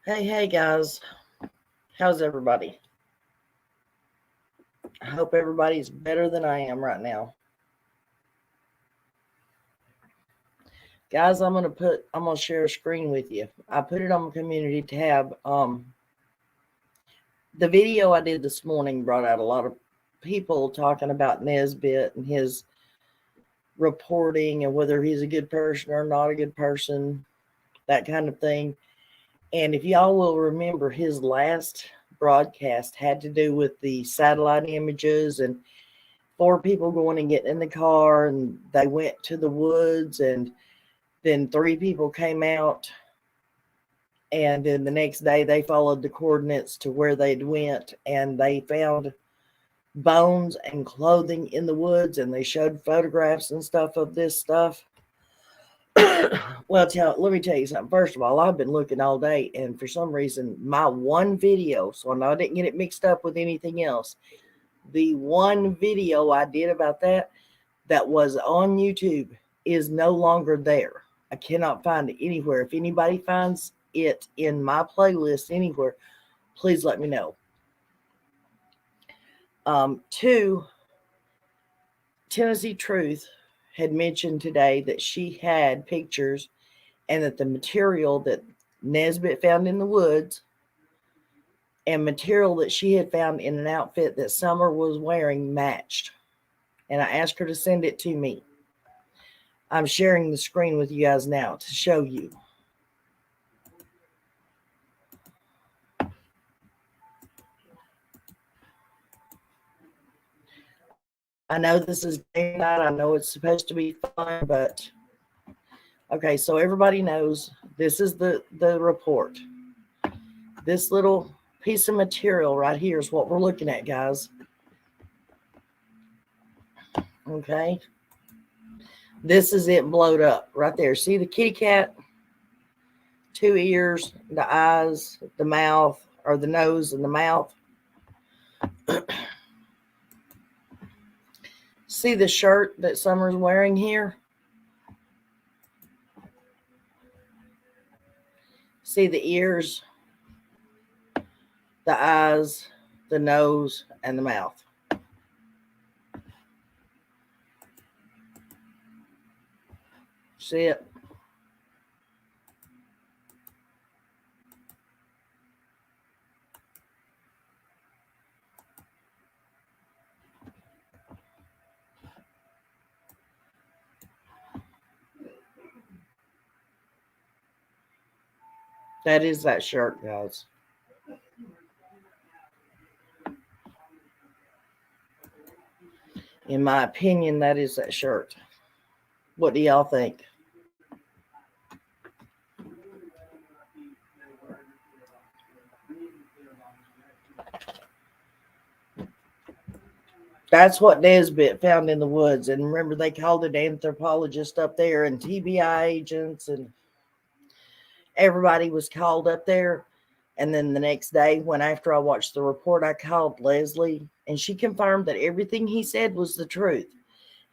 Hey guys, how's everybody? I hope everybody's better than I am right now. Guys, I'm gonna share a screen with you. I put it on the community tab. The video I did this morning brought out a lot of people talking about Nesbitt and his reporting and whether he's a good person or not a good person, that kind of thing. And if y'all will remember, his last broadcast had to do with the satellite images and four people going and getting in the car, and they went to the woods, and then three people came out, and then the next day they followed the coordinates to where they'd went, and they found bones and clothing in the woods, and they showed photographs and stuff of this stuff. Well, let me tell you something. First of all, I've been looking all day, and for some reason, my one video, so I know I didn't get it mixed up with anything else. The one video I did about that was on YouTube is no longer there. I cannot find it anywhere. If anybody finds it in my playlist anywhere, please let me know. Two, Tennessee Truth had mentioned today that she had pictures and that the material that Nesbitt found in the woods and material that she had found in an outfit that Summer was wearing matched. And I asked her to send it to me. I'm sharing the screen with you guys now to show you. I know this is game night. I know it's supposed to be fun, but okay, so everybody knows this is the report. This little piece of material right here is what we're looking at, guys. Okay. This is it blowed up right there. See the kitty cat? Two ears, the eyes, the mouth, or the nose and the mouth. See the shirt that Summer's wearing here? See the ears, the eyes, the nose, and the mouth. See it? That is that shirt, guys. In my opinion, that is that shirt. What do y'all think? That's what Nesbitt found in the woods. And remember, they called it anthropologist up there and TBI agents, and everybody was called up there. And then the next day, when after I watched the report, I called Leslie, and she confirmed that everything he said was the truth,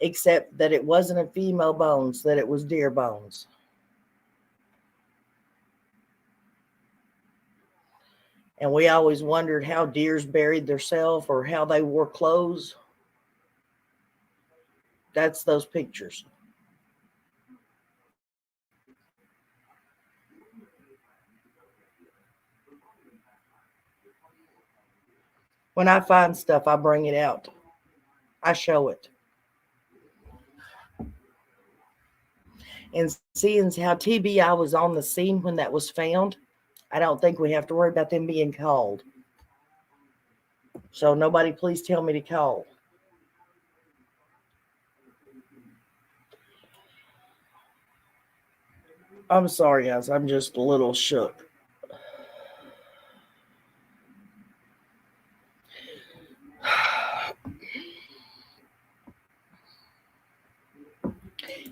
except that it wasn't a female bones, that it was deer bones. And we always wondered how deers buried themselves or how they wore clothes. That's those pictures. When I find stuff, I bring it out. I show it. And seeing how TBI was on the scene when that was found, I don't think we have to worry about them being called. So nobody please tell me to call. I'm sorry, guys. I'm just a little shook.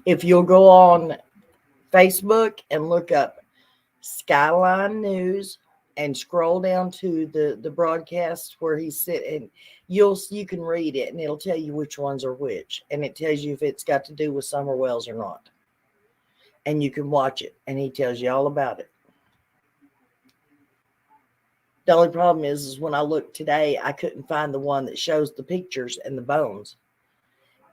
If you'll go on Facebook and look up Skyline News and scroll down to the broadcast where he's sitting, you can read it and it'll tell you which ones are which, and it tells you if it's got to do with Summer Wells or not. And you can watch it, and he tells you all about it. The only problem is when I looked today, I couldn't find the one that shows the pictures and the bones.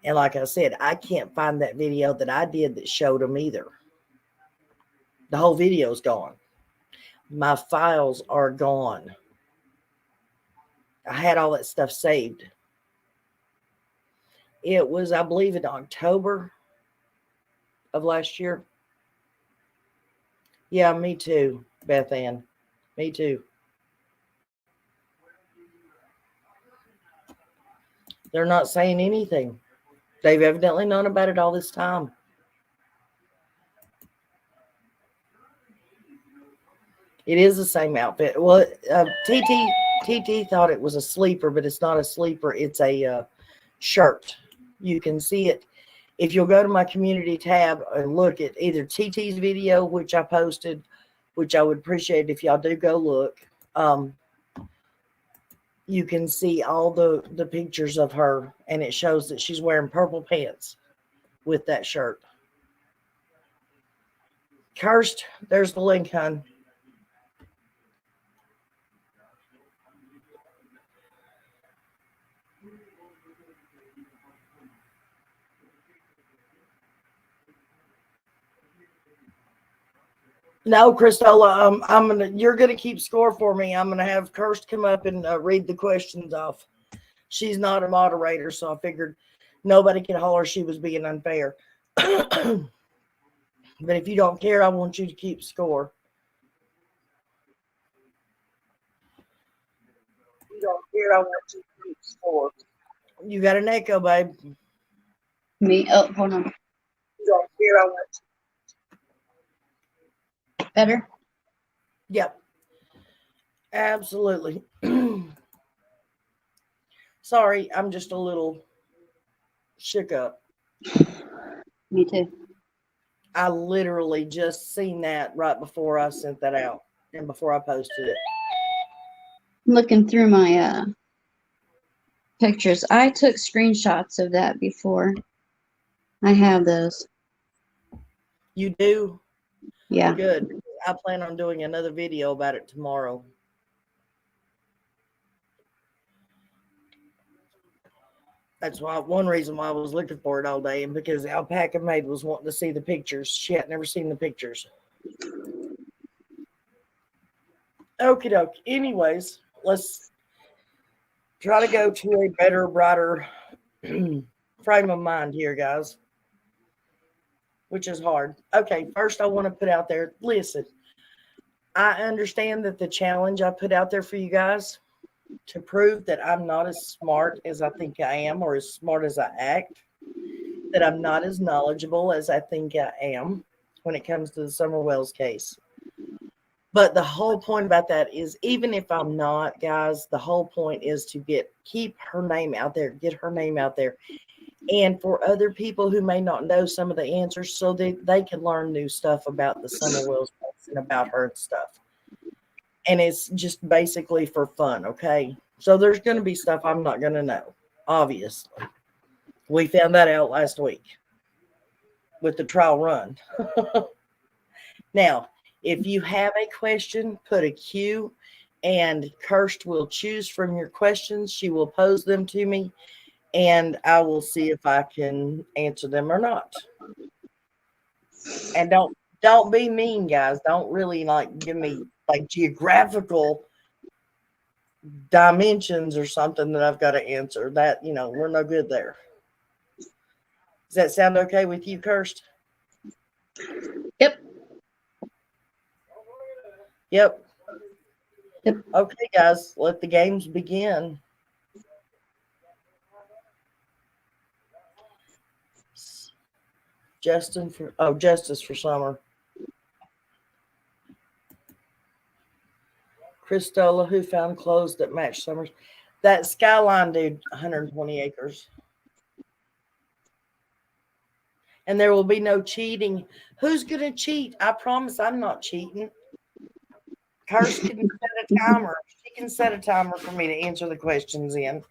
And like I said, I can't find that video that I did that showed them either. The whole video's gone. My files are gone. I had all that stuff saved. It was, I believe, in October of last year. Yeah, me too, Beth Ann. Me too. They're not saying anything. They've evidently known about it all this time. It is the same outfit. Well, TT thought it was a sleeper, but it's not a sleeper. It's a shirt. You can see it. If you'll go to my community tab and look at either TT's video, which I posted, which I would appreciate if y'all do go look, you can see all the pictures of her, and it shows that she's wearing purple pants with that shirt. Cursed, there's the link, hon. No, Christola, you're gonna keep score for me. I'm gonna have Kirst come up and read the questions off. She's not a moderator, so I figured nobody could holler she was being unfair. But if you don't care, I want you to keep score. If you don't care, I want you to keep score. You got an echo, babe. Me? Oh, hold on. You don't care, I want you. Better? Yep. Absolutely. Sorry, I'm just a little shook up. Me too. I literally just seen that right before I sent that out and before I posted it. Looking through my pictures. I took screenshots of that before. I have those. You do? Yeah. Good. I plan on doing another video about it tomorrow. That's why one reason why I was looking for it all day, and because the alpaca maid was wanting to see the pictures. She had never seen the pictures. Okie doke. Anyways, let's try to go to a better, brighter frame of mind here, guys. Which is hard. Okay, first I want to put out there, listen, I understand that the challenge I put out there for you guys to prove that I'm not as smart as I think I am, or as smart as I act, that I'm not as knowledgeable as I think I am when it comes to the Summer Wells case. But the whole point about that is, even if I'm not, guys, the whole point is to keep her name out there, get her name out there. And for other people who may not know some of the answers, so that they can learn new stuff about the Summer Wells case and about her and stuff. And it's just basically for fun, okay? So there's going to be stuff I'm not going to know, obviously. We found that out last week with the trial run. Now, if you have a question, put a Q, and Kirst will choose from your questions. She will pose them to me, and I will see if I can answer them or not. And don't be mean, guys. Don't really give me geographical dimensions or something that I've got to answer. That, we're no good there. Does that sound okay with you, Kirst? Yep. Yep. Yep. Okay, guys, let the games begin. Justice for Summer. Christola, who found clothes that match Summer's? That Skyline dude, 120 acres. And there will be no cheating. Who's going to cheat? I promise I'm not cheating. Kirst can set a timer. She can set a timer for me to answer the questions in.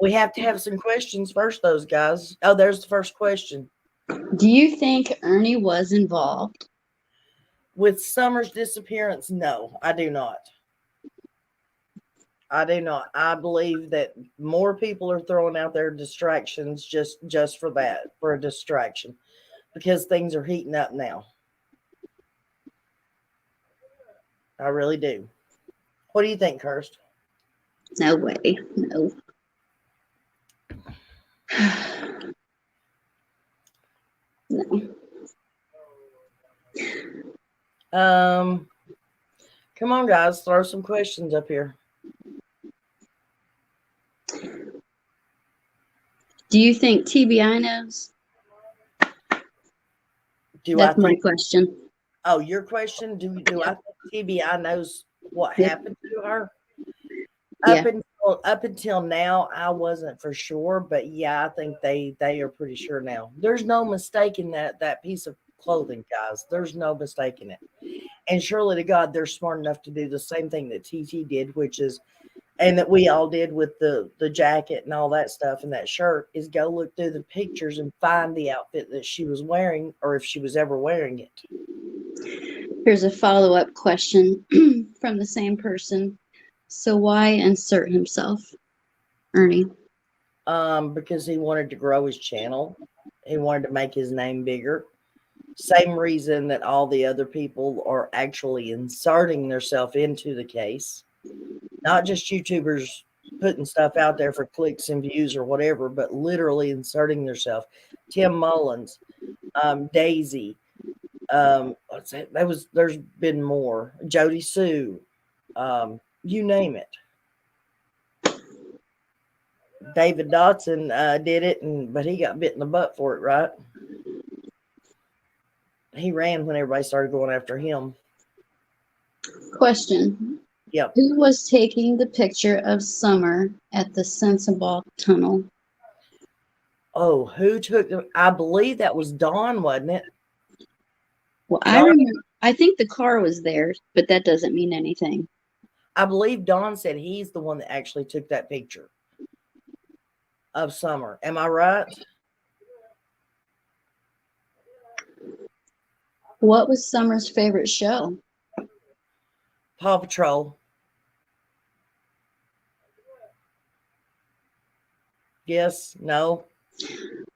We have to have some questions first, those guys. Oh, there's the first question. Do you think Ernie was involved? With Summer's disappearance, no, I do not. I do not. I believe that more people are throwing out their distractions just for that, for a distraction, because things are heating up now. I really do. What do you think, Kirst? No way. No. No. Come on, guys, throw some questions up here. Do you think TBI knows? That's my question. Oh, your question? Do I think TBI knows what happened to her? Yeah. Up until now, I wasn't for sure, but yeah, I think they are pretty sure now. There's no mistaking that piece of clothing, guys. There's no mistaking it. And surely to God, they're smart enough to do the same thing that TT did, which is, and that we all did with the jacket and all that stuff and that shirt, is go look through the pictures and find the outfit that she was wearing, or if she was ever wearing it. Here's a follow-up question from the same person. So why insert himself, Ernie? Because he wanted to grow his channel. He wanted to make his name bigger. Same reason that all the other people are actually inserting themselves into the case. Not just YouTubers putting stuff out there for clicks and views or whatever, but literally inserting themselves. Tim Mullins, Daisy, there's been more. Jody Sue, you name it. David Dotson did it, but he got bit in the butt for it, right? He ran when everybody started going after him. Question. Yep. Who was taking the picture of Summer at the Sensible Tunnel? Oh, who took them? I believe that was Dawn, wasn't it? Well, I remember. I think the car was there, but that doesn't mean anything. I believe Dawn said he's the one that actually took that picture of Summer. Am I right? What was Summer's favorite show? Paw Patrol. Yes, no.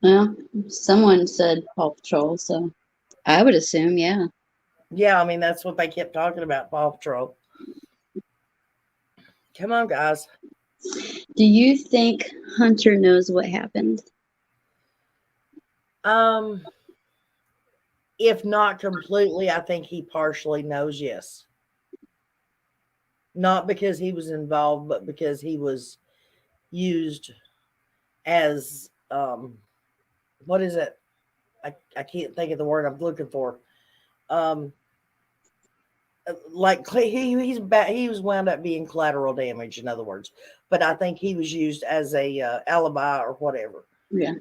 Well, someone said Paw Patrol, so I would assume, yeah. Yeah, I mean, that's what they kept talking about, Paw Patrol. Come on, guys. Do you think Hunter knows what happened? If not completely, I think he partially knows, yes. Not because he was involved, but because he was used as, what is it? I can't think of the word I'm looking for. Like he was wound up being collateral damage, in other words. But I think he was used as a alibi or whatever. Yeah.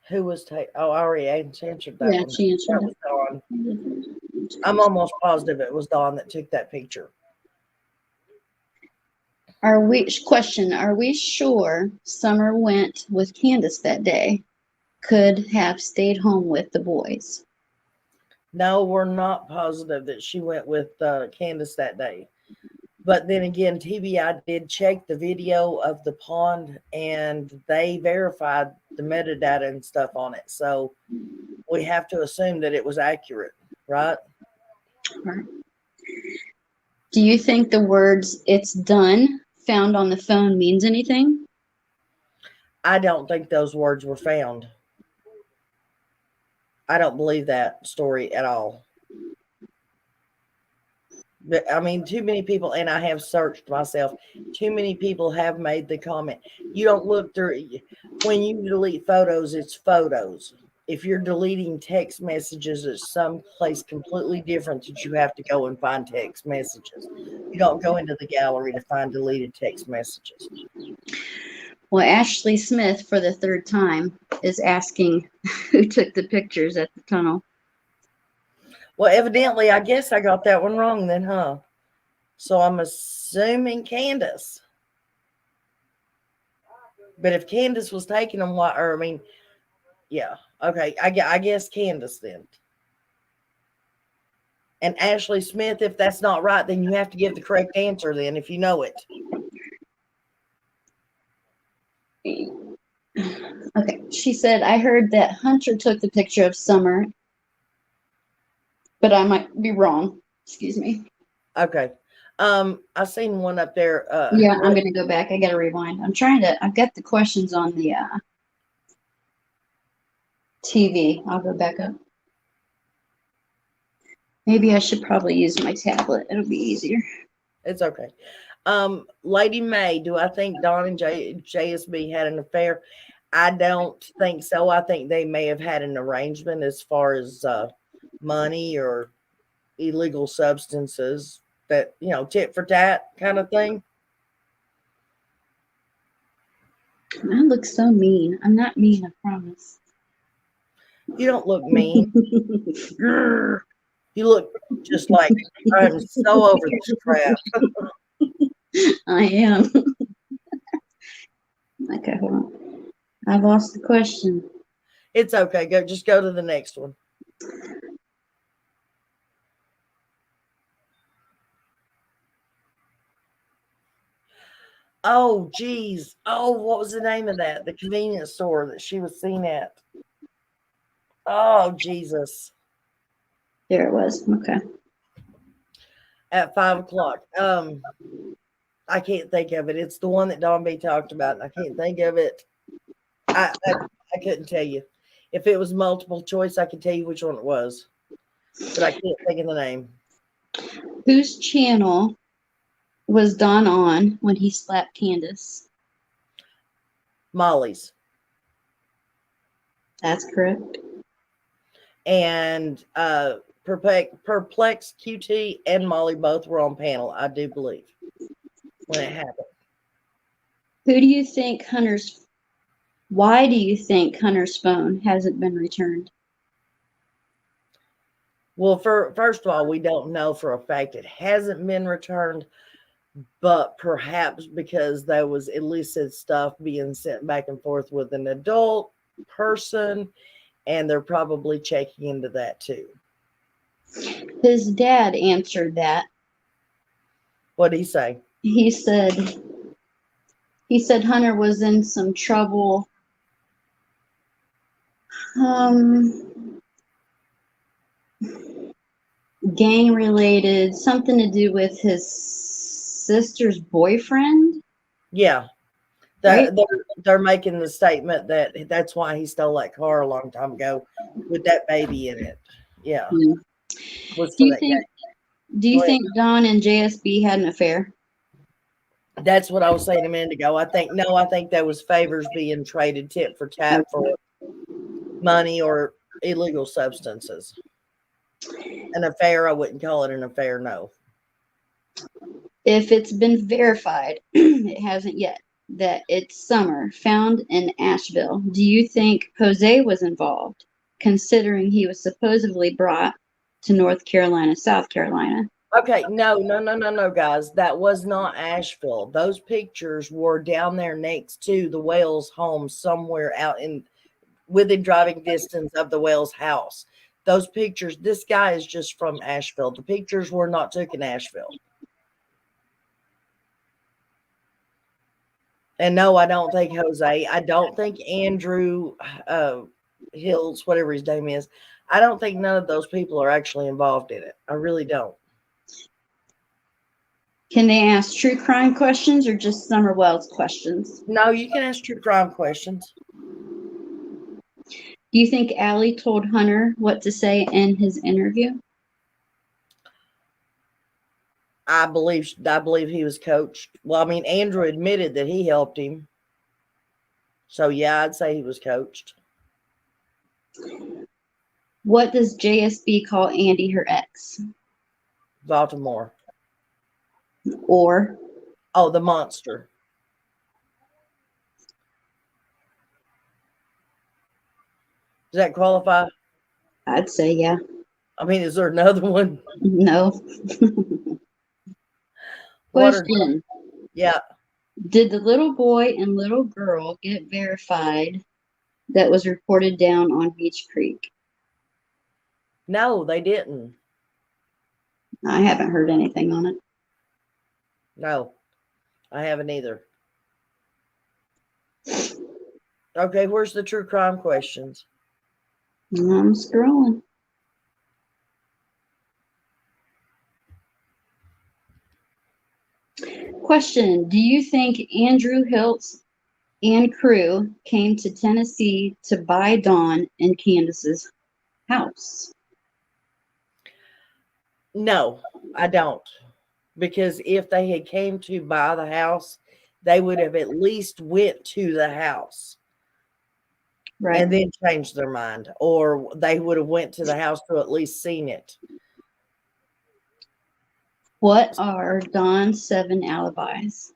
Who was taking? Oh, I already answered that one. She answered That was Dawn. I'm almost positive it was Dawn that took that picture. Are we sure Summer went with Candace that day? Could have stayed home with the boys. No, we're not positive that she went with Candace that day. But then again, TBI did check the video of the pond and they verified the metadata and stuff on it. So we have to assume that it was accurate, right? Right. Do you think the words "it's done" found on the phone means anything? I don't think those words were found. I don't believe that story at all. But I mean, too many people, and I have searched myself, too many people have made the comment. You don't look through, when you delete photos, it's photos. If you're deleting text messages, it's someplace completely different that you have to go and find text messages. You don't go into the gallery to find deleted text messages. Well, Ashley Smith, for the third time, is asking who took the pictures at the tunnel. Well, evidently, I guess I got that one wrong then, huh? So I'm assuming Candace. But if Candace was taking them, why? Or I mean, yeah, okay. I guess Candace then. And Ashley Smith, if that's not right, then you have to give the correct answer. Then, if you know it. Okay. She said, I heard that Hunter took the picture of Summer, but I might be wrong. Excuse me. Okay. I seen one up there. Yeah, I'm gonna go back. I gotta rewind. I've got the questions on the TV. I'll go back up. Maybe I should probably use my tablet. It'll be easier. It's okay. Lady May, do I think Don and JSB had an affair? I don't think so. I think they may have had an arrangement as far as money or illegal substances, that, tit for tat kind of thing. I look so mean. I'm not mean, I promise. You don't look mean. You look just like, I'm so over this crap. I am. Okay, hold on. I lost the question. It's okay. Just go to the next one. Oh, geez. Oh, what was the name of that? The convenience store that she was seen at. Oh, Jesus. There it was. Okay. At 5:00. I can't think of it. It's the one that Don B talked about. I can't think of it. I couldn't tell you. If it was multiple choice, I could tell you which one it was. But I can't think of the name. Whose channel was Don on when he slapped Candace? Molly's. That's correct. And Perplex, QT, and Molly both were on panel, I do believe, when it happened. Why do you think Hunter's phone hasn't been returned? Well, first of all, we don't know for a fact it hasn't been returned, but perhaps because there was illicit stuff being sent back and forth with an adult person, and they're probably checking into that too. His dad answered that. What did he say? He said Hunter was in some trouble. Gang related, something to do with his sister's boyfriend. Yeah. Right? They're making the statement that that's why he stole that car a long time ago with that baby in it. Yeah. Do you think Don and JSB had an affair? That's what I was saying a minute ago. I think there was favors being traded tit for tat for money or illegal substances. An affair, I wouldn't call it an affair, no. If it's been verified, it hasn't yet, that it's Summer found in Asheville, do you think Jose was involved, considering he was supposedly brought to North Carolina, South Carolina? Okay, no, guys. That was not Asheville. Those pictures were down there next to the Wales home, somewhere out within driving distance of the Wales house. Those pictures, this guy is just from Asheville. The pictures were not taken in Asheville. And no, I don't think Jose. I don't think Andrew Hills, whatever his name is. I don't think none of those people are actually involved in it. I really don't. Can they ask true crime questions or just Summer Wells questions? No, you can ask true crime questions. Do you think Allie told Hunter what to say in his interview? I believe he was coached. Well, I mean, Andrew admitted that he helped him. So yeah, I'd say he was coached. What does JSB call Andy, her ex? Baltimore. Or? Oh, the monster. Does that qualify? I'd say yeah. I mean, is there another one? No. Question. Yeah. Did the little boy and little girl get verified that was reported down on Beach Creek? No, they didn't. I haven't heard anything on it. No, I haven't either. Okay, where's the true crime questions? I'm scrolling. Question: do you think Andrew Hiltz and crew came to Tennessee to buy Dawn and Candace's house? No, I don't. Because if they had came to buy the house, they would have at least went to the house Right. and then changed their mind, or they would have went to the house to at least seen it. What are Dawn's 7 alibis?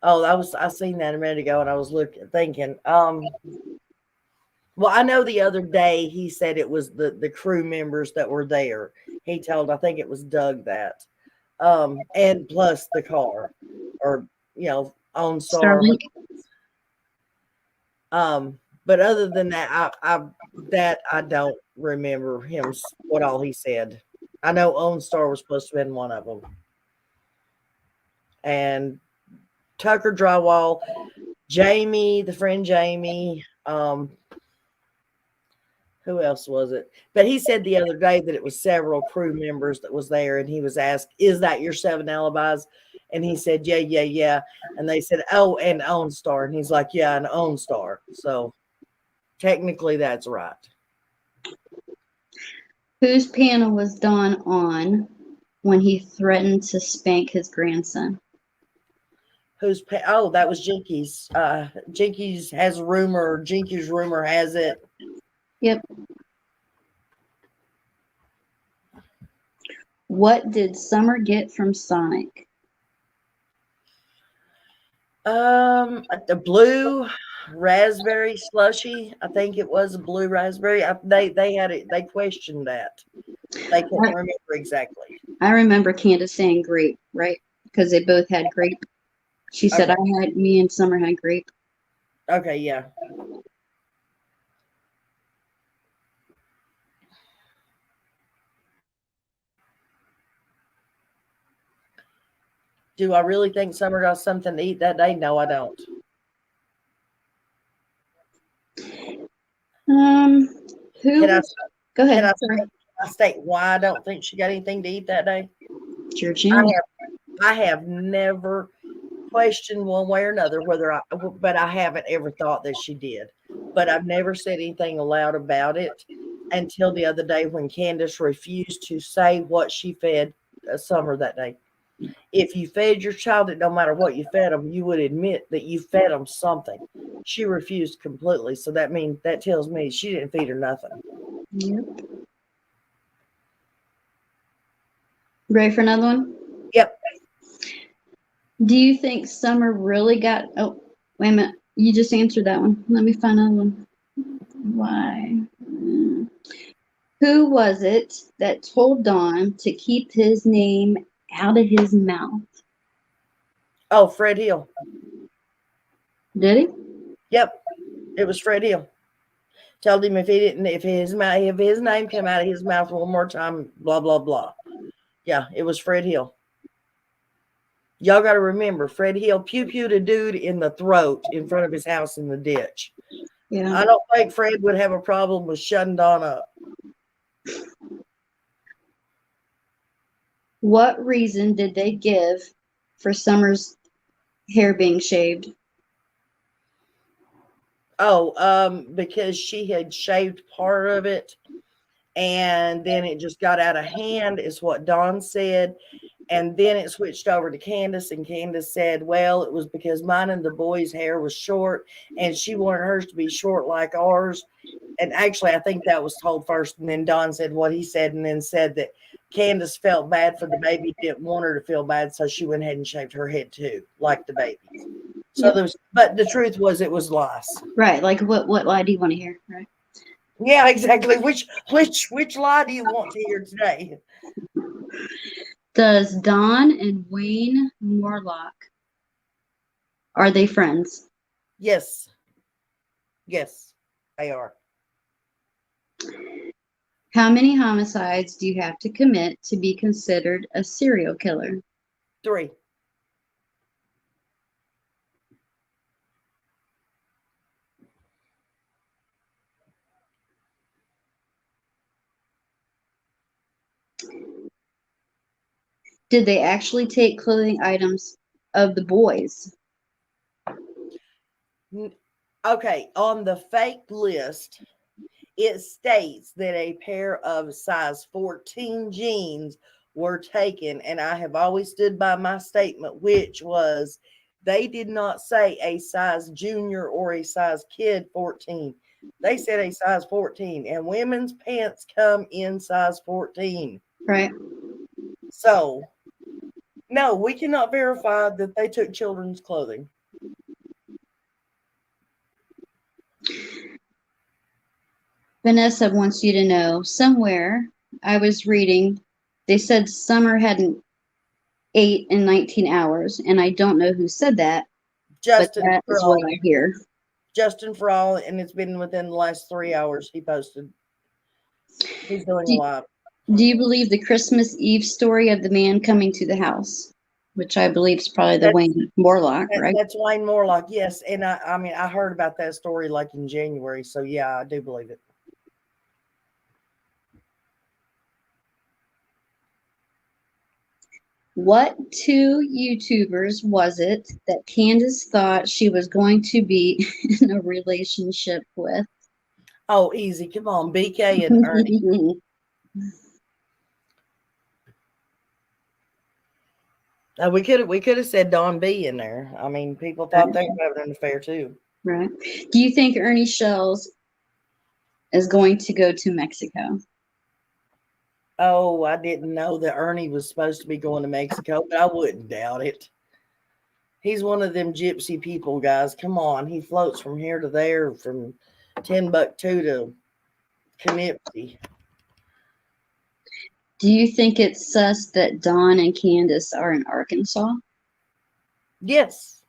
Oh, I seen that a minute ago, and I was thinking. Well, I know the other day he said it was the crew members that were there. He told, I think it was Doug, that, and plus the car, or OnStar. Starlink. But other than that, I don't remember what all he said. I know OnStar was supposed to have been one of them, and Tucker Drywall, Jamie, the friend Jamie. Who else was it? But he said the other day that it was several crew members that was there, and he was asked, "Is that your 7 alibis?" And he said, "Yeah, yeah, yeah." And they said, "Oh, and OnStar," and he's like, "Yeah, and OnStar." So technically, that's right. Whose panel was Dawn on when he threatened to spank his grandson? Oh, that was Jinkies. Jinkies has a rumor. Jinkies rumor has it. Yep. What did Summer get from Sonic? The blue raspberry slushy. I think it was a blue raspberry. They had it. They questioned that. They couldn't remember exactly. I remember Candace saying grape, right? Because they both had grape. She said, Okay. me and Summer had grape. Okay, yeah. Do I really think Summer got something to eat that day? No, I don't. Who? Go ahead. Can I state why I don't think she got anything to eat that day? Your channel. I have never questioned one way or another but I haven't ever thought that she did. But I've never said anything aloud about it until the other day when Candace refused to say what she fed Summer that day. If you fed your child, it no matter what you fed them, you would admit that you fed them something. She refused completely. So that tells me she didn't feed her nothing. Yep. Ready for another one? Yep. Do you think Summer really got? Oh, wait a minute. You just answered that one. Let me find another one. Why? Who was it that told Dawn to keep his name out of his mouth? Oh, Fred Hill. Did he? Yep. It was Fred Hill. Told him if his name came out of his mouth one more time, blah, blah, blah. Yeah, it was Fred Hill. Y'all got to remember, Fred Hill pew-pewed a dude in the throat in front of his house in the ditch. Yeah. I don't think Fred would have a problem with shutting Dawn up. What reason did they give for Summer's hair being shaved? Oh, because she had shaved part of it, and then it just got out of hand, is what Dawn said. And then it switched over to Candace, and Candace said, well, it was because mine and the boys' hair was short, and she wanted hers to be short like ours. And actually, I think that was told first, and then Dawn said what he said, and then said that Candace felt bad for the baby, didn't want her to feel bad, so she went ahead and shaved her head too, like the baby. So but the truth was, it was lies. Right. Like what lie do you want to hear? Right. Yeah, exactly. Which lie do you want to hear today? Does Dawn and Wayne Morlock Are they friends? Yes. Yes, they are. How many homicides do you have to commit to be considered a serial killer? 3. Did they actually take clothing items of the boys? Okay, on the fake list, it states that a pair of size 14 jeans were taken, and I have always stood by my statement, which was they did not say a size junior or a size kid 14. They said a size 14, and women's pants come in size 14. Right. So, no, we cannot verify that they took children's clothing. Vanessa wants you to know, somewhere I was reading, they said Summer hadn't ate in 19 hours, and I don't know who said that, but Justin that for is what all. I hear. Justin for all, and it's been within the last 3 hours he posted. He's doing a Do, live. do you believe the Christmas Eve story of the man coming to the house? Which I believe is probably the That's Wayne Morlock, right? that's Wayne Morlock, yes. And I mean I heard about that story like in January, so yeah, I do believe it. What two YouTubers was it that Candace thought she was going to be in a relationship with? Oh, easy. Come on, BK and Ernie. We could have said Don B in there. I mean, people thought they were having an affair too. Right. Do you think Ernie Shells is going to go to Mexico? Oh, I didn't know that Ernie was supposed to be going to Mexico, but I wouldn't doubt it. He's one of them gypsy people, guys. Come on, he floats from here to there, from Timbuktu to Canipsy. Do you think it's sus that Dawn and Candace are in Arkansas? Yes,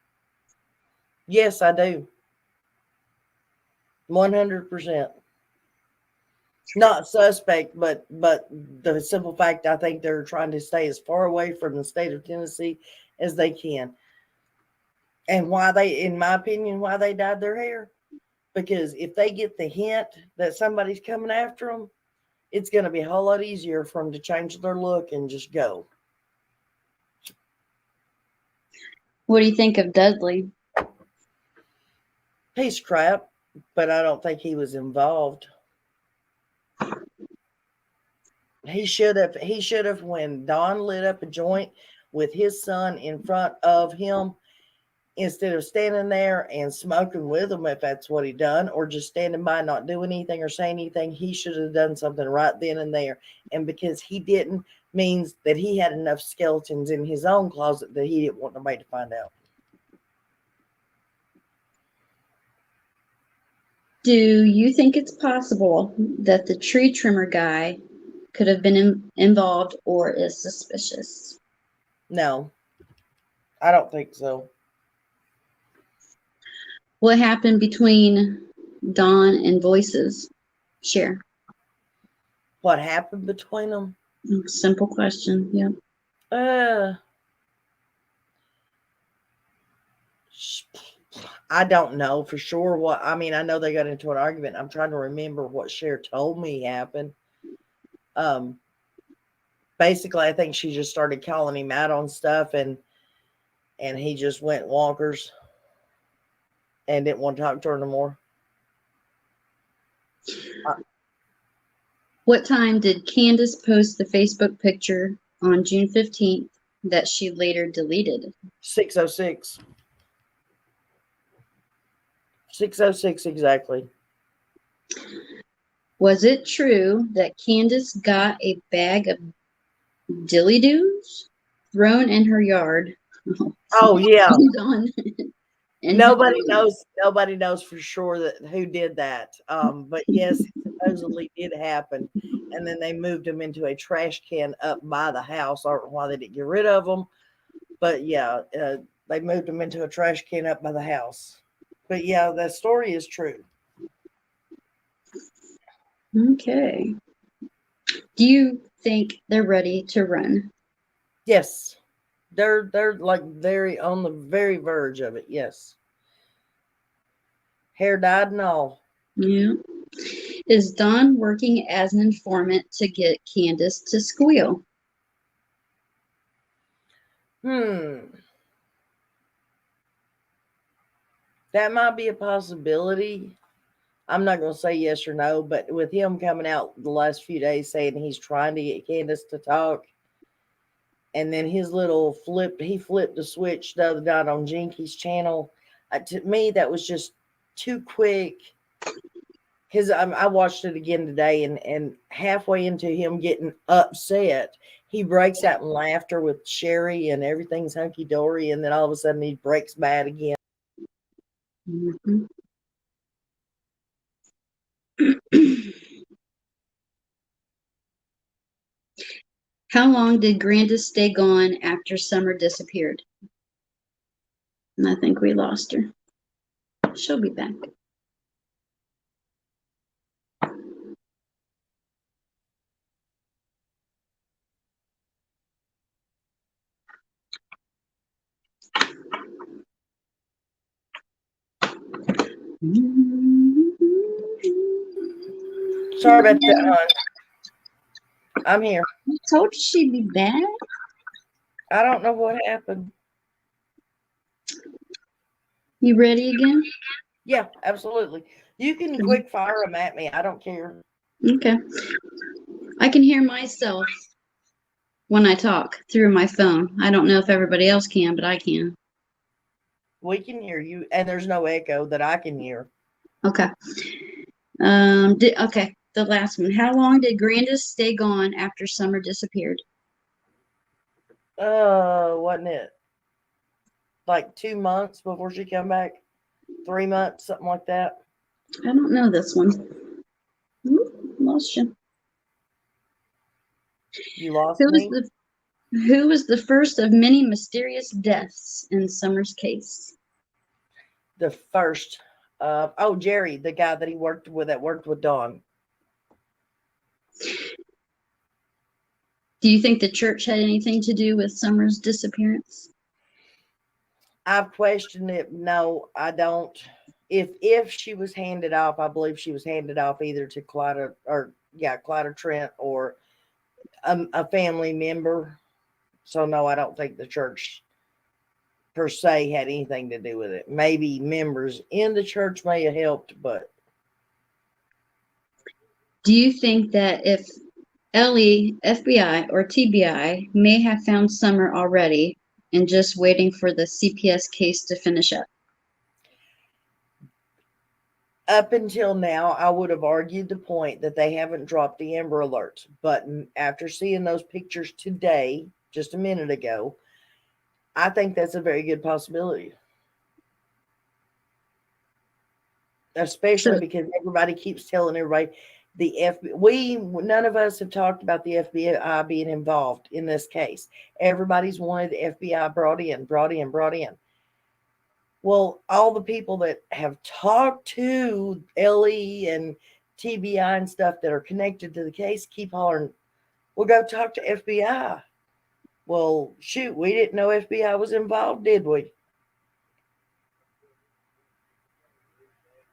yes, I do. 100%. Not suspect, but the simple fact I think they're trying to stay as far away from the state of Tennessee as they can. And why they, in my opinion, why they dyed their hair? Because if they get the hint that somebody's coming after them, it's going to be a whole lot easier for them to change their look and just go. What do you think of Dudley? He's crap, but I don't think he was involved. He should have when Don lit up a joint with his son in front of him, instead of standing there and smoking with him, if that's what he done, or just standing by not doing anything or saying anything, he should have done something right then and there. And because he didn't, means that he had enough skeletons in his own closet that he didn't want nobody to find out. Do you think it's possible that the tree trimmer guy could have been involved or is suspicious? No, I don't think so. What happened between Dawn and Voices? Share. What happened between them? Simple question. Yeah. I don't know for sure what, I mean, I know they got into an argument. I'm trying to remember what Cher told me happened. Basically, I think she just started calling him out on stuff, and he just went wonkers and didn't want to talk to her no more. What time did Candace post the Facebook picture on June 15th that she later deleted? 6:06. 6:06 exactly. Was it true that Candace got a bag of dilly-doos thrown in her yard? Oh yeah. Nobody Nobody knows for sure that who did that. But yes, it supposedly did happen. And then they moved them into a trash can up by the house. I don't know why they didn't get rid of them. But yeah, they moved him into a trash can up by the house. But yeah, that story is true. Okay. Do you think they're ready to run? Yes. They're like very on the very verge of it. Yes. Hair dyed and all. Yeah. Is Don working as an informant to get Candace to squeal? That might be a possibility. I'm not going to say yes or no, but with him coming out the last few days saying he's trying to get Candace to talk, and then his little he flipped the switch the other night on Jinky's channel. To me, that was just too quick. Because I watched it again today, and halfway into him getting upset, he breaks out in laughter with Sherry, and everything's hunky dory, and then all of a sudden he breaks bad again. Mm-hmm. How long did Candace stay gone after Summer disappeared? And I think we lost her. She'll be back. Sorry about that, hon. I'm here. I told you she'd be back. I don't know what happened. You ready again? Yeah, absolutely. You can quick fire them at me. I don't care. Okay. I can hear myself when I talk through my phone. I don't know if everybody else can, but I can. We can hear you, and there's no echo that I can hear. Okay. Okay. The last one. How long did Candace stay gone after Summer disappeared? Wasn't it like 2 months before she come back? 3 months, something like that. I don't know this one. Lost you. You lost me. Who was the first of many mysterious deaths in Summer's case? The first. Jerry, the guy that worked with Dawn. Do you think the church had anything to do with Summer's disappearance? I've questioned it. No, I don't. If she was handed off, I believe she was handed off either to Clyda Trent or a family member. So no, I don't think the church per se had anything to do with it. Maybe members in the church may have helped, but Do you think that if LE, FBI, or TBI may have found Summer already and just waiting for the CPS case to finish up? up until now, I would have argued the point that they haven't dropped the Amber Alert. But after seeing those pictures today, just a minute ago, I think that's a very good possibility. Especially because everybody keeps telling everybody none of us have talked about the FBI being involved in this case. Everybody's wanted the FBI brought in. Well, all the people that have talked to LE and TBI and stuff that are connected to the case keep hollering, "We'll go talk to FBI." Well, shoot, we didn't know FBI was involved, did we?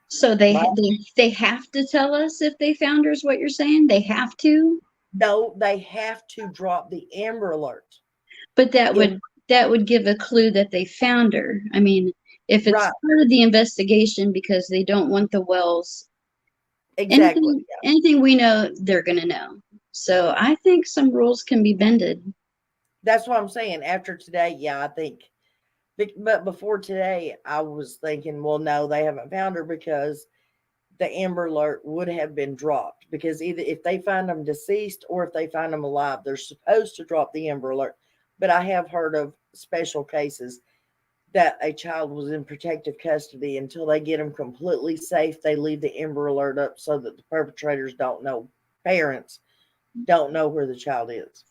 So they have to tell us if they found her, is what you're saying? They have to? No, they have to drop the Amber Alert. But that would give a clue that they found her. I mean, if it's part of the investigation because they don't want the Wells. Exactly. Anything we know, they're going to know. So I think some rules can be bended. That's what I'm saying. After today, yeah, I think. But before today, I was thinking, well, no, they haven't found her because the Amber Alert would have been dropped. Because either if they find them deceased or if they find them alive, they're supposed to drop the Amber Alert. But I have heard of special cases that a child was in protective custody until they get them completely safe. They leave the Amber Alert up so that the perpetrators don't know, parents don't know where the child is.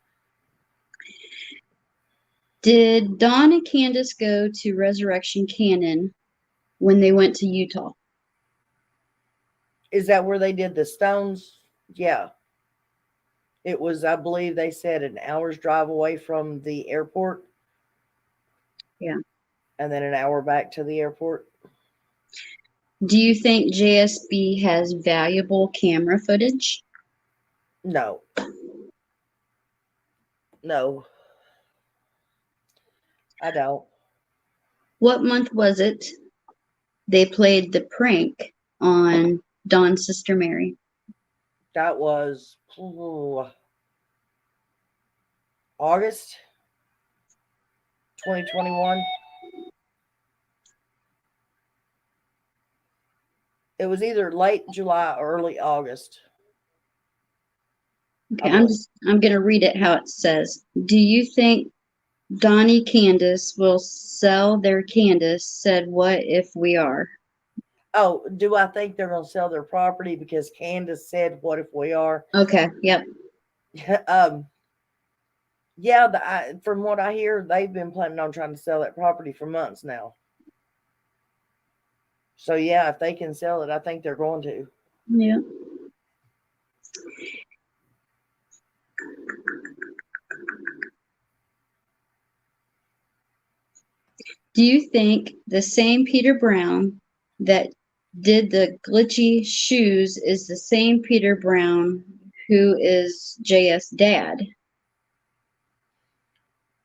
Did Dawn and Candace go to Resurrection Canyon when they went to Utah? Is that where they did the stones? Yeah. It was, I believe they said, an hour's drive away from the airport. Yeah. And then an hour back to the airport. Do you think JSB has valuable camera footage? No. No. I don't. What month was it they played the prank on Dawn's sister Mary? That was August 2021. It was either late July or early August. Okay, I'm gonna read it how it says. Do you think Donnie Candace will sell their Candace said what if we are? Oh, do I think they're going to sell their property because Candace said, "What if we are?" Okay, yep. Yeah. From what I hear, they've been planning on trying to sell that property for months now. So yeah, if they can sell it, I think they're going to. Yeah. Do you think the same Peter Brown that did the glitchy shoes is the same Peter Brown who is JS dad?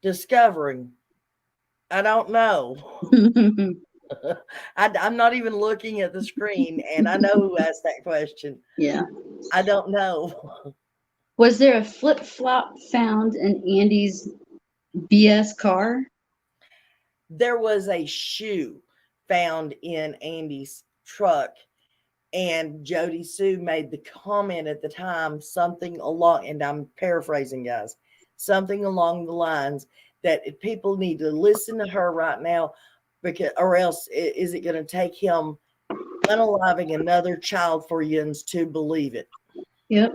Discovering. I don't know. I'm not even looking at the screen, and I know who asked that question. Yeah. I don't know. Was there a flip flop found in Andy's BS car? There was a shoe found in Andy's truck, and Jody Sue made the comment at the time, something along, and I'm paraphrasing, guys, something along the lines that people need to listen to her right now, because, or else is it going to take him unaliving another child for Yuns to believe it? Yep.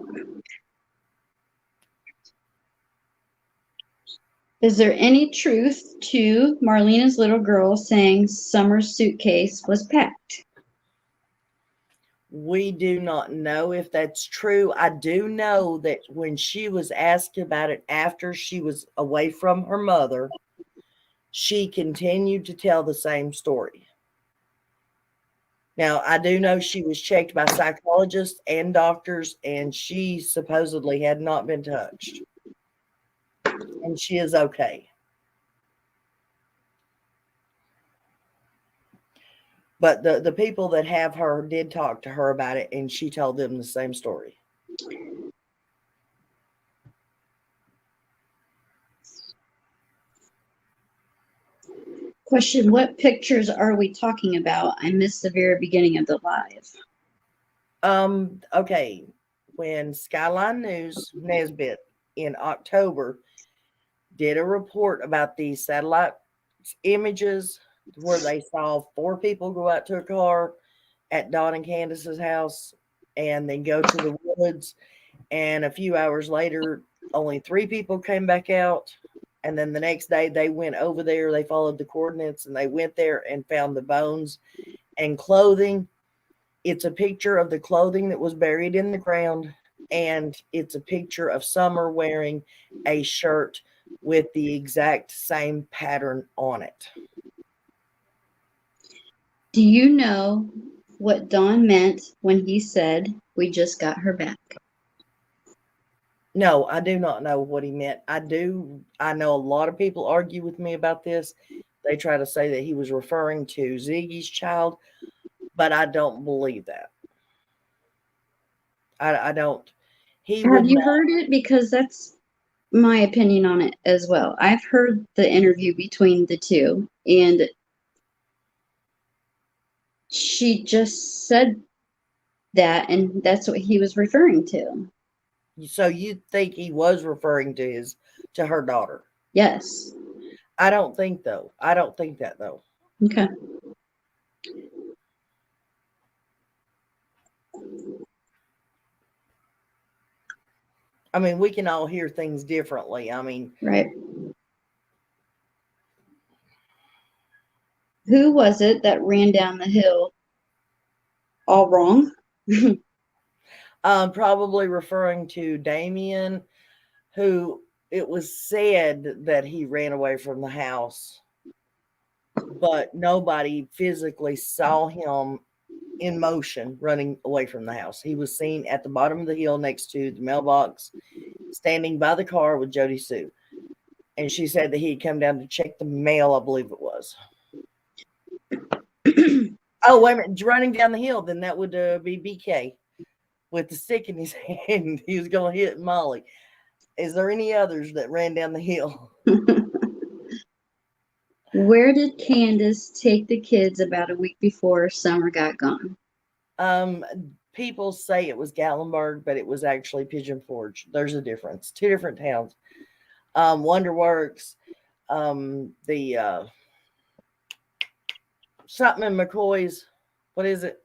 Is there any truth to Marlena's little girl saying Summer's suitcase was packed? We do not know if that's true. I do know that when she was asked about it after she was away from her mother, she continued to tell the same story. Now, I do know she was checked by psychologists and doctors, and she supposedly had not been touched. And she is okay. But the people that have her did talk to her about it, and she told them the same story. Question, what pictures are we talking about? I missed the very beginning of the live. Okay. When Skyline News Nesbitt in October did a report about these satellite images where they saw 4 people go out to a car at Dawn and Candace's house and then go to the woods, and a few hours later only 3 people came back out, and then the next day they went over there, they followed the coordinates and they went there and found the bones and clothing. It's a picture of the clothing that was buried in the ground, and it's a picture of Summer wearing a shirt with the exact same pattern on it. Do you know what Don meant when he said, we just got her back? No, I do not know what he meant. I know a lot of people argue with me about this. They try to say that he was referring to Ziggy's child, but I don't believe that. I don't. He Have would you not. heard it? Because that's my opinion on it as well. I've heard the interview between the two, and she just said that, and that's what he was referring to. So you think he was referring to her daughter? Yes. I don't think though. I don't think that though. Okay. I mean, we can all hear things differently. I mean, Right. Who was it that ran down the hill all wrong? Probably referring to Damien, who it was said that he ran away from the house, but nobody physically saw him in motion running away from the house. He was seen at the bottom of the hill next to the mailbox, standing by the car with Jody Sue. And she said that he had come down to check the mail, I believe it was. Oh, wait a minute. Running down the hill, then that would be BK with the stick in his hand. He was going to hit Molly. Is there any others that ran down the hill? Where did Candace take the kids about a week before Summer got gone? People say it was Gatlinburg, but it was actually Pigeon Forge. There's a difference. Two different towns. Wonderworks, the something in McCoy's. What is it?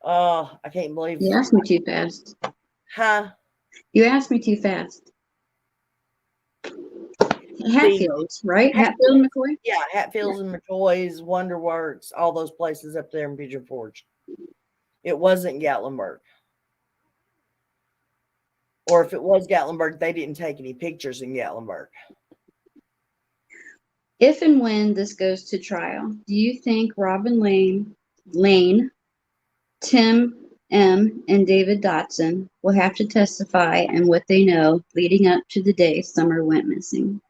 Oh, I can't believe. You asked me too fast. Huh? You asked me too fast. Hatfields, right? Hatfield and McCoy? Yeah, Hatfields and McCoy's, Wonderworks, all those places up there in Pigeon Forge. It wasn't Gatlinburg. Or if it was Gatlinburg, they didn't take any pictures in Gatlinburg. If and when this goes to trial, do you think Robin Lane, Tim M., and David Dotson will have to testify and what they know leading up to the day Summer went missing?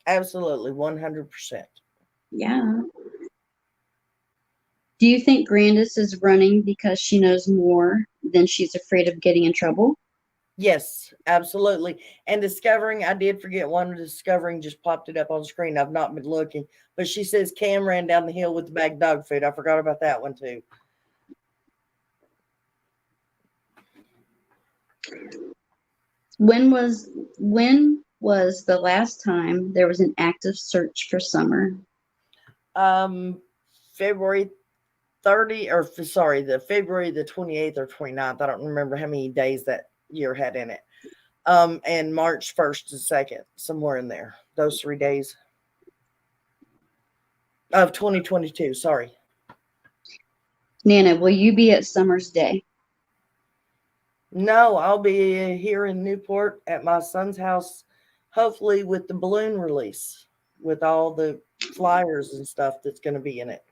Absolutely, 100%. Yeah. Do you think Candace is running because she knows more than she's afraid of getting in trouble? Yes, absolutely. And discovering, I did forget one discovering, just popped it up on screen. I've not been looking, but she says Cam ran down the hill with the bag of dog food. I forgot about that one too. When was the last time there was an active search for Summer? February 30, or sorry, the February the 28th or 29th. I don't remember how many days that year had in it. And March 1st and 2nd, somewhere in there. Those 3 days of 2022. Sorry. Nana, will you be at Summer's Day? No, I'll be here in Newport at my son's house, hopefully with the balloon release, with all the flyers and stuff that's going to be in it.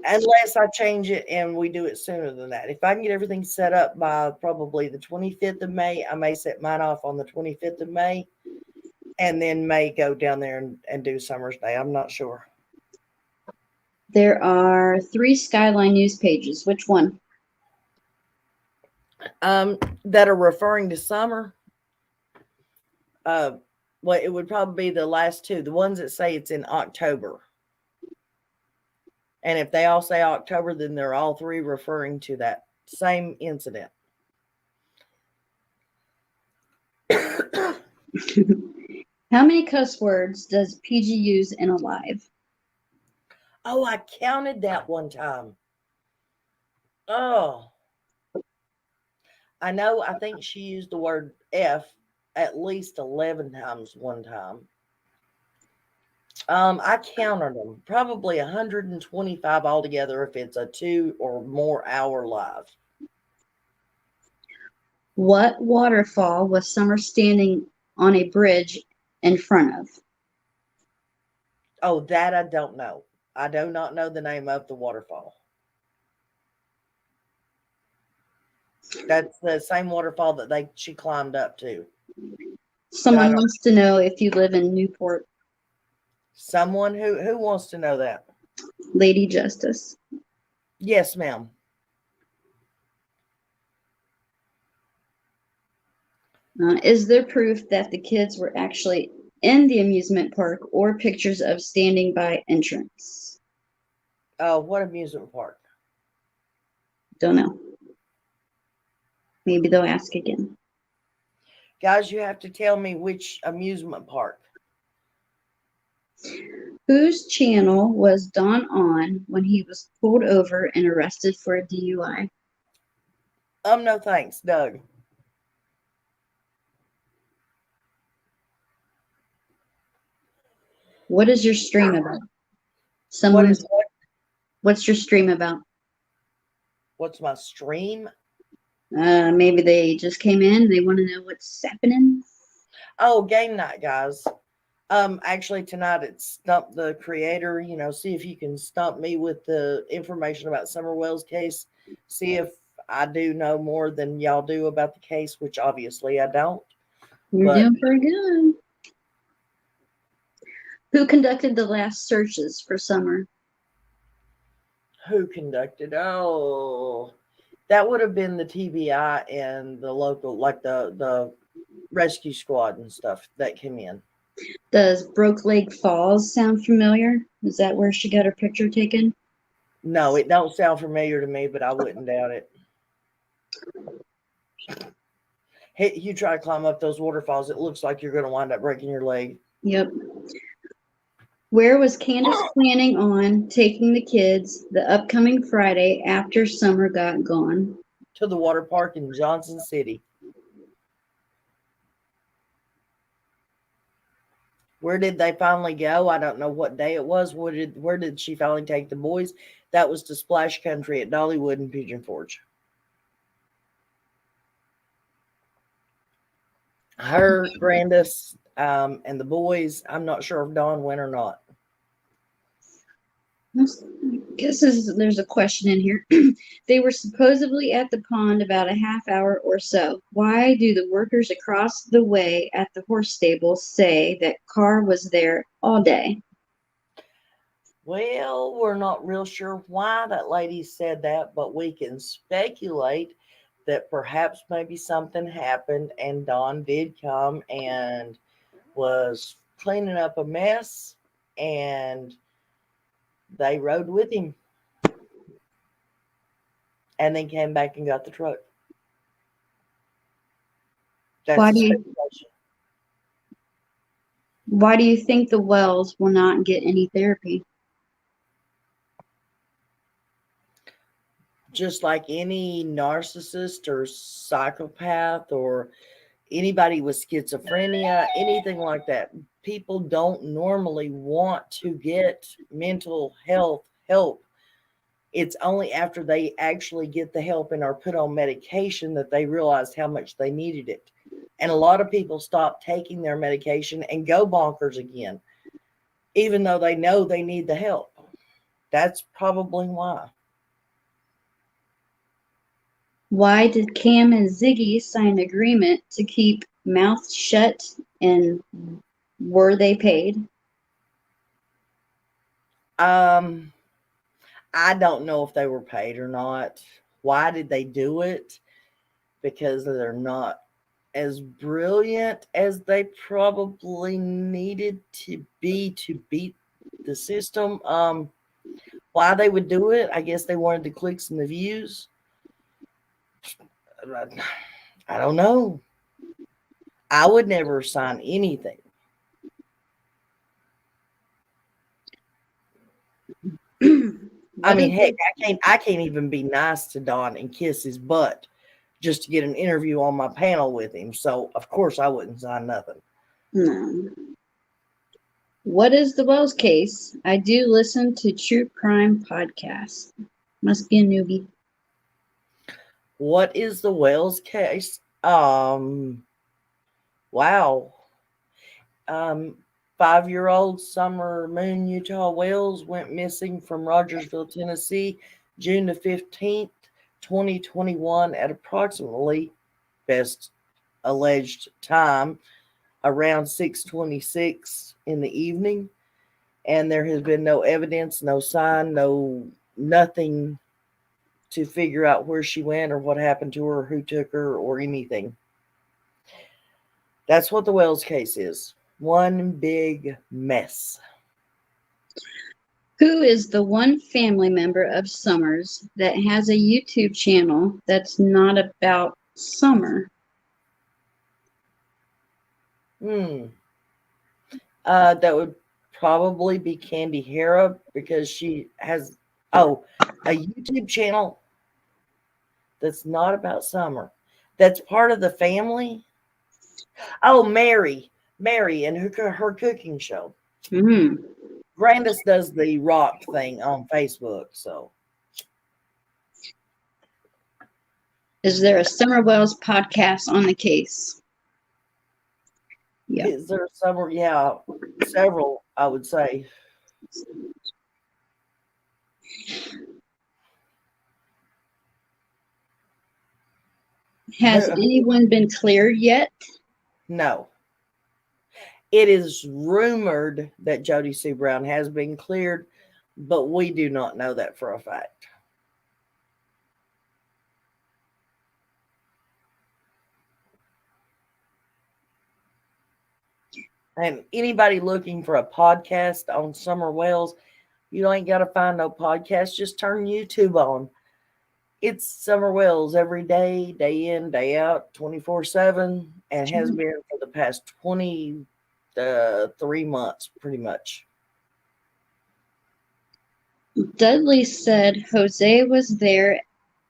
Unless I change it and we do it sooner than that. If I can get everything set up by probably the 25th of May, I may set mine off on the 25th of May and then may go down there and do Summer's Day. I'm not sure. There are 3 Skyline news pages. Which one? That are referring to Summer. Well, it would probably be the last 2, the ones that say it's in October. And if they all say October, then they're all 3 referring to that same incident. How many cuss words does PG use in Alive? Oh, I counted that one time. Oh. I know, I think she used the word F at least 11 times one time. I counted them, probably 125 altogether if it's a 2 or more hour live. What waterfall was Summer standing on a bridge in front of? Oh, that I don't know. I do not know the name of the waterfall. That's the same waterfall that she climbed up to. Someone wants to know if you live in Newport. Someone who wants to know that? Lady Justice. Yes, ma'am. Is there proof that the kids were actually in the amusement park or pictures of standing by entrance? What amusement park? Don't know. Maybe they'll ask again. Guys, you have to tell me which amusement park. Whose channel was Don on when he was pulled over and arrested for a DUI? No thanks, Doug. What is your stream about? Someone's, what's your stream about? What's my stream? Maybe they just came in. They want to know what's happening. Oh, game night, guys. Actually tonight it's Stump the Creator. You know, see if you can stump me with the information about Summer Wells case. See if I do know more than y'all do about the case, which obviously I don't. You're doing pretty good. Who conducted the last searches for Summer? Who conducted? Oh, that would have been the TBI and the local, like the rescue squad and stuff that came in. Does Broke Lake Falls sound familiar? Is that where she got her picture taken? No, it don't sound familiar to me, but I wouldn't doubt it. Hey, you try to climb up those waterfalls, it looks like you're going to wind up breaking your leg. Yep. Where was Candace planning on taking the kids the upcoming Friday after Summer got gone? To the water park in Johnson City. Where did they finally go? I don't know what day it was. Where did she finally take the boys? That was to Splash Country at Dollywood and Pigeon Forge. Her, Candace, and the boys. I'm not sure if Dawn went or not. I guess there's a question in here. They were supposedly at the pond about a half hour or so. Why do the workers across the way at the horse stable say that car was there all day? Well, we're not real sure why that lady said that, but we can speculate that perhaps maybe something happened and Dawn did come and was cleaning up a mess and they rode with him and then came back and got the truck. That's Why a do you speculation. why do you think the Wells will not get any therapy? Just like any narcissist or psychopath or anybody with schizophrenia, anything like that, people don't normally want to get mental health help. It's only after they actually get the help and are put on medication that they realize how much they needed it. And a lot of people stop taking their medication and go bonkers again, even though they know they need the help. That's probably why. Why did Cam and Ziggy sign an agreement to keep mouths shut, and were they paid? I don't know if they were paid or not. Why did they do it? Because they're not as brilliant as they probably needed to be to beat the system. Why they would do it? I guess they wanted the clicks and the views. I don't know. I would never sign anything. I mean, heck, I can't even be nice to Don and kiss his butt just to get an interview on my panel with him. So of course I wouldn't sign nothing. No. What is the Wells case? I do listen to true crime podcasts. Must be a newbie. What is the Wells case? Wow. 5-year-old Summer Moon Utah Wells went missing from Rogersville, Tennessee, June the 15th, 2021 at approximately, best alleged time, around 6:26 in the evening. And there has been no evidence, no sign, nothing to figure out where she went or what happened to her, who took her, or anything. That's what the Wells case is. One big mess. Who is the one family member of Summer's that has a YouTube channel that's not about Summer? That would probably be Candy Hera because she has a YouTube channel that's not about Summer. That's part of the family. Oh, Mary and her cooking show. Grandis does the rock thing on Facebook, so Is there a Summer Wells podcast on the case? Yeah. is there several? Yeah, several. I would say. Has anyone been cleared yet? No. It is rumored that Jody Sue Brown has been cleared, but we do not know that for a fact. And anybody looking for a podcast on Summer Wells, you ain't got to find no podcast. Just turn YouTube on. It's Summer Wells every day, day in, day out, 24/7, and has been for the past 23 months, pretty much. Dudley said Jose was there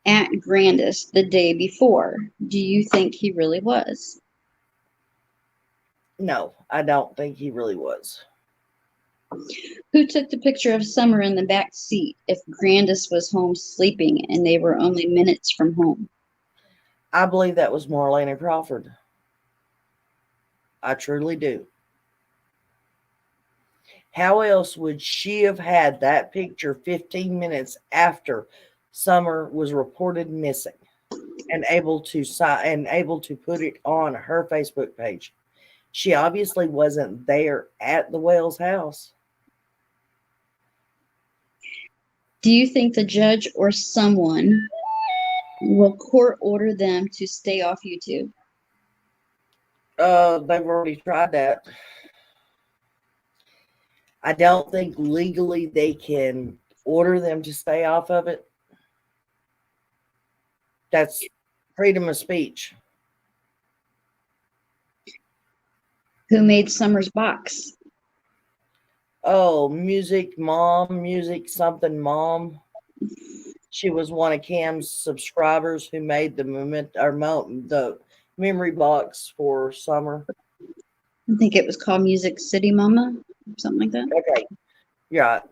at Grandis the day before. Do you think he really was? No, I don't think he really was. Who took the picture of Summer in the back seat if Grandis was home sleeping and they were only minutes from home? I believe that was Marlena Crawford. I truly do. How else would she have had that picture 15 minutes after Summer was reported missing and able to put it on her Facebook page? She obviously wasn't there at the Wells house. Do you think the judge or someone will court order them to stay off YouTube? They've already tried that. I don't think legally they can order them to stay off of it. That's freedom of speech. Who made Summer's box? Oh, music something mom. She was one of Cam's subscribers who made the the memory box for Summer. I think it was called Music City Mama, something like that. Okay, you're right.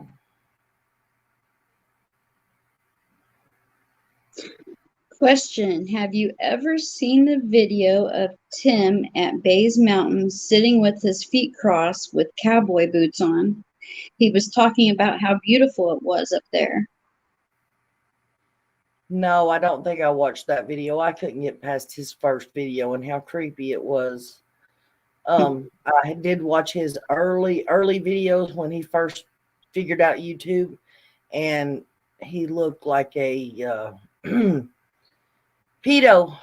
Question: have you ever seen the video of Tim at Bays Mountain sitting with his feet crossed with cowboy boots on? He was talking about how beautiful it was up there. No, I don't think I watched that video. I couldn't get past his first video and how creepy it was. I did watch his early videos when he first figured out YouTube, and he looked like a pedo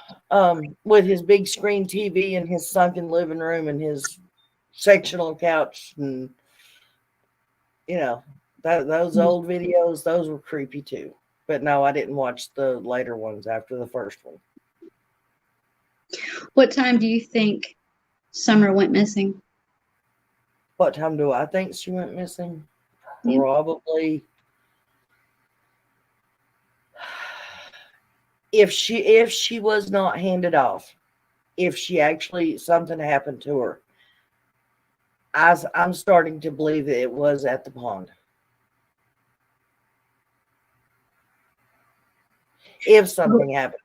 with his big screen TV and his sunken living room and his sectional couch, and those old videos, those were creepy too. But no, I didn't watch the later ones after the first one. What time do you think Summer went missing? What time do I think she went missing? Yeah. Probably if she was not handed off, if she actually something happened to her, I'm starting to believe that it was at the pond. If something happened.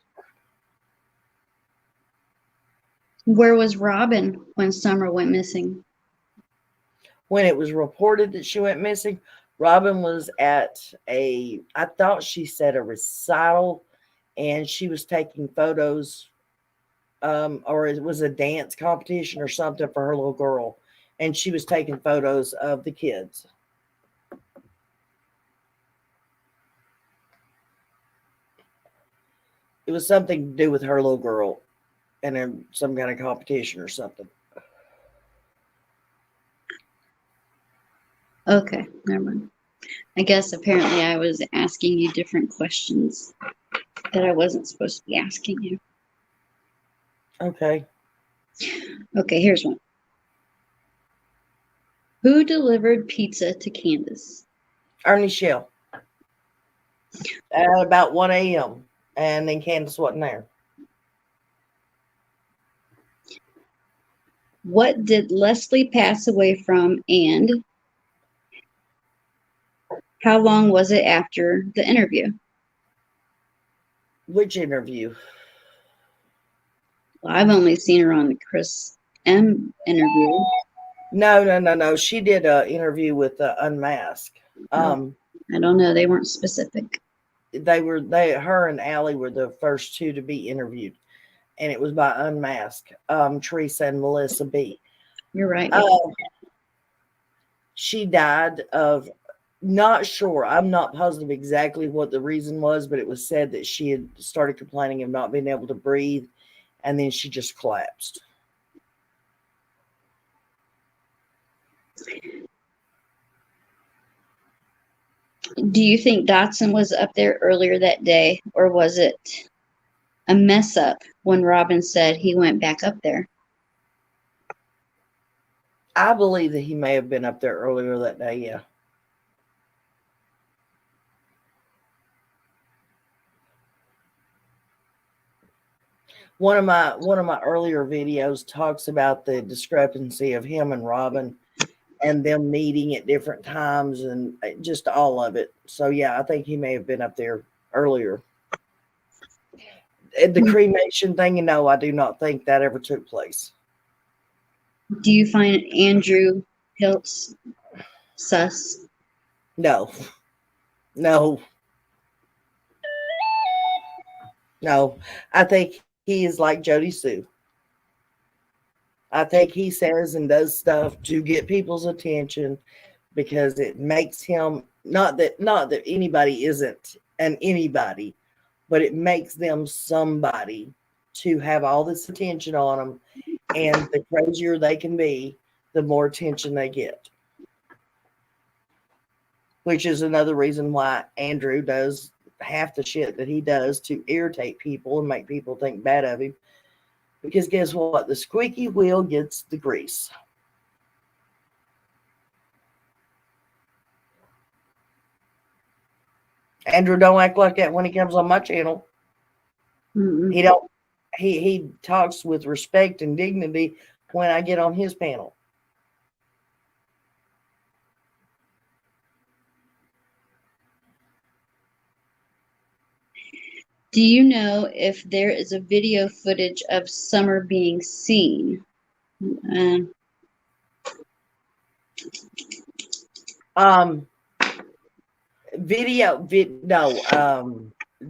Where was Robin when Summer went missing? When it was reported that she went missing, Robin was at I thought she said a recital, and she was taking photos, or it was a dance competition or something for her little girl, and she was taking photos of the kids. It was something to do with her little girl and then some kind of competition or something. Okay, never mind. I guess apparently I was asking you different questions that I wasn't supposed to be asking you. Okay. Okay, here's one. Who delivered pizza to Candace? Ernie Shell. At about 1 a.m. And then Candace wasn't there. What did Leslie pass away from, and How long was it after the interview? Which interview? Well, I've only seen her on the Chris M interview. No. She did an interview with Unmask. I don't know. They weren't specific. Her and Allie were the first two to be interviewed, and it was by Unmask. Teresa and Melissa B. You're right. She died of, not sure. I'm not positive exactly what the reason was, but it was said that she had started complaining of not being able to breathe, and then she just collapsed. Do you think Dotson was up there earlier that day, or was it a mess up when Robin said he went back up there? I believe that he may have been up there earlier that day, yeah. One of my earlier videos talks about the discrepancy of him and Robin and them meeting at different times and just all of it. So yeah, I think he may have been up there earlier. The cremation thing, no, I do not think that ever took place. Do you find Andrew Hiltz sus? No. I think he is like Jody Sue. I think he says and does stuff to get people's attention because it makes him, not that anybody isn't an anybody, but it makes them somebody to have all this attention on them. And the crazier they can be, the more attention they get. Which is another reason why Andrew does half the shit that he does to irritate people and make people think bad of him. Because guess what? The squeaky wheel gets the grease. Andrew don't act like that when he comes on my channel. Mm-mm. He talks with respect and dignity when I get on his panel. Do you know if there is a video footage of Summer being seen? No.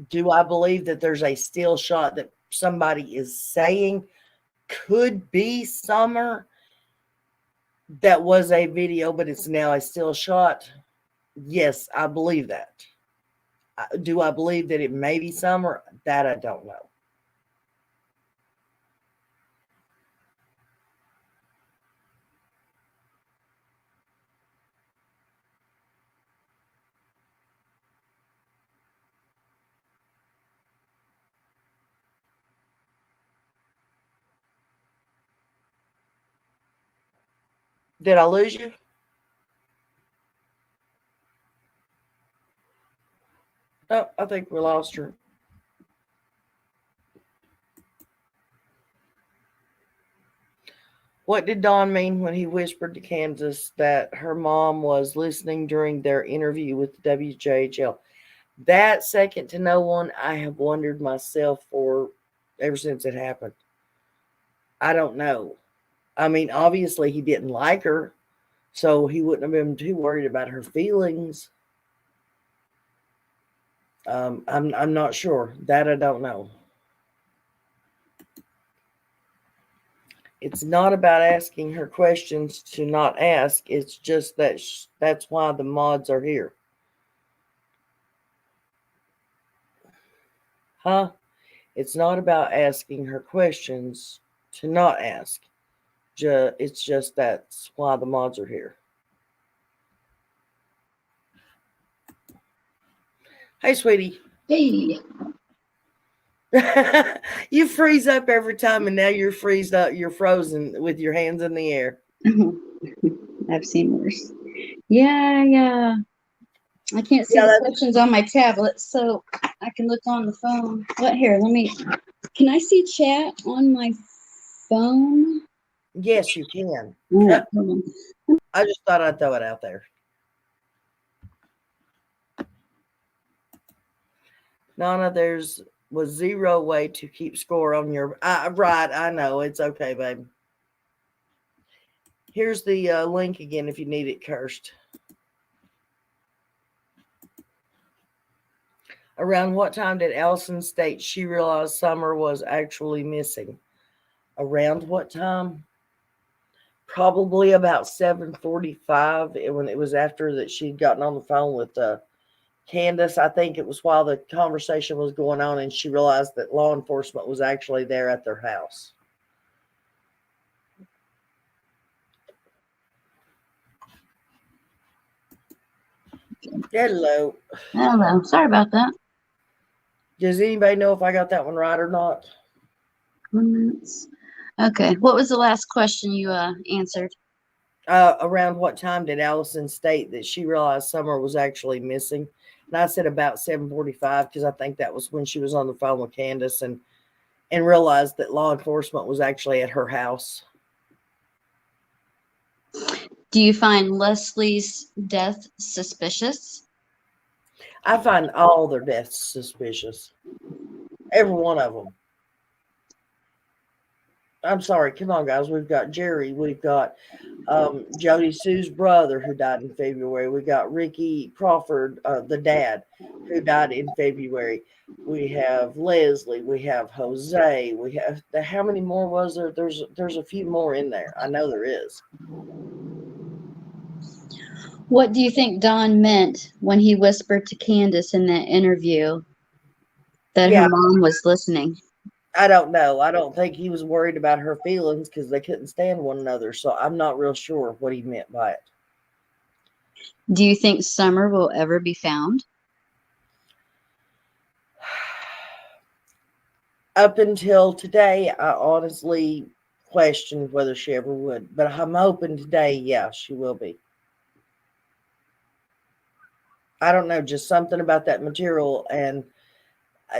Do I believe that there's a still shot that somebody is saying could be Summer? That was a video, but it's now a still shot. Yes, I believe that. Do I believe that it may be Summer? That I don't know. Did I lose you? Oh, I think we lost her. What did Don mean when he whispered to Candace that her mom was listening during their interview with the WJHL? That second to no one, I have wondered myself for ever since it happened. I don't know. I mean, obviously he didn't like her, so he wouldn't have been too worried about her feelings. I'm not sure. That I don't know. It's not about asking her questions to not ask. It's just that that's why the mods are here. Huh? It's not about asking her questions to not ask. It's just that's why the mods are here. Hey, sweetie. Hey. You freeze up every time, and now you're freezed up. You're frozen with your hands in the air. I've seen worse. Yeah. I can't see the questions on my tablet, so I can look on the phone. What here? Can I see chat on my phone? Yes, you can. Oh, I just thought I'd throw it out there. Nana, there's was zero way to keep score on your. Right, I know. It's okay, babe. Here's the link again if you need it, Kirst. Around what time did Allison state she realized Summer was actually missing? Around what time? Probably about 7:45. When it was after that she'd gotten on the phone with Candace. I think it was while the conversation was going on and she realized that law enforcement was actually there at their house. Hello. Hello. Sorry about that. Does anybody know if I got that one right or not? 1 minute. Okay. What was the last question you answered? Around what time did Allison state that she realized Summer was actually missing? And I said about 7:45 because I think that was when she was on the phone with Candace and realized that law enforcement was actually at her house. Do you find Leslie's death suspicious? I find all their deaths suspicious. Every one of them. I'm sorry. Come on, guys. We've got Jerry. We've got Jody Sue's brother who died in February. We got Ricky Crawford, the dad, who died in February. We have Leslie. We have Jose. We have how many more was there? There's a few more in there. I know there is. What do you think Don meant when he whispered to Candace in that interview that her mom was listening? I don't know. I don't think he was worried about her feelings because they couldn't stand one another. So I'm not real sure what he meant by it. Do you think Summer will ever be found? Up until today, I honestly questioned whether she ever would. But I'm hoping today, yeah, she will be. I don't know, just something about that material, and I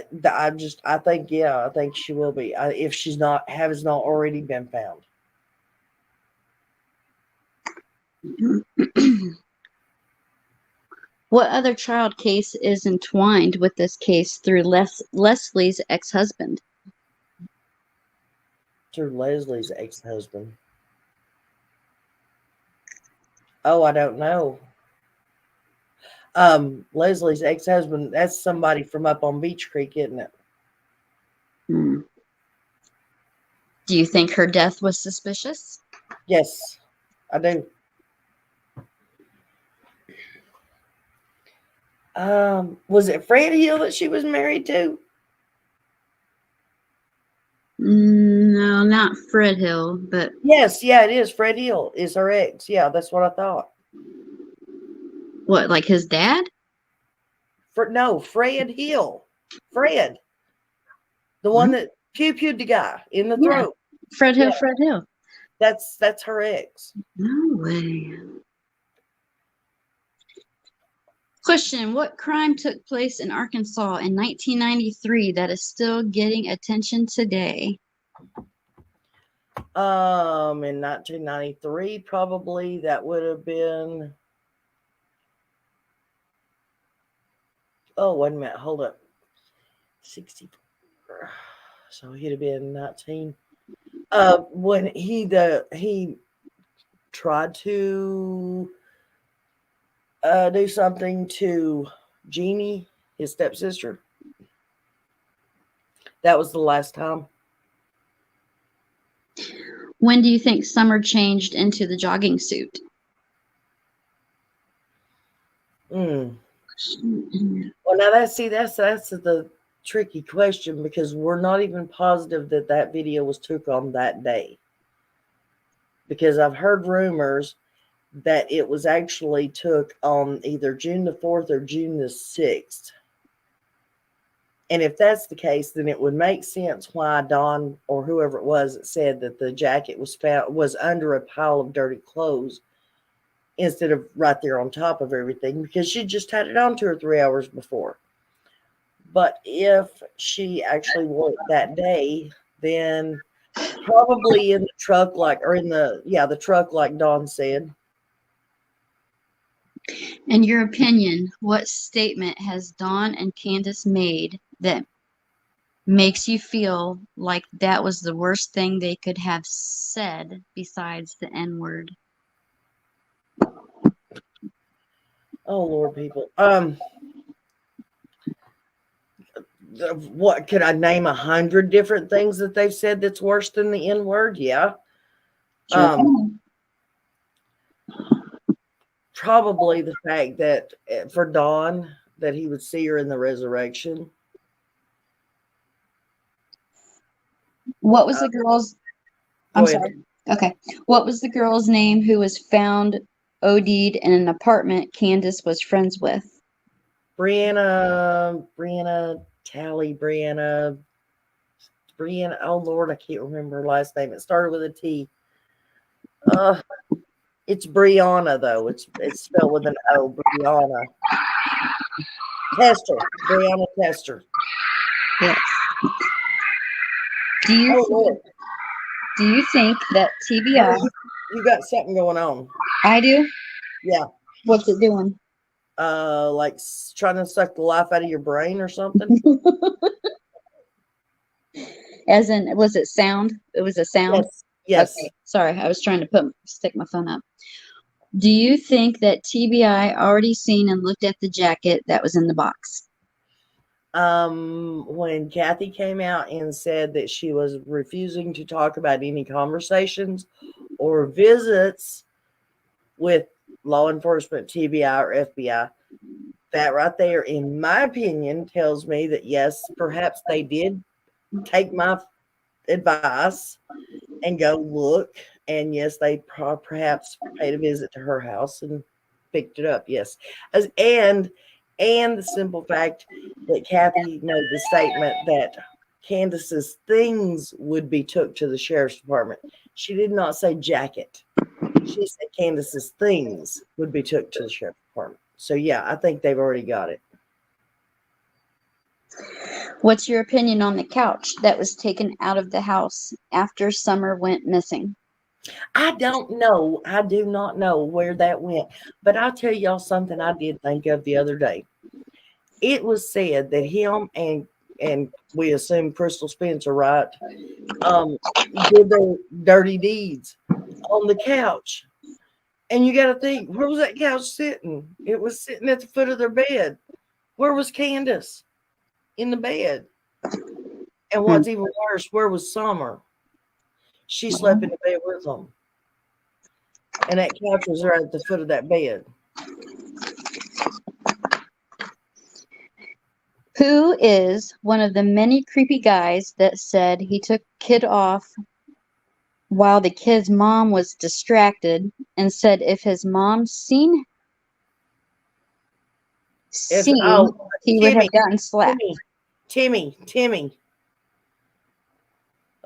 think, yeah, I think she will be. If she's not, has not already been found. What other child case is entwined with this case through Leslie's ex-husband? Through Leslie's ex-husband. Oh, I don't know. Leslie's ex-husband, that's somebody from up on Beach Creek, isn't it? Do you think her death was suspicious? Yes, I do. Was it Fred Hill that she was married to? No, not Fred Hill, but Yes, yeah, it is. Fred Hill is her ex. Yeah, that's what I thought. what, like his dad? No, Fred Hill. Fred. The one that pew-pewed the guy in the throat. Fred Hill, Fred Hill. That's her ex. No way. Question: what crime took place in Arkansas in 1993 that is still getting attention today? In 1993, probably that would have been. Oh, wait a minute. Hold up. 64. So he'd have been 19. When he tried to do something to Jeannie, his stepsister. That was the last time. When do you think Summer changed into the jogging suit? Well, now that's the tricky question because we're not even positive that video was took on that day. Because I've heard rumors that it was actually took on either June the 4th or June the 6th. And if that's the case, then it would make sense why Dawn or whoever it was that said that the jacket was under a pile of dirty clothes instead of right there on top of everything, because she just had it on 2 or 3 hours before. But if she actually wore it that day, then probably in the truck, the truck, like Dawn said. In your opinion, what statement has Dawn and Candace made that makes you feel like that was the worst thing they could have said besides the N word? Oh Lord, people. What could I name 100 different things that they've said that's worse than the N word? Yeah. Sure. Probably the fact that for Dawn that he would see her in the resurrection. What was the girl's? I'm Go ahead. sorry. Okay. What was the girl's name who was found OD'd in an apartment Candace was friends with? Brianna Tally, Brianna. Oh Lord, I can't remember her last name. It started with a T. Uh, it's Brianna though. It's spelled with an O. Brianna Tester. Brianna Tester. Yes. Do you Oh Lord, think that TBI? you got something going on. I do. Yeah. What's it doing? Like trying to suck the life out of your brain or something. As in, was it sound? It was a sound. Yes. Yes. Okay. Sorry, I was trying to stick my phone up. Do you think that TBI already seen and looked at the jacket that was in the box? When Kathy came out and said that she was refusing to talk about any conversations or visits with law enforcement, TBI, or FBI, that right there, in my opinion, tells me that yes, perhaps they did take my advice and go look. And yes, they perhaps paid a visit to her house and picked it up. Yes. And the simple fact that Kathy made the statement that Candace's things would be took to the sheriff's department. She did not say jacket. She said Candace's things would be took to the sheriff's department. So yeah, I think they've already got it. What's your opinion on the couch that was taken out of the house after Summer went missing? I don't know. I do not know where that went. But I'll tell y'all something I did think of the other day. It was said that him and we assume Crystal Spencer, right? Did their dirty deeds on the couch. And you got to think, where was that couch sitting? It was sitting at the foot of their bed. Where was Candace? In the bed. And what's even worse, where was Summer? She slept in the bed with them. And that couch was right at the foot of that bed. Who is one of the many creepy guys that said he took kid off while the kid's mom was distracted and said if his mom seen he would have gotten slapped? Timmy.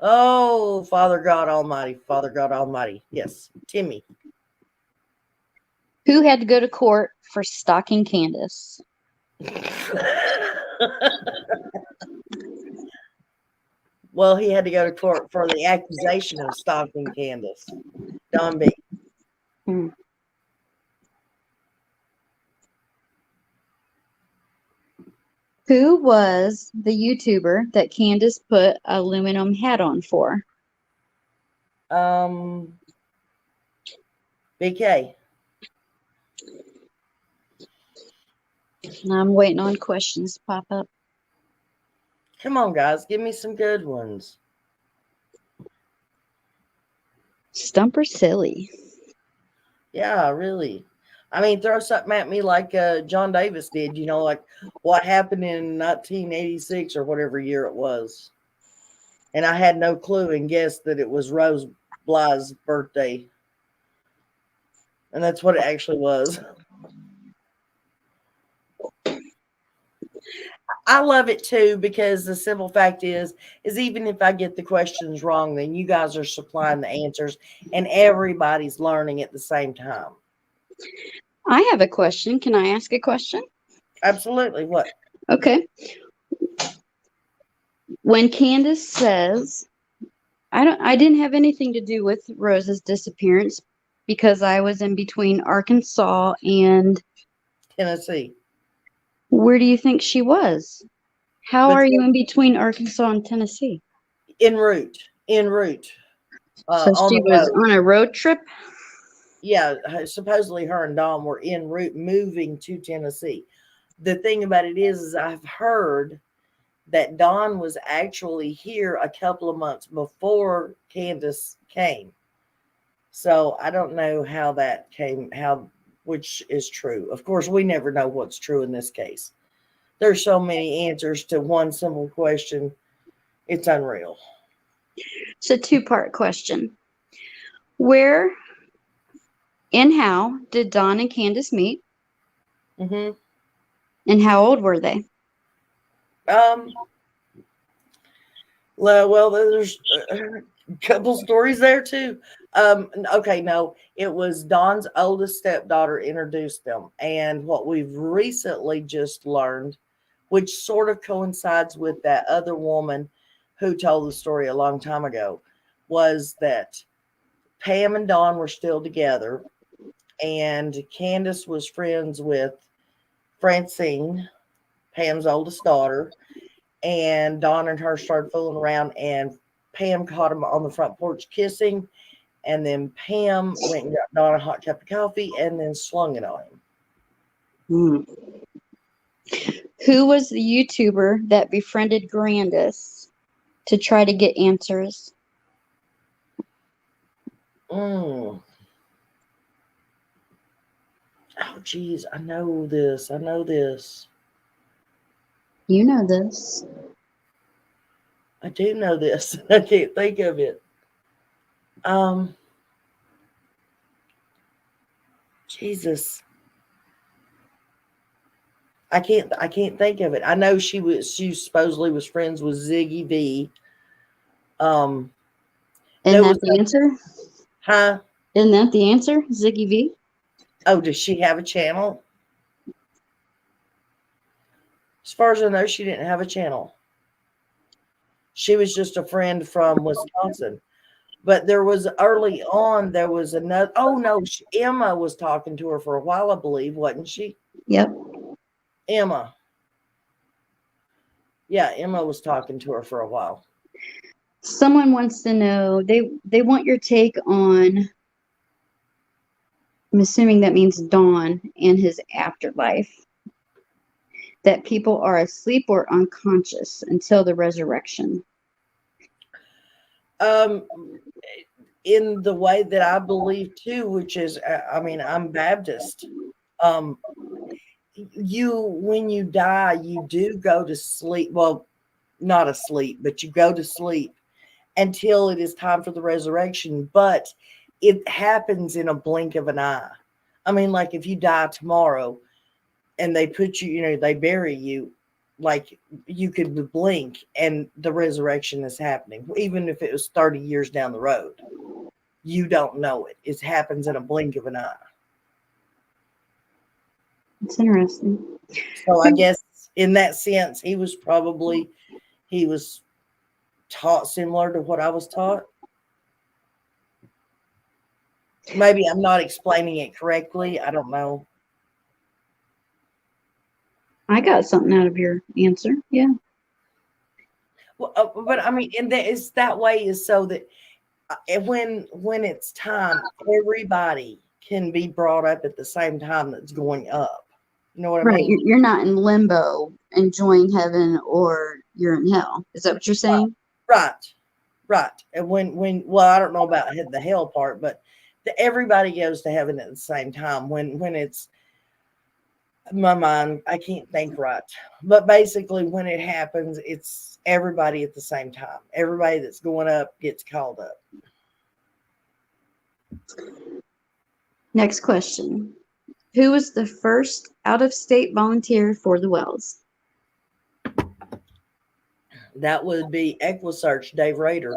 Oh, Father God Almighty. Yes, Timmy. Who had to go to court for stalking Candace? Well, he had to go to court for the accusation of stalking Candace. Don B. Who was the YouTuber that Candace put aluminum hat on for? BK. I'm waiting on questions to pop up. Come on, guys. Give me some good ones. Stump or silly? Yeah, really. I mean, throw something at me like John Davis did, like what happened in 1986 or whatever year it was. And I had no clue and guessed that it was Rose Bly's birthday. And that's what it actually was. I love it too, because the simple fact is even if I get the questions wrong, then you guys are supplying the answers and everybody's learning at the same time. I have a question. Can I ask a question? Absolutely. What? Okay. When Candace says, I didn't have anything to do with Rose's disappearance because I was in between Arkansas and Tennessee. Where do you think she was? How But are you in between Arkansas and Tennessee? en route, So on she the was road. on a road trip? Yeah, supposedly her and Dom were en route moving to Tennessee. The thing about it is I've heard that Don was actually here a couple of months before Candace came. So I don't know how that came, which is true. Of course, we never know what's true in this case. There's so many answers to one simple question. It's unreal. It's a two-part question. Where and how did Don and Candace meet? Hmm. And how old were they? Um, well, there's a couple stories there too. Okay, no, it was Don's oldest stepdaughter introduced them, and what we've recently just learned, which sort of coincides with that other woman who told the story a long time ago, was that Pam and Don were still together, and Candace was friends with Francine, Pam's oldest daughter, and Don and her started fooling around, and Pam caught him on the front porch kissing, and then Pam went and got Don a hot cup of coffee and then slung it on him. Hmm. Who was the YouTuber that befriended Candace to try to get answers? Mm. Oh, geez, I know this. I know this. You know this. I do know this. I can't think of it. Um, Jesus, I can't think of it. I know she supposedly was friends with Ziggy V. Um, Isn't there that was the answer? huh? Isn't that the answer? Ziggy V? Oh, does she have a channel? As far as I know, she didn't have a channel. She was just a friend from Wisconsin. But there was early on, there was another. Oh no, Emma was talking to her for a while, I believe, wasn't she? Yep. Emma. Yeah, Emma was talking to her for a while. Someone wants to know, they want your take on, I'm assuming that means Dawn and his afterlife, that people are asleep or unconscious until the resurrection. Um, in the way that I believe too, which is, I mean, I'm Baptist. Um, when you die, you do go to sleep. Well, not asleep, but you go to sleep until it is time for the resurrection. But it happens in a blink of an eye. I mean, like if you die tomorrow and they put you, they bury you, like you could blink and the resurrection is happening, even if it was 30 years down the road. You don't know it. It happens in a blink of an eye. It's interesting. So I guess in that sense, he was taught similar to what I was taught. Maybe I'm not explaining it correctly. I don't know. I got something out of your answer. Yeah. Well, but I mean, and that is that way is so that when it's time, everybody can be brought up at the same time that's going up. You know what I Right. mean? You're not in limbo enjoying heaven or you're in hell. Is that what you're saying? Right, right. And well, I don't know about the hell part, but everybody goes to heaven at the same time. When it's my mind, I can't think right. But basically, when it happens, it's everybody at the same time. Everybody that's going up gets called up. Next question. Who was the first out of state volunteer for the wells? That would be EquiSearch, Dave Rader.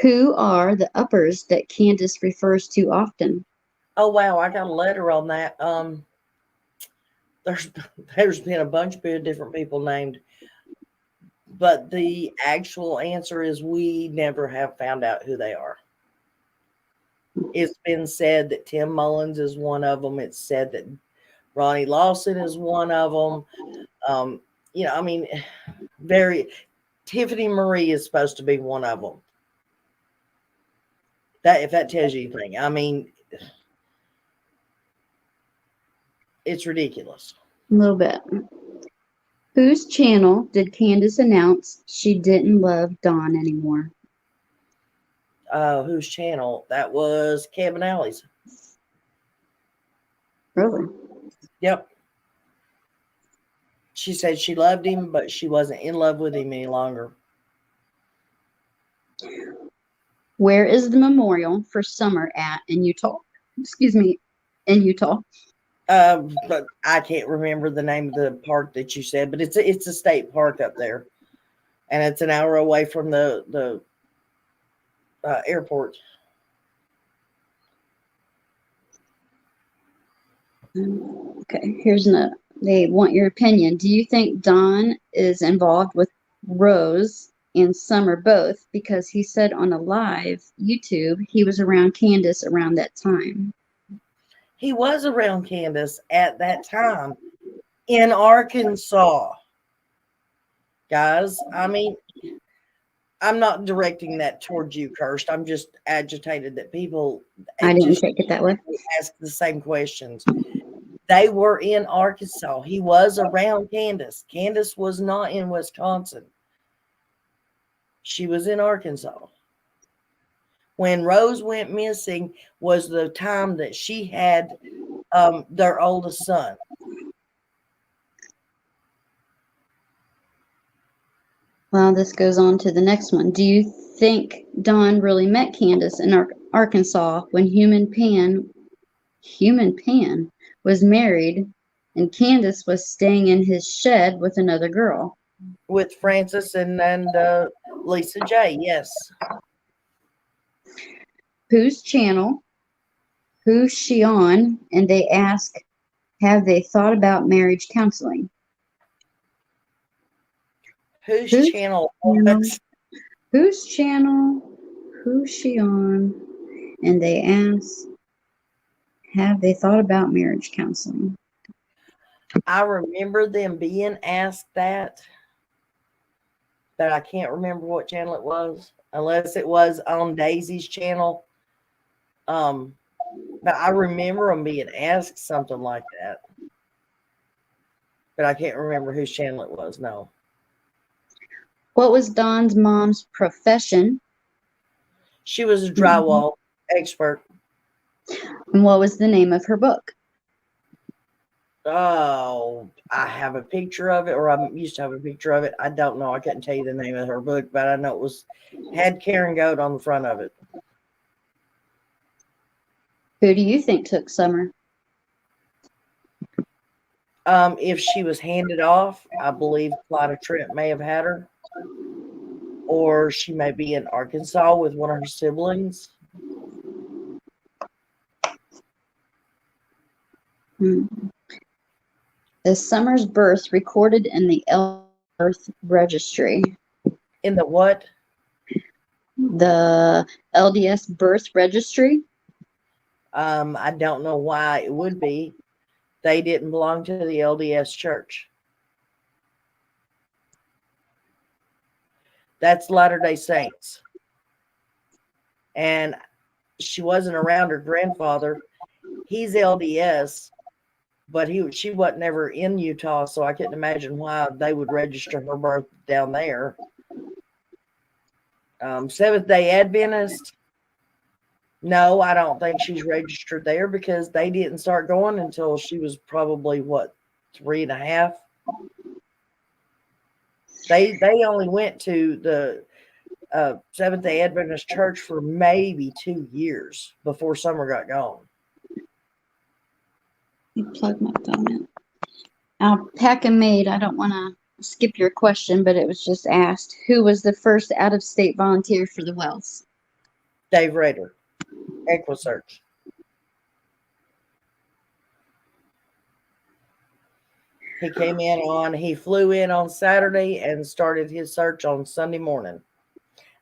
Who are the uppers that Candace refers to often? Oh wow, I got a letter on that. There's there's been a bunch of different people named, but the actual answer is we never have found out who they are. It's been said that Tim Mullins is one of them. It's said that Ronnie Lawson is one of them. I mean, very Tiffany Marie is supposed to be one of them. That if that tells you anything, I mean, it's ridiculous. A little bit. Whose channel did Candace announce she didn't love Dawn anymore? Whose channel? That was Kevin Alley's. Really? Yep. She said she loved him, but she wasn't in love with him any longer. Where is the memorial for Summer at in Utah? Excuse me, in Utah. But I can't remember the name of the park that you said, but it's a state park up there, and it's an hour away from the airport. Okay, here's another. They want your opinion. Do you think Don is involved with Rose and Summer both? Because he said on a live YouTube he was around Candace around that time. He was around Candace at that time in Arkansas. Guys, I mean, I'm not directing that towards you, Kirst. I'm just agitated that people I didn't just take it that way. ask the same questions. They were in Arkansas. He was around Candace. Candace was not in Wisconsin. She was in Arkansas. When Rose went missing was the time that she had their oldest son. Well, this goes on to the next one. Do you think Don really met Candace in Arkansas when Human Pan was married and Candace was staying in his shed with another girl? With Francis and Lisa J, yes. Whose channel? Who's she on? And they ask, have they thought about marriage counseling? Whose channel? Whose channel? Who's she on? And they ask, have they thought about marriage counseling? I remember them being asked that, but I can't remember what channel it was, unless it was on Daisy's channel. But I remember them being asked something like that, but I can't remember whose channel it was. No. What was Don's mom's profession? She was a drywall expert. And what was the name of her book? Oh, I have a picture of it, or I used to have a picture of it. I don't know. I couldn't tell you the name of her book, but I know had Karen Goat on the front of it. Who do you think took Summer? If she was handed off, I believe Clyda Trent may have had her. Or she may be in Arkansas with one of her siblings. Is Summer's birth recorded in the birth registry? In the what? The LDS birth registry? I don't know why it would be. They didn't belong to the LDS church. That's Latter-day Saints. And she wasn't around her grandfather. He's LDS, but she wasn't ever in Utah, so I couldn't imagine why they would register her birth down there. Seventh-day Adventist, no, I don't think she's registered there because they didn't start going until she was probably, 3.5? They only went to the Seventh-day Adventist church for maybe 2 years before Summer got gone. You plug my thumb in. Alpaca Maid, I don't want to skip your question, but it was just asked, who was the first out-of-state volunteer for the Wells? Dave Rader, EquiSearch. He flew in on Saturday and started his search on Sunday morning.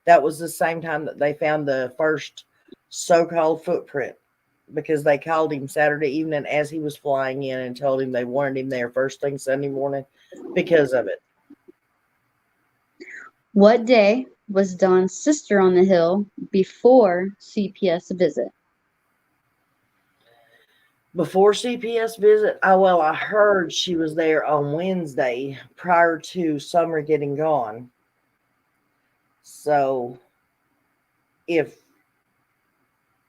That was the same time that they found the first so-called footprint because they called him Saturday evening as he was flying in and told him they wanted him there first thing Sunday morning because of it. What day was Dawn's sister on the hill before CPS visit? Before CPS visit, I heard she was there on Wednesday prior to Summer getting gone. So,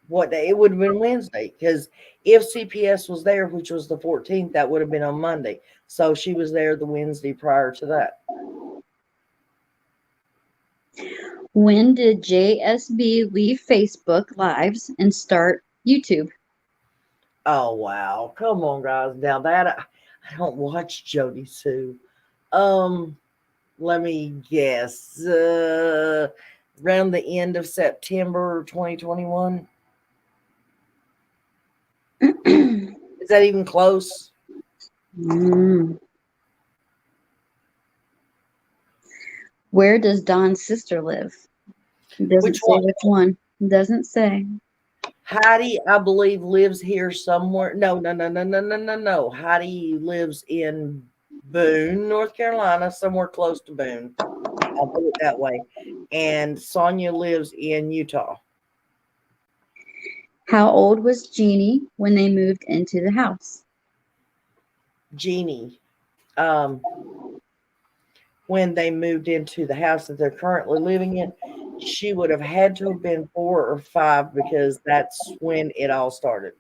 what day? It would have been Wednesday because if CPS was there, which was the 14th, that would have been on Monday. So she was there the Wednesday prior to that. When did JSB leave Facebook Lives and start YouTube? Oh wow! Come on, guys. Now that I don't watch Jody Sue. Let me guess. Around the end of September 2021. Is that even close? Where does Dawn's sister live? It doesn't Which say one? which one. It doesn't say. Heidi, I believe, lives here somewhere. No. Heidi lives in Boone, North Carolina, somewhere close to Boone. I'll put it that way. And Sonia lives in Utah. How old was Jeannie when they moved into the house? Jeannie, when they moved into the house that they're currently living in, she would have had to have been 4 or 5 because that's when it all started.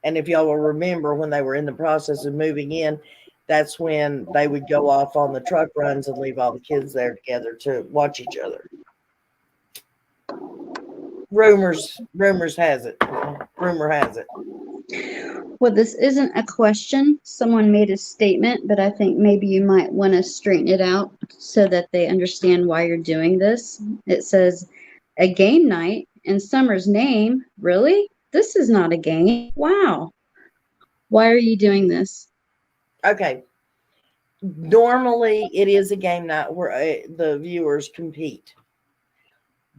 And if y'all will remember, when they were in the process of moving in, that's when they would go off on the truck runs and leave all the kids there together to watch each other. Rumor has it. Well, this isn't a question. Someone made a statement, but I think maybe you might want to straighten it out so that they understand why you're doing this. It says, a game night in Summer's name. Really? This is not a game. Wow. Why are you doing this? Okay. Normally, it is a game night where the viewers compete.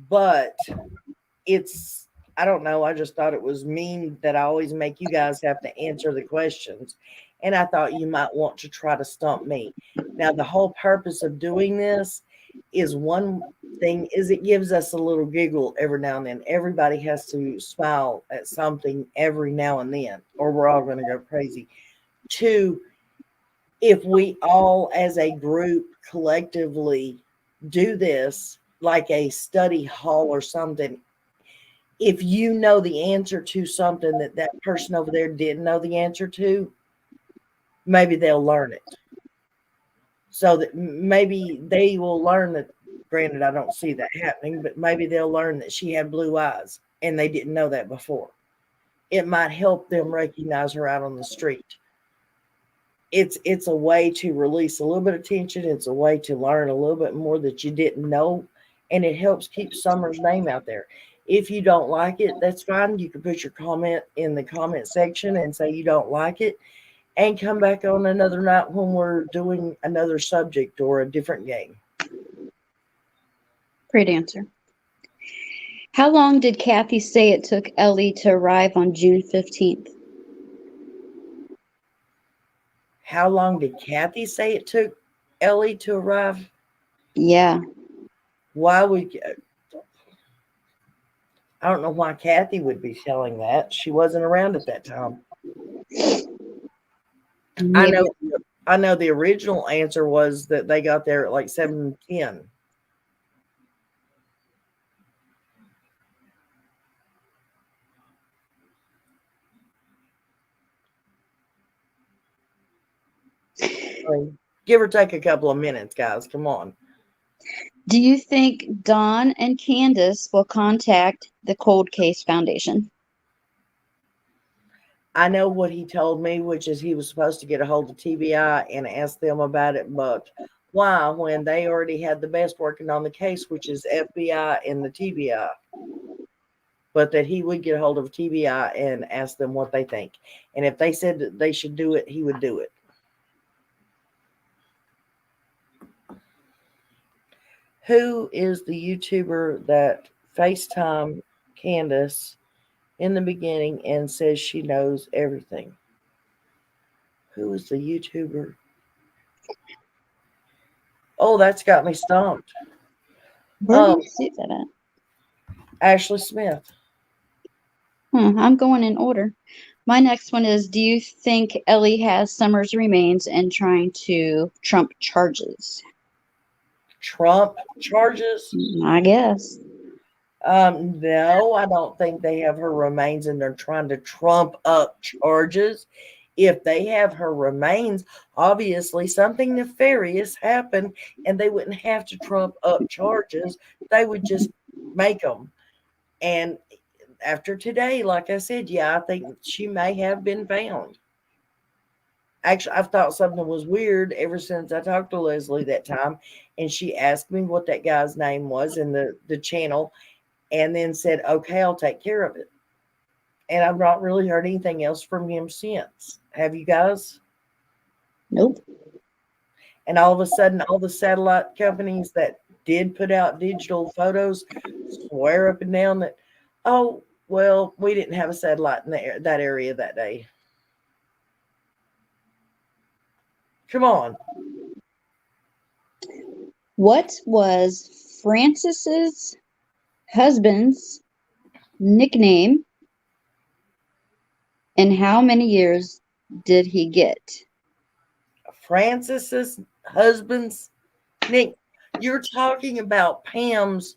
But I don't know. I just thought it was mean that I always make you guys have to answer the questions. And I thought you might want to try to stump me. Now, the whole purpose of doing this is one thing is it gives us a little giggle every now and then. Everybody has to smile at something every now and then, or we're all going to go crazy. 2, if we all as a group collectively do this, like a study hall or something, if you know the answer to something that that person over there didn't know the answer to, maybe they'll learn it. So that maybe they will learn that, granted, I don't see that happening, but maybe they'll learn that she had blue eyes and they didn't know that before. It might help them recognize her out on the street. It's a way to release a little bit of tension. It's a way to learn a little bit more that you didn't know, and it helps keep Summer's name out there. If you don't like it, that's fine. You can put your comment in the comment section and say you don't like it, and come back on another night when we're doing another subject or a different game. Great answer. How long did Kathy say it took Ellie to arrive on June 15th? How long did Kathy say it took Ellie to arrive? Yeah. Why would I don't know why Kathy would be telling that. She wasn't around at that time. Maybe. I know the original answer was that they got there at like 7:10. Give or take a couple of minutes, guys. Come on. Do you think Dawn and Candace will contact the Cold Case Foundation? I know what he told me, which is he was supposed to get a hold of TBI and ask them about it, but why when they already had the best working on the case, which is FBI and the TBI? But that he would get a hold of TBI and ask them what they think. And if they said that they should do it, he would do it. Who is the YouTuber that FaceTime Candace in the beginning and says she knows everything? Who is the YouTuber? Oh, that's got me stumped. Where do you see that at? Ashley Smith. I'm going in order. My next one is, do you think Ellie has Summer's remains and trying to trump charges? Trump charges? I guess. No, I don't think they have her remains and they're trying to trump up charges. If they have her remains, obviously something nefarious happened and they wouldn't have to trump up charges. They would just make them. And after today, like I said, yeah, I think she may have been found. Actually, I've thought something was weird ever since I talked to Leslie that time, and she asked me what that guy's name was in the channel, and then said, "Okay, I'll take care of it." And I've not really heard anything else from him since. Have you guys? Nope. And all of a sudden, all the satellite companies that did put out digital photos swear up and down that, oh, well, we didn't have a satellite in that area that day. Come on. What was Francis's husband's nickname and how many years did he get? Francis's husband's Nick. You're talking about Pam's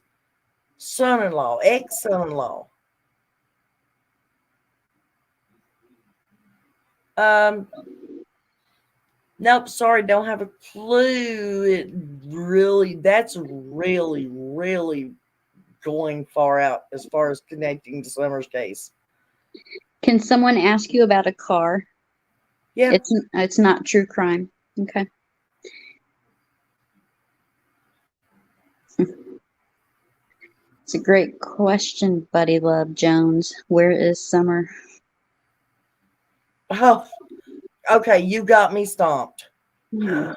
son-in-law, ex-son-in-law. Nope, sorry, don't have a clue. That's really going far out as far as connecting to Summer's case. Can someone ask you about a car? Yeah. It's not true crime. Okay. It's a great question, Buddy Love Jones. Where is Summer? Oh, okay, you got me stomped. Do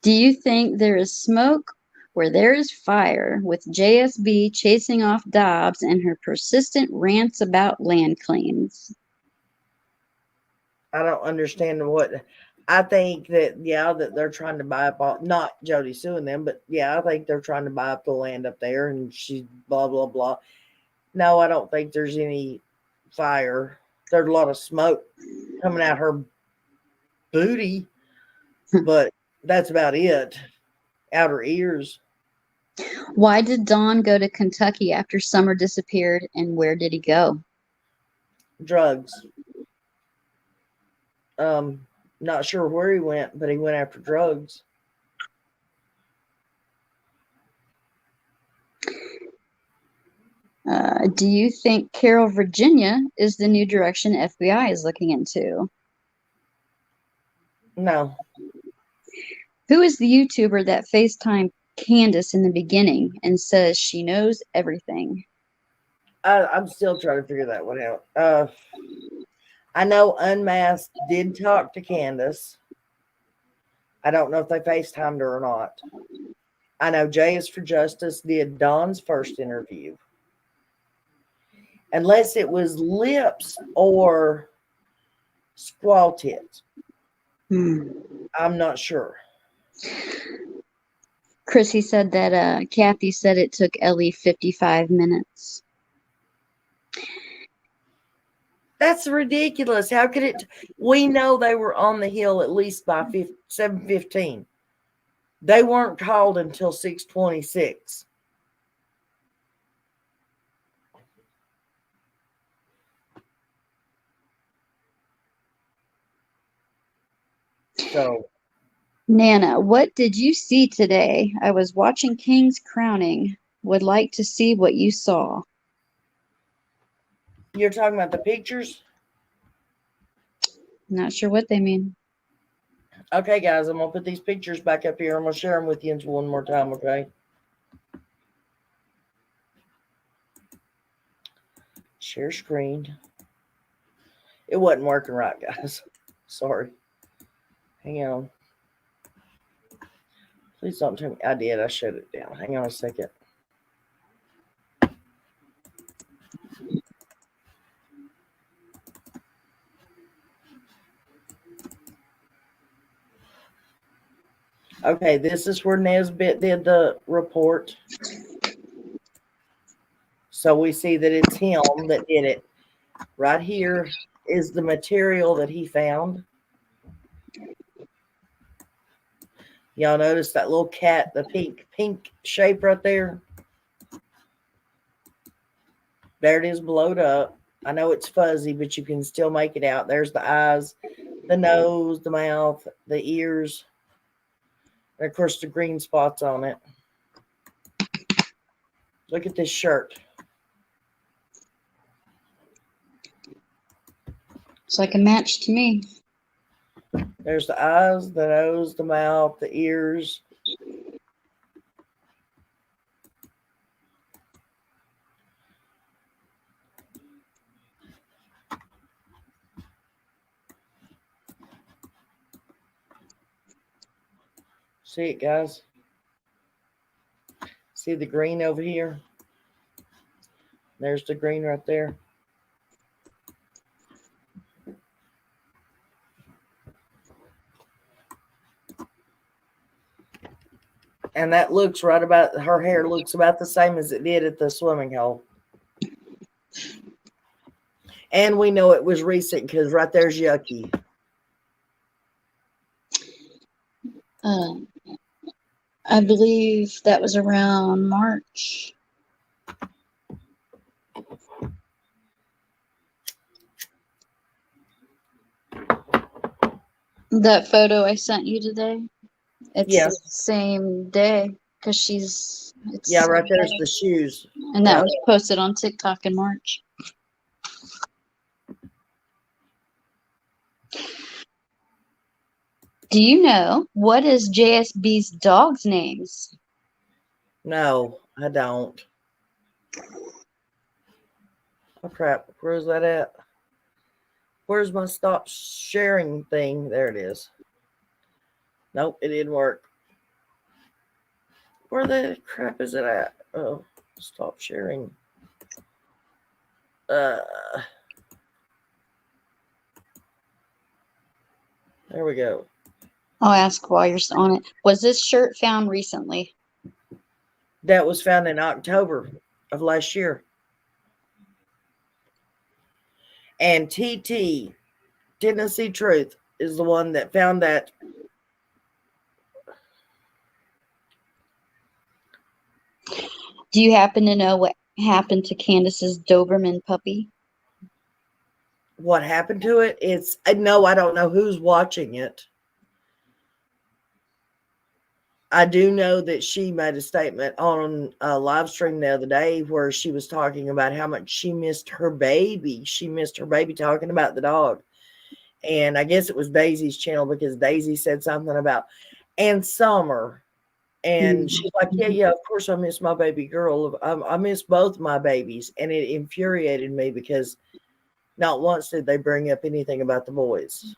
you think there is smoke where there is fire, with JSB chasing off Dobbs and her persistent rants about land claims? I don't understand what. I think that, yeah, that they're trying to buy up all, not Jody suing them, but yeah, I think they're trying to buy up the land up there and she's blah blah blah. No, I don't think there's any fire. There's a lot of smoke coming out her booty, but that's about it. Out her ears. Why did Don go to Kentucky after Summer disappeared, and where did he go? Drugs. Not sure where he went, but he went after drugs. Do you think Carol, Virginia is the new direction FBI is looking into? No. Who is the YouTuber that FaceTimed Candace in the beginning and says she knows everything? I'm still trying to figure that one out. I know Unmasked did talk to Candace. I don't know if they FaceTimed her or not. I know Jay is for Justice did Don's first interview. Unless it was Lips or Squaw Tits. I'm not sure. Chrissy said that Kathy said it took Ellie 55 minutes. That's ridiculous. How could it? We know they were on the hill at least by 7:15. They weren't called until 6:26. So, Nana, what did you see today? I was watching King's Crowning. Would like to see what you saw. you're talking about the pictures? Not sure what they mean. Okay, guys, I'm going to put these pictures back up here. I'm going to share them with you one more time, okay? Share screen. It wasn't working right, guys. Sorry. Hang on. Please don't tell me I did. I shut it down. Hang on a second. Okay, this is where Nesbitt did the report. So we see that it's him that did it. Right here is the material that he found. Y'all notice that little cat, the pink shape right there? There it is blowed up. I know it's fuzzy, but you can still make it out. There's the eyes, the nose, the mouth, the ears, and of course the green spots on it. Look at this shirt. It's like a match to me. There's the eyes, the nose, the mouth, the ears. See it, guys? See the green over here? There's the green right there. And that looks right about, her hair looks about the same as it did at the swimming hole. And we know it was recent because right there's Yucky. I believe that was around March. That photo I sent you today, it's the same day because she's. Yeah, right there's the shoes. And that was posted on TikTok in March. Do you know what is JSB's dog's names? No, I don't. Oh, crap. Where's that at? Where's my stop sharing thing? There it is. Nope, it didn't work. Where the crap is it at? Oh, stop sharing. There we go. I'll ask while you're on it. Was this shirt found recently? That was found in October of last year. And TT, Tennessee Truth, is the one that found that. Do you happen to know what happened to Candace's Doberman puppy? What happened to it? It's no, I don't know who's watching it. I do know that she made a statement on a live stream the other day where she was talking about how much she missed her baby. She missed her baby, talking about the dog. And I guess it was Daisy's channel because Daisy said something about, and Summer. And she's like, yeah, of course I miss my baby girl. I miss both my babies. And it infuriated me because not once did they bring up anything about the boys.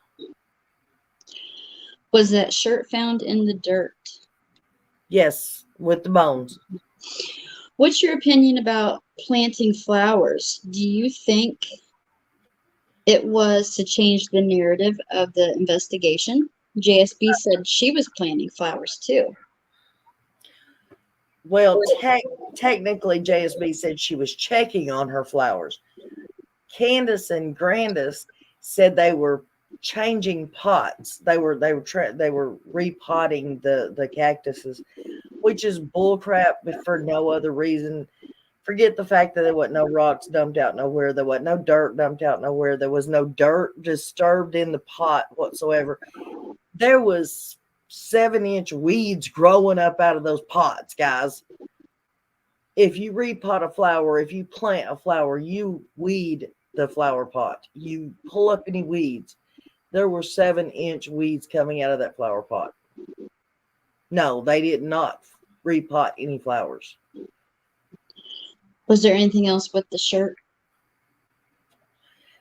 Was that shirt found in the dirt? Yes, with the bones. What's your opinion about planting flowers? Do you think it was to change the narrative of the investigation? JSB said she was planting flowers too. Well, technically, JSB said she was checking on her flowers. Candace and Candace said they were changing pots. They were repotting the cactuses, which is bullcrap for no other reason. Forget the fact that there wasn't no rocks dumped out nowhere. There wasn't no dirt dumped out nowhere. There was no dirt disturbed in the pot whatsoever. There was 7-inch weeds growing up out of those pots, guys. If you repot a flower, if you plant a flower, you weed the flower pot. You pull up any weeds. There were 7-inch weeds coming out of that flower pot. No, they did not repot any flowers. Was there anything else with the shirt?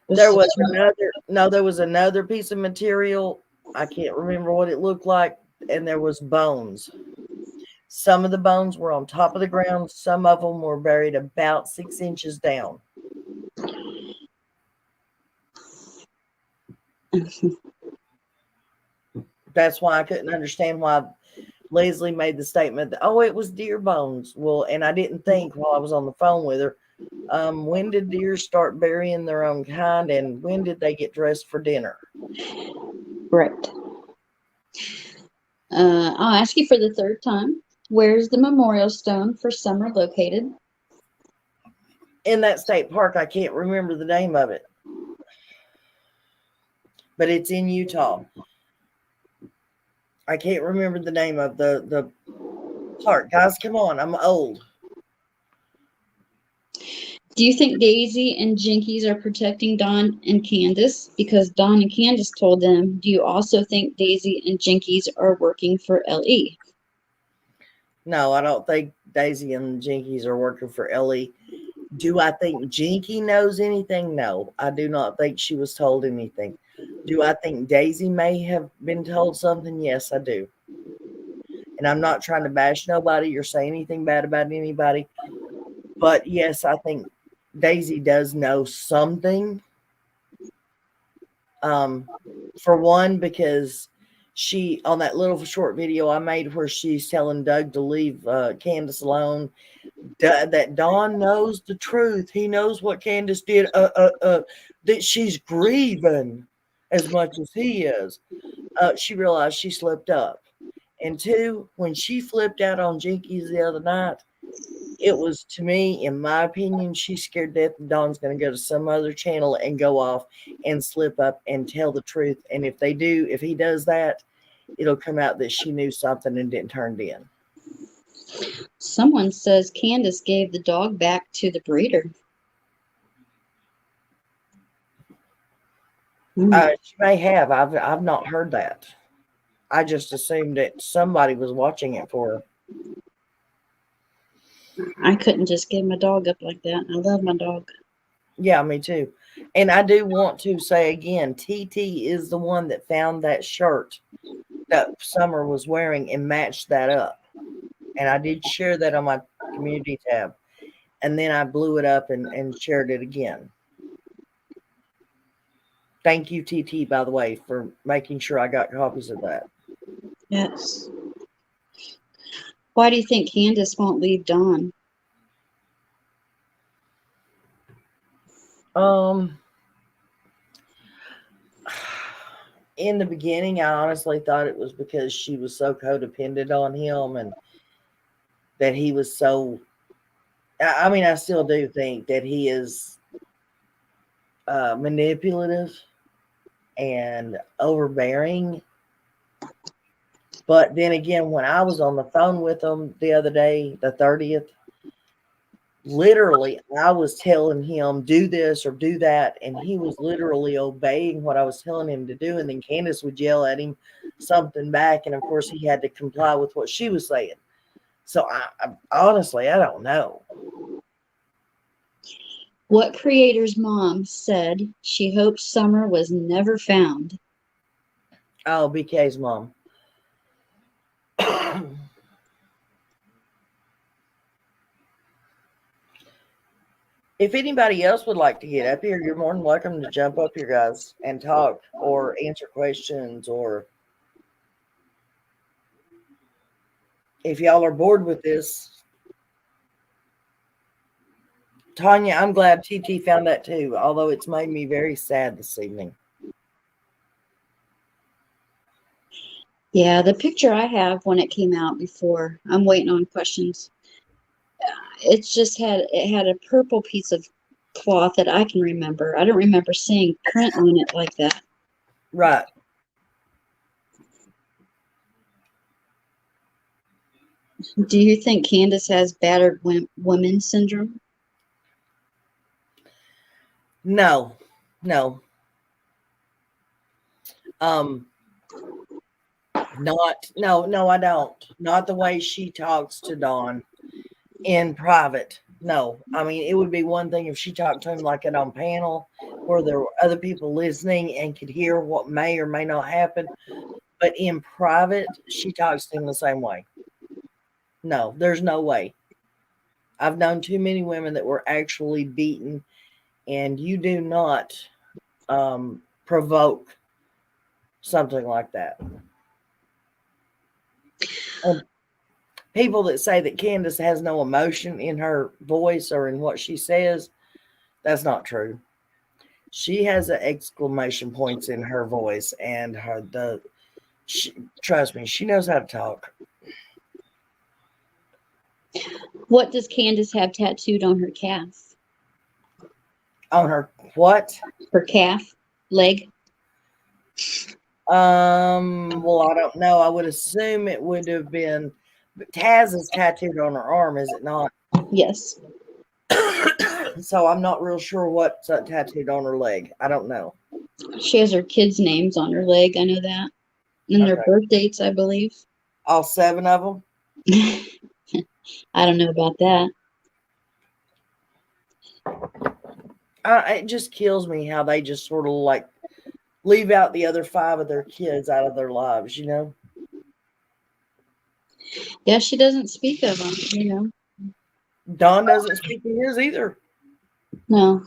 There was another piece of material. I can't remember what it looked like, and there was bones. Some of the bones were on top of the ground. Some of them were buried about 6 inches down. That's why I couldn't understand why Leslie made the statement that, oh, it was deer bones. Well, and I didn't think while I was on the phone with her, when did deer start burying their own kind, and when did they get dressed for dinner? Right. I'll ask you for the third time. Where's the memorial stone for Summer located? In that state park. I can't remember the name of it, but it's in Utah. I can't remember the name of the park. Guys, come on. I'm old. Do you think Daisy and Jinkies are protecting Dawn and Candace? Because Dawn and Candace told them. Do you also think Daisy and Jinkies are working for LE? No, I don't think Daisy and Jinkies are working for LE. Do I think Jinky knows anything? No, I do not think she was told anything. Do I think Daisy may have been told something? Yes, I do. And I'm not trying to bash nobody or say anything bad about anybody. But yes, I think Daisy does know something. For one, because she, on that little short video I made where she's telling Doug to leave Candace alone, that Don knows the truth. He knows what Candace did, that she's grieving as much as he is. She realized she slipped up. And two, when she flipped out on Jinkies the other night, it was, to me, in my opinion, she's scared to death that Don's going to go to some other channel and go off and slip up and tell the truth. And if he does that, it'll come out that she knew something and didn't turn it in. Someone says Candace gave the dog back to the breeder. She may have. I've not heard that. I just assumed that somebody was watching it for her. I couldn't just give my dog up like that. I love my dog. Yeah, me too. And I do want to say again, TT is the one that found that shirt that Summer was wearing and matched that up. And I did share that on my community tab. And then I blew it up and shared it again. Thank you, TT, by the way, for making sure I got copies of that. Yes. Why do you think Candace won't leave Dawn? In the beginning, I honestly thought it was because she was so codependent on him and that he was so, I mean, I still do think that he is manipulative and overbearing. But then again, when I was on the phone with him the other day, the 30th, literally, I was telling him, do this or do that. And he was literally obeying what I was telling him to do. And then Candace would yell at him something back. And of course, he had to comply with what she was saying. So I honestly, I don't know. What creator's mom said she hoped Summer was never found? Oh, BK's mom. If anybody else would like to get up here, you're more than welcome to jump up here, guys, and talk or answer questions. Or if y'all are bored with this, Tanya, I'm glad TT found that too, although it's made me very sad this evening. Yeah, the picture I have when it came out before, I'm waiting on questions. It had a purple piece of cloth that I can remember. I don't remember seeing print on it like that. Right. Do you think Candace has battered woman syndrome? No. No, I don't. Not the way she talks to Dawn in private. No. I mean, it would be one thing if she talked to him like it on panel where there were other people listening and could hear what may or may not happen. But in private, she talks to him the same way. No, there's no way. I've known too many women that were actually beaten, and you do not provoke something like that. And people that say that Candace has no emotion in her voice or in what she says, that's not true. She has the exclamation points in her voice, and trust me, she knows how to talk. What does Candace have tattooed on her calf? On her what? Her calf leg. Well, I don't know. I would assume it would have been. But Taz is tattooed on her arm, is it not? Yes. So I'm not real sure what's tattooed on her leg. I don't know. She has her kids' names on her leg. I know that. And their Okay. birth dates, I believe. All 7 of them? I don't know about that. It just kills me how they just sort of like leave out the other 5 of their kids out of their lives, you know? Yeah, she doesn't speak of them, you know. Dawn doesn't speak to his either. No.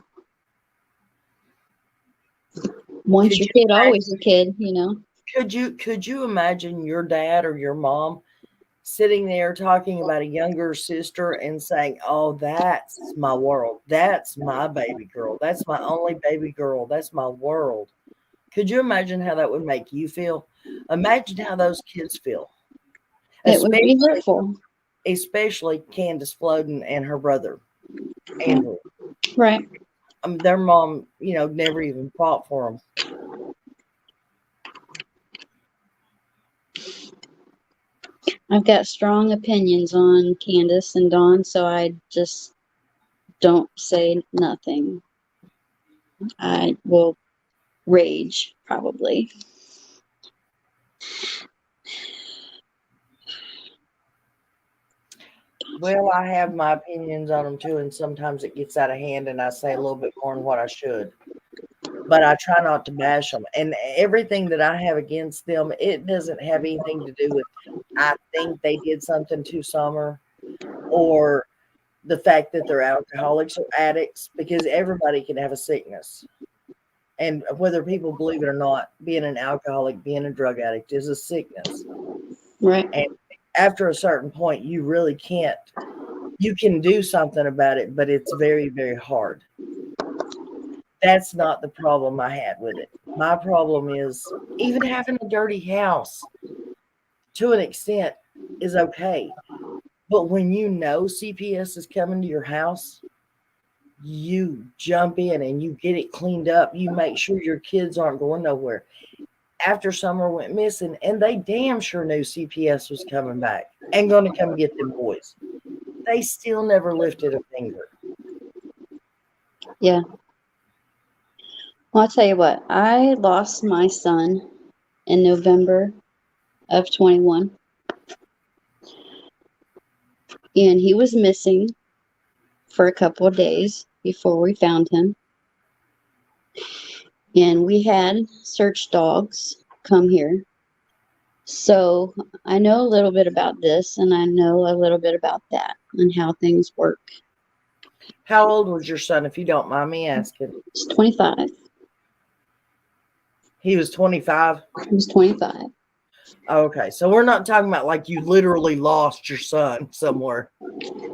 Once Could your you kid, imagine, always a kid, you know. could you imagine your dad or your mom sitting there talking about a younger sister and saying, "Oh, that's my world. That's my baby girl. That's my only baby girl. That's my world." Could you imagine how that would make you feel? Imagine how those kids feel. It would be hurtful. Especially Candace Floden and her brother, Andrew. Right. Their mom, never even fought for them. I've got strong opinions on Candace and Dawn, so I just don't say nothing. I will rage, probably. Well, I have my opinions on them too, and sometimes it gets out of hand and I say a little bit more than what I should. But I try not to bash them. And everything that I have against them, it doesn't have anything to do with I think they did something to Summer or the fact that they're alcoholics or addicts, because everybody can have a sickness. And whether people believe it or not, being an alcoholic, being a drug addict is a sickness. Right. And after a certain point, you really can't. You can do something about it, but it's very, very hard. That's not the problem I had with it. My problem is even having a dirty house to an extent is okay. But when you know CPS is coming to your house, you jump in and you get it cleaned up. You make sure your kids aren't going nowhere. After Summer went missing, and they damn sure knew CPS was coming back and going to come get them boys, they still never lifted a finger. Yeah. Well, I'll tell you what, I lost my son in November of 21. And he was missing for a couple of days before we found him. And we had search dogs come here. So I know a little bit about this, and I know a little bit about that and how things work. How old was your son, if you don't mind me asking? He's 25. He was 25? He was 25. Okay, so we're not talking about like you literally lost your son somewhere.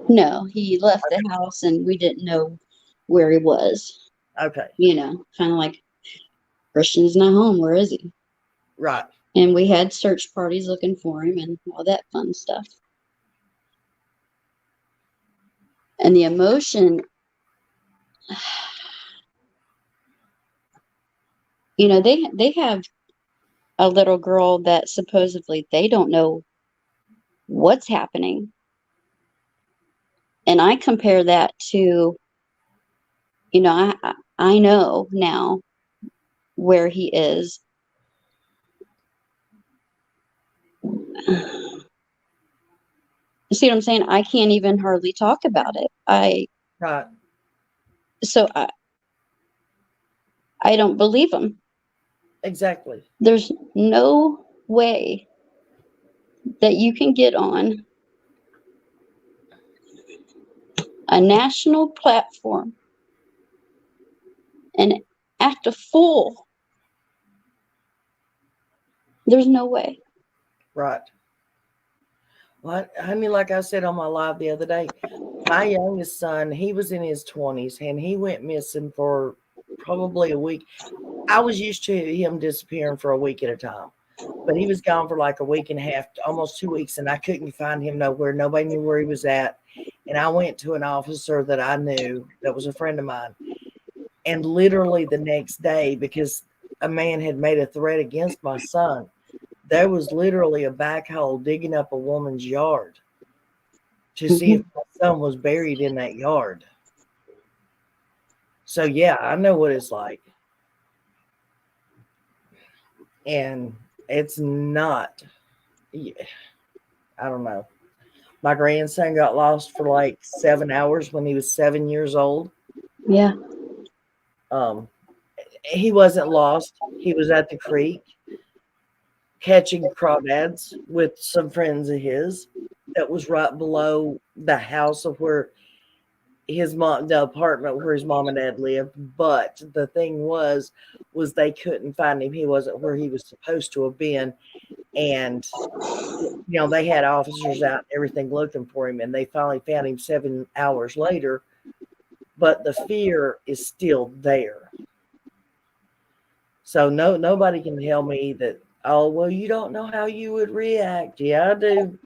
No, he left the house and we didn't know where he was. Okay. Kind of like Christian's not home. Where is he? Right. And we had search parties looking for him and all that fun stuff. And the emotion, they have a little girl that supposedly they don't know what's happening. And I compare that to, I know now where he is. See what I'm saying? I can't even hardly talk about it. Right. So I don't believe him. Exactly. There's no way that you can get on a national platform, and act a fool. There's no way. Right. Well, honey, like I said on my live the other day, my youngest son, he was in his 20s and he went missing for probably a week. I was used to him disappearing for a week at a time, but he was gone for like a week and a half, almost 2 weeks, and I couldn't find him nowhere. Nobody knew where he was at. And I went to an officer that I knew that was a friend of mine. And literally the next day, because a man had made a threat against my son, there was literally a backhoe digging up a woman's yard to see if my son was buried in that yard. So, yeah, I know what it's like. And it's not, I don't know. My grandson got lost for like 7 hours when he was 7 years old. Yeah. He wasn't lost. He was at the creek catching crawdads with some friends of his that was right below the house of where the apartment where his mom and dad lived. But the thing was they couldn't find him. He wasn't where he was supposed to have been. And, they had officers out and everything looking for him, and they finally found him 7 hours later. But the fear is still there. So nobody can tell me that, oh, well, you don't know how you would react. Yeah, I do.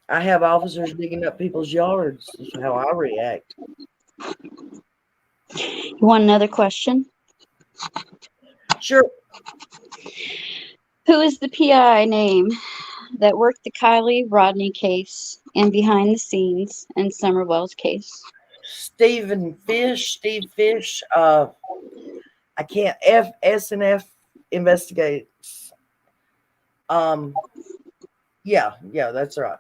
I have officers digging up people's yards. That's how I react. You want another question? Sure. Who is the PI name that worked the Kylie Rodney case and behind the scenes in Summerwell's case? Steve Fish. I can't. S&F investigates. Yeah, that's right.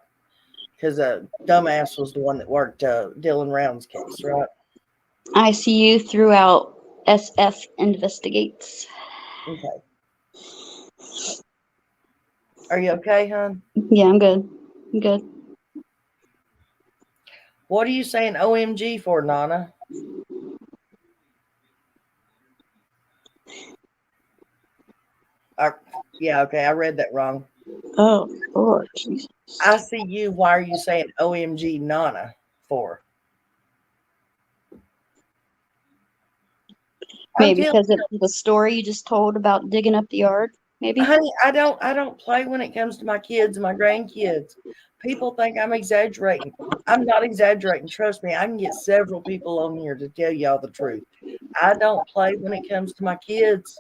Because dumbass was the one that worked Dylan Round's case, right? ICU throughout SF investigates. Okay. Are you okay, hon? Yeah, I'm good. I'm good. What are you saying OMG for, Nana? Yeah, okay, I read that wrong. Oh, Lord Jesus. I see you. Why are you saying OMG Nana for? Maybe because of the story you just told about digging up the yard, maybe? Honey, I don't play when it comes to my kids and my grandkids. People think I'm exaggerating. I'm not exaggerating. Trust me, I can get several people on here to tell y'all the truth. I don't play when it comes to my kids.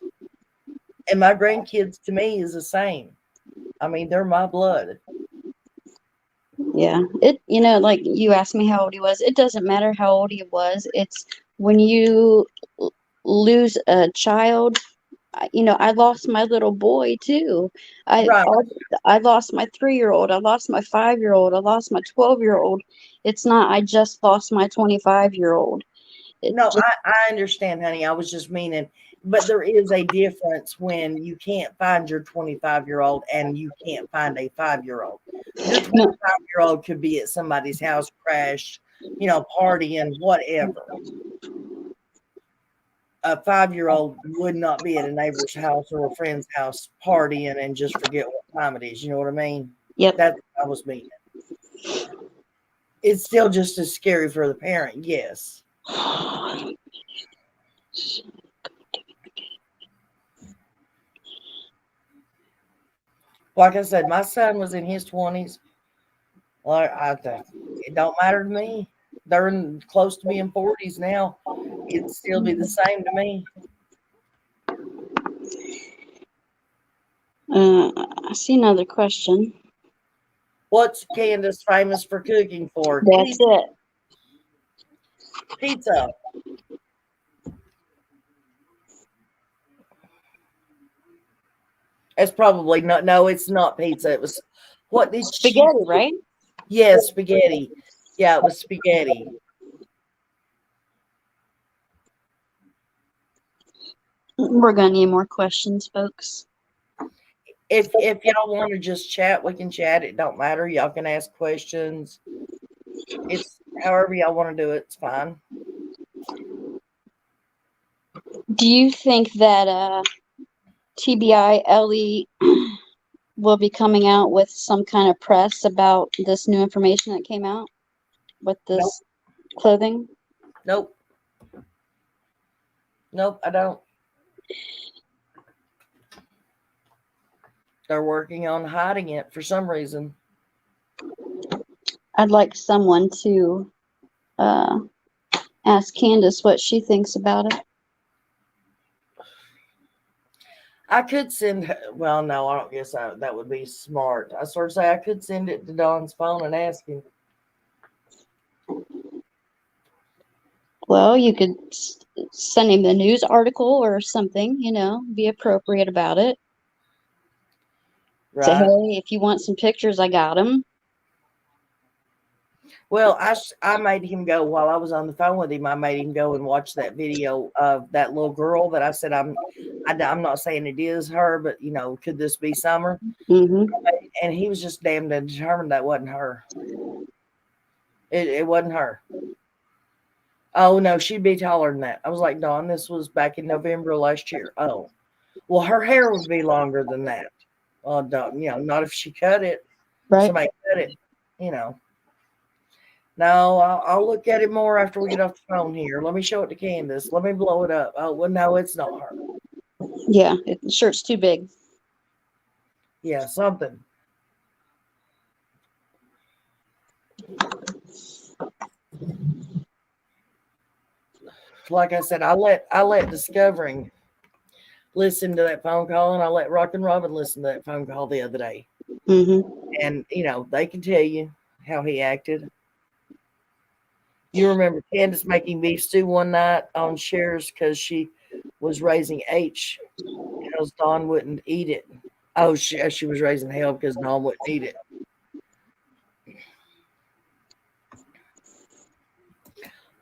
And my grandkids to me is the same. I mean, they're my blood. Yeah. Like you asked me how old he was. It doesn't matter how old he was. It's when you lose a child. I lost my little boy too. Right. I lost my 3-year-old. I lost my 5-year-old. I lost my 12-year-old. It's not, I just lost my 25-year-old. No, I understand, honey. I was just meaning, but there is a difference when you can't find your 25-year-old and you can't find a 5-year-old. Your 25-year-old could be at somebody's house, crashed, partying, whatever. A 5-year-old would not be at a neighbor's house or a friend's house partying and just forget what time it is. You know what I mean? Yep. That's what I was meaning. It's still just as scary for the parent, yes. Like I said, my son was in his 20s. Well, I think it don't matter to me. They're close to being 40s now. It'd still be the same to me. I see another question. What's Candace famous for cooking for? That's it. Pizza. It's probably not. No, it's not pizza. It was what did spaghetti, right? Yes, spaghetti. Yeah, it was spaghetti. We're gonna need more questions, folks. If y'all want to just chat, we can chat. It don't matter. Y'all can ask questions. It's however y'all want to do it. It's fine. Do you think that TBI Ellie will be coming out with some kind of press about this new information that came out with Nope. this clothing? Nope. Nope, I don't. They're working on hiding it for some reason. I'd like someone to ask Candace what she thinks about it. I could send, well, no, I don't guess that would be smart. I sort of say I could send it to Don's phone and ask him. Well, you could send him the news article or something, be appropriate about it. Say, Right. hey, if you want some pictures, I got them. Well, I made him go while I was on the phone with him. I made him go and watch that video of that little girl that I said I'm not saying it is her, but could this be Summer? Mm-hmm. And he was just damn determined that wasn't her. It wasn't her. Oh no, she'd be taller than that. I was like, Dawn, this was back in November of last year. Oh, well, her hair would be longer than that. Well, not if she cut it. Right. Somebody cut it. No, I'll look at it more after we get off the phone here. Let me show it to Candace. Let me blow it up. Oh, well, no, it's not her. Yeah, the shirt's too big. Yeah, something. Like I said, I let Discovering listen to that phone call, and I let Rock and Robin listen to that phone call the other day. Mm-hmm. And they can tell you how he acted. You remember Candace making beef stew one night on shares because she was raising H because Dawn wouldn't eat it. Oh, she was raising hell because Dawn wouldn't eat it.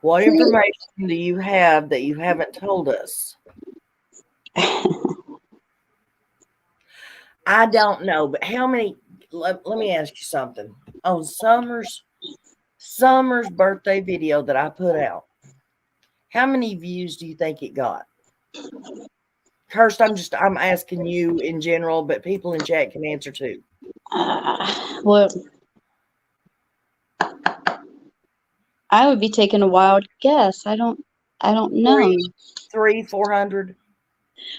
What information do you have that you haven't told us? I don't know, but how many? Let me ask you something. On Summer's birthday video that I put out, how many views do you think it got? Kirst, I'm asking you in general, but people in chat can answer too. Well, I would be taking a wild guess. I don't know. 400.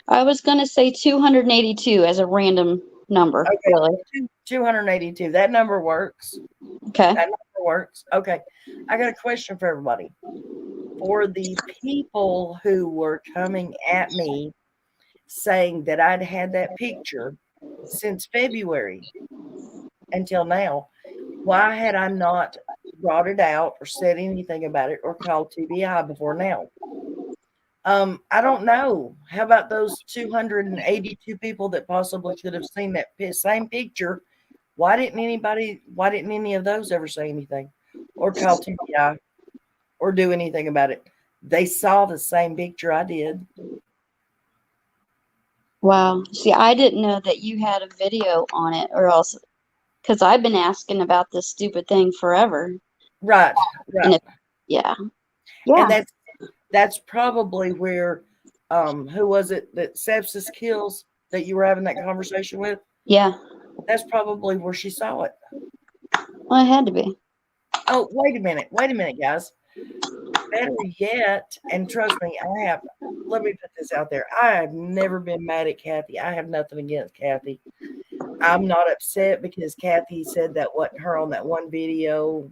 I was gonna say 282 as a random number. Okay, really. 282. That number works. Okay. That number works. Okay, I got a question for everybody. For the people who were coming at me saying that I'd had that picture since February until now, why had I not brought it out or said anything about it or called TBI before now? I don't know. How about those 282 people that possibly could have seen that same picture? Why didn't any of those ever say anything or call TBI or do anything about it? They saw the same picture I did. Wow. See, I didn't know that you had a video on it, or else, because I've been asking about this stupid thing forever. Right. And yeah. And that's probably where who was it that sepsis kills that you were having that conversation with? Yeah. That's probably where she saw it. Well, it had to be. Oh, wait a minute, guys. Better yet, and trust me, let me put this out there. I have never been mad at Kathy. I have nothing against Kathy. I'm not upset because Kathy said that wasn't her on that one video.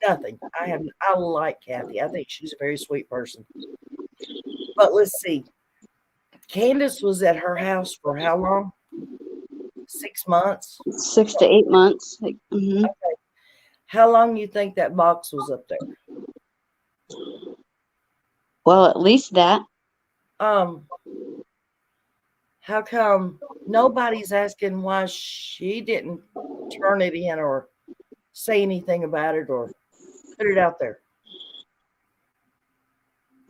Nothing. I like Kathy. I think she's a very sweet person. But let's see. Candace was at her house for how long? 6 months? 6 to 8 months. Mm-hmm. Okay. How long you think that box was up there? Well, at least that. How come nobody's asking why she didn't turn it in or say anything about it or put it out there?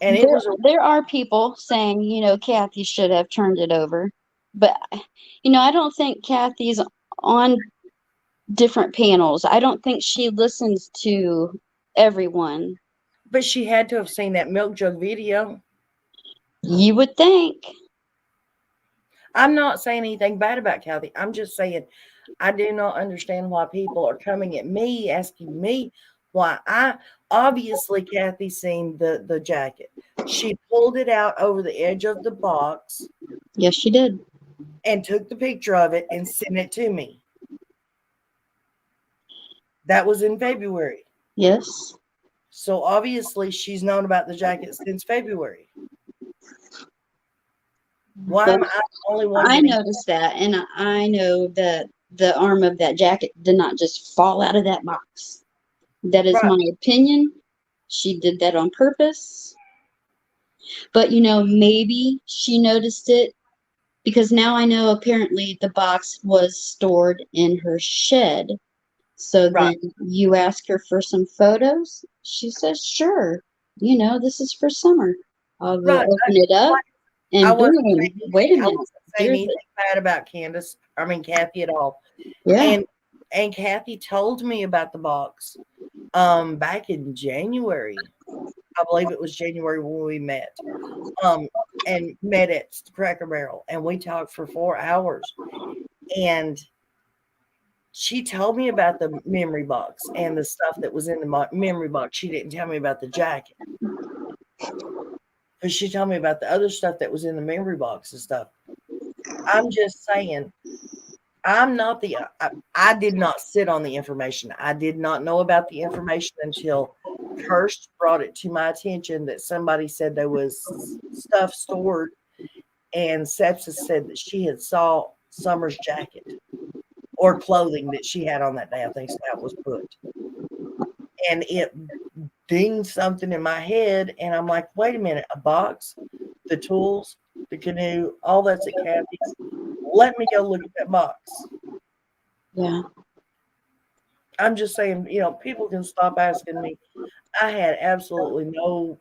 And there are people saying, Kathy should have turned it over. But, I don't think Kathy's on different panels. I don't think she listens to everyone. But she had to have seen that milk jug video. You would think. I'm not saying anything bad about Kathy. I'm just saying I do not understand why people are coming at me, asking me why obviously Kathy seen the jacket. She pulled it out over the edge of the box Yes, she did. and took the picture of it and sent it to me. That was in February. Yes. So obviously she's known about the jacket since February. Why am I the only one I getting noticed that, and I know that the arm of that jacket did not just fall out of that box. That is right? my opinion. She did that on purpose. But maybe she noticed it because now I know apparently the box was stored in her shed. So Right. then you ask her for some photos. She says, sure, this is for summer. I'll go Right. open it up I and wasn't boom, wait a I minute. wasn't saying Here's anything it. bad about Kathy at all. Yeah. And Kathy told me about the box back in January. I believe it was January when we met. And met at Cracker Barrel and we talked for 4 hours. And she told me about the memory box and the stuff that was in the memory box. She didn't tell me about the jacket. But she told me about the other stuff that was in the memory box and stuff. I'm just saying, I'm not I did not sit on the information. I did not know about the information until Kirst brought it to my attention that somebody said there was stuff stored, and Sepsis said that she had saw Summer's jacket or clothing that she had on that day. I think so that was put. And it dinged something in my head, and I'm like, wait a minute, a box, the tools, the canoe, all that's at Kathy's. Let me go look at that box. Yeah. I'm just saying, people can stop asking me. I had absolutely no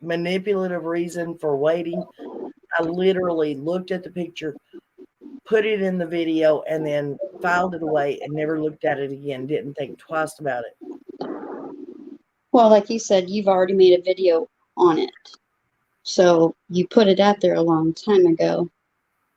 manipulative reason for waiting. I literally looked at the picture, put it in the video, and then filed it away and never looked at it again. Didn't think twice about it. Well, like you said, you've already made a video on it. So you put it out there a long time ago.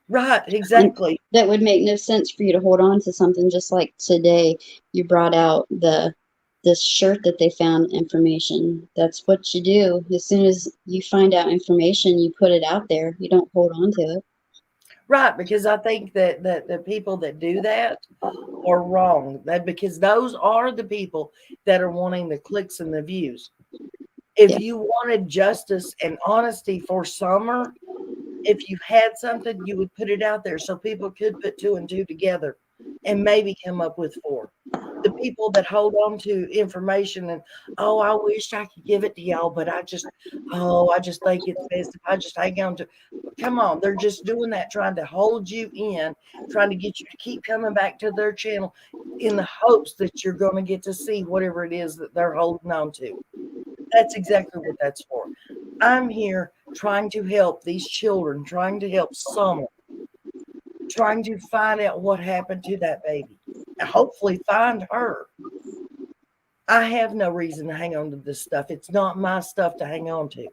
Right, And exactly. that would make no sense for you to hold on to something just like today. You brought out this shirt that they found information. That's what you do. As soon as you find out information, you put it out there. You don't hold on to it. Right, because I think that the people that do that are wrong. Because those are the people that are wanting the clicks and the views. If Yeah. you wanted justice and honesty for Summer, if you had something, you would put it out there so people could put two and two together and maybe come up with four. The people that hold on to information and, oh, I wish I could give it to y'all, but I just think it's best if I just hang on to. Come on, they're just doing that, trying to hold you in, trying to get you to keep coming back to their channel in the hopes that you're going to get to see whatever it is that they're holding on to. That's exactly what that's for. I'm here trying to help these children, trying to help someone, trying to find out what happened to that baby, and hopefully find her. I have no reason to hang on to this stuff. It's not my stuff to hang on to.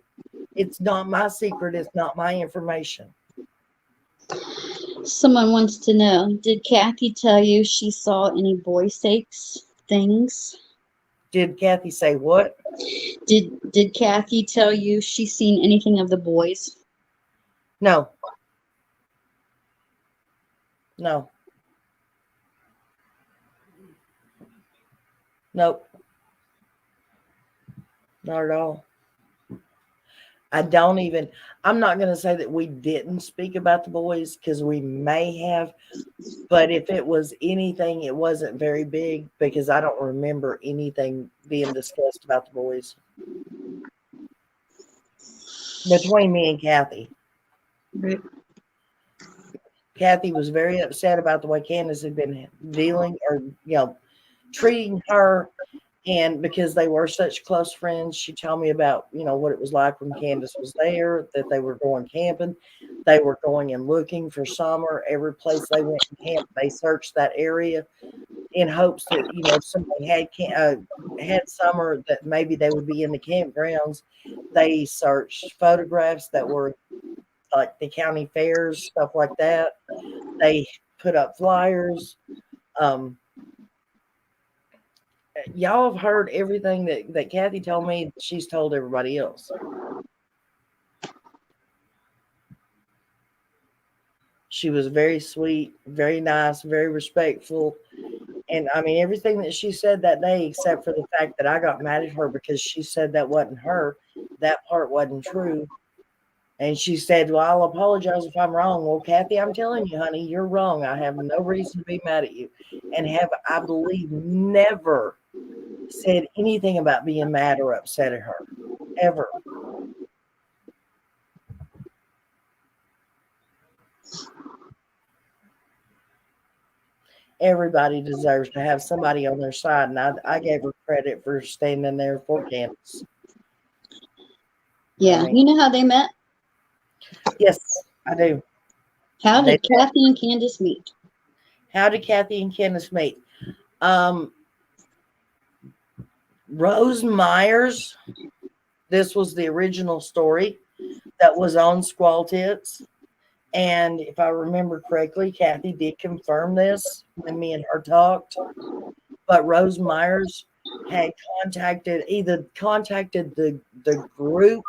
It's not my secret. It's not my information. Someone wants to know, did Kathy tell you she saw any boy sex things? Did Kathy say what? Did Kathy tell you she's seen anything of the boys? No. No. Nope. Not at all. I'm not going to say that we didn't speak about the boys because we may have, but if it was anything, it wasn't very big because I don't remember anything being discussed about the boys between me and Kathy. Right. Kathy was very upset about the way Candace had been dealing or, treating her. And because they were such close friends, she told me about, what it was like when Candace was there, that they were going camping. They were going and looking for Summer. Every place they went to camp, they searched that area. in hopes that, if somebody had summer that maybe they would be in the campgrounds. They searched photographs that were like the county fairs, stuff like that. They put up flyers. Um, y'all have heard everything that Kathy told me she's told everybody else. She was very sweet, very nice, very respectful. And I mean, everything that she said that day, except for the fact that I got mad at her because she said that wasn't her, that part wasn't true. And she said, well, I'll apologize if I'm wrong. Well, Kathy, I'm telling you, honey, you're wrong. I have no reason to be mad at you. And have, I believe, never said anything about being mad or upset at her, ever. Everybody deserves to have somebody on their side. And I gave her credit for standing there for Candace. Yeah. You know how they met? Yes, I do. How did Kathy and Candace meet? How did Kathy and Candace meet? Rose Myers, this was the original story that was on Squall Tits. And if I remember correctly, Kathy did confirm this when me and her talked. But Rose Myers had either contacted the group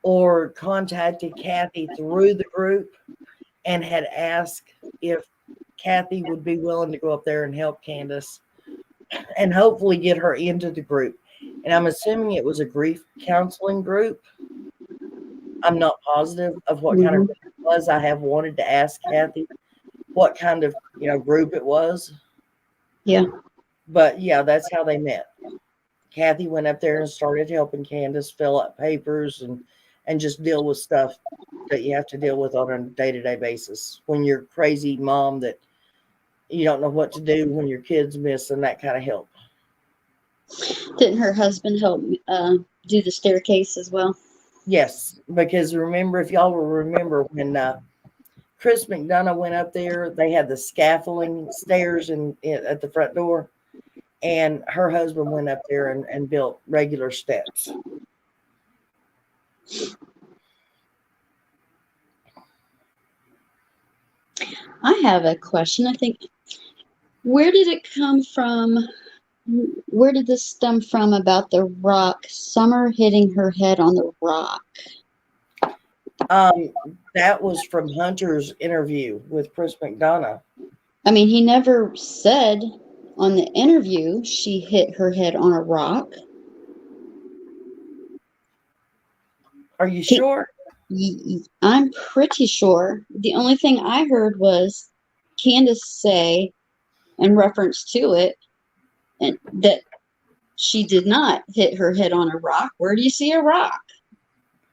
or contacted Kathy through the group and had asked if Kathy would be willing to go up there and help Candace and hopefully get her into the group. And I'm assuming it was a grief counseling group. I'm not positive of what kind of group it was. I have wanted to ask Kathy what kind of group it was. Yeah. But yeah, that's how they met. Kathy went up there and started helping Candace fill out papers and just deal with stuff that you have to deal with on a day-to-day basis when you're crazy mom that you don't know what to do when your kids miss and that kind of help. Didn't her husband help do the staircase as well? Yes, because remember, if y'all will remember when Chris McDonough went up there, they had the scaffolding stairs at the front door, and her husband went up there and built regular steps. I have a question. I think, where did it come from? Where did this stem from about the rock? Summer hitting her head on the rock. That was from Hunter's interview with Chris McDonough. I mean, he never said on the interview she hit her head on a rock. Are you sure? I'm pretty sure. The only thing I heard was Candace say, in reference to it, and that she did not hit her head on a rock. Where do you see a rock?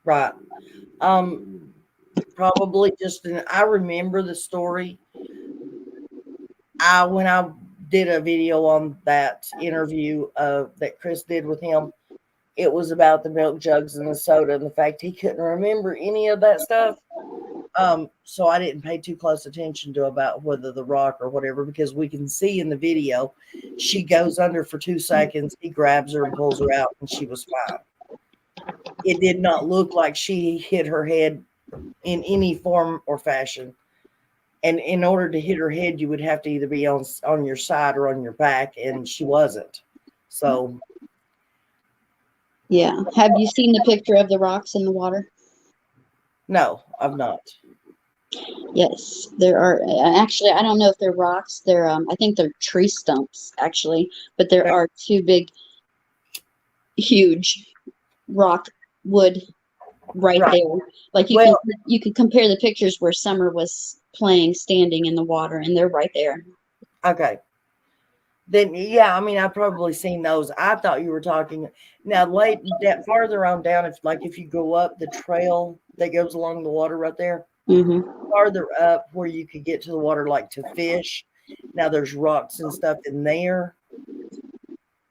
Right. Probably just I remember the story. When I did a video on that interview that Chris did with him, it was about the milk jugs and the soda and the fact he couldn't remember any of that stuff. So I didn't pay too close attention to about whether the rock or whatever, because we can see in the video, she goes under for 2 seconds. He grabs her and pulls her out and she was fine. It did not look like she hit her head in any form or fashion. And in order to hit her head, you would have to either be on your side or on your back, and she wasn't. So, yeah. Have you seen the picture of the rocks in the water? No, I've not. Yes, there are. Actually, I don't know if they're rocks. They're, I think they're tree stumps, actually. But there are two big, huge rock wood right there. Like you can compare the pictures where Summer was playing standing in the water, and they're right there. Okay. Then yeah, I mean, I've probably seen those. I thought you were talking now farther on down. If you go up the trail that goes along the water right there, farther up where you could get to the water, like to fish. Now there's rocks and stuff in there,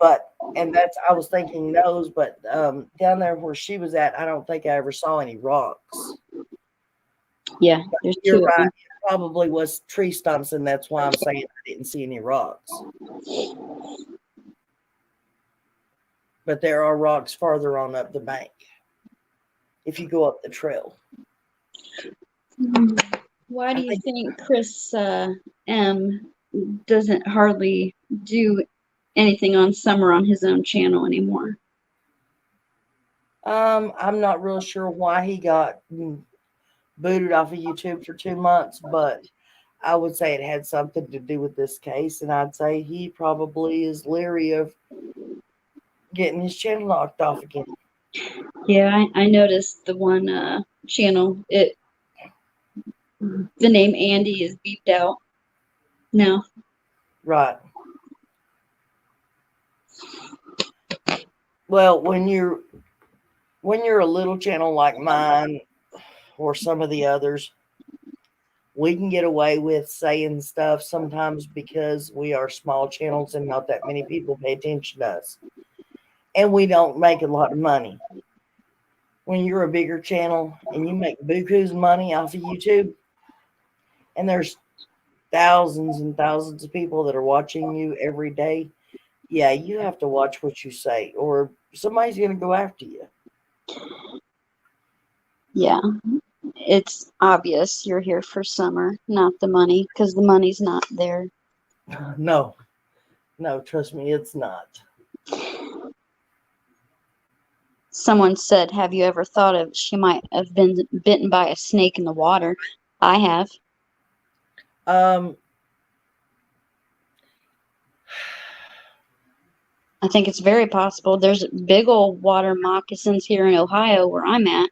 I was thinking those, but down there where she was at, I don't think I ever saw any rocks. Yeah, there's You're two. right. probably was tree stumps, and that's why I'm saying I didn't see any rocks. But there are rocks farther on up the bank if you go up the trail. Why do you think Chris M doesn't hardly do anything on summer on his own channel anymore? I'm not real sure why he got booted off of YouTube for 2 months, but I would say it had something to do with this case, and I'd say he probably is leery of getting his channel knocked off again. Yeah, I noticed the one channel. The name Andy is beeped out now. Right. Well, when you're a little channel like mine or some of the others, we can get away with saying stuff sometimes because we are small channels and not that many people pay attention to us. And we don't make a lot of money. When you're a bigger channel and you make buku's money off of YouTube, and there's thousands and thousands of people that are watching you every day, yeah, you have to watch what you say or somebody's going to go after you. Yeah, it's obvious you're here for summer, not the money, because the money's not there. No, trust me, it's not. Someone said, have you ever thought of she might have been bitten by a snake in the water? I have. I think it's very possible. There's big old water moccasins here in Ohio where I'm at,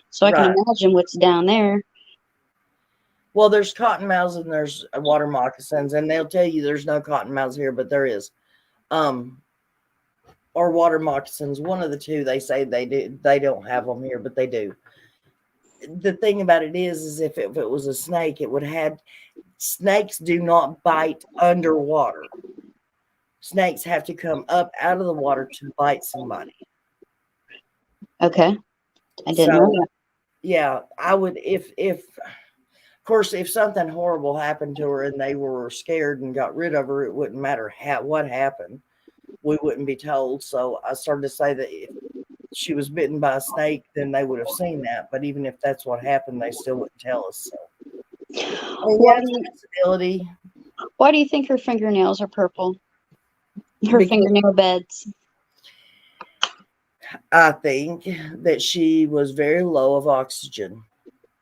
so I can imagine what's down there. Well, there's cottonmouths and there's water moccasins, and they'll tell you there's no cottonmouths here, but there is. Or water moccasins, one of the two. They say they do. They don't have them here, but they do. The thing about it is if it was a snake, it would have. Snakes do not bite underwater. Snakes have to come up out of the water to bite somebody. Okay, I didn't know that. Yeah, I would if of course if something horrible happened to her and they were scared and got rid of her, it wouldn't matter what happened. We wouldn't be told. So I started to say that if she was bitten by a snake, then they would have seen that. But even if that's what happened, they still wouldn't tell us. So Why do you think her fingernails are purple? Her fingernail beds. I think that she was very low of oxygen.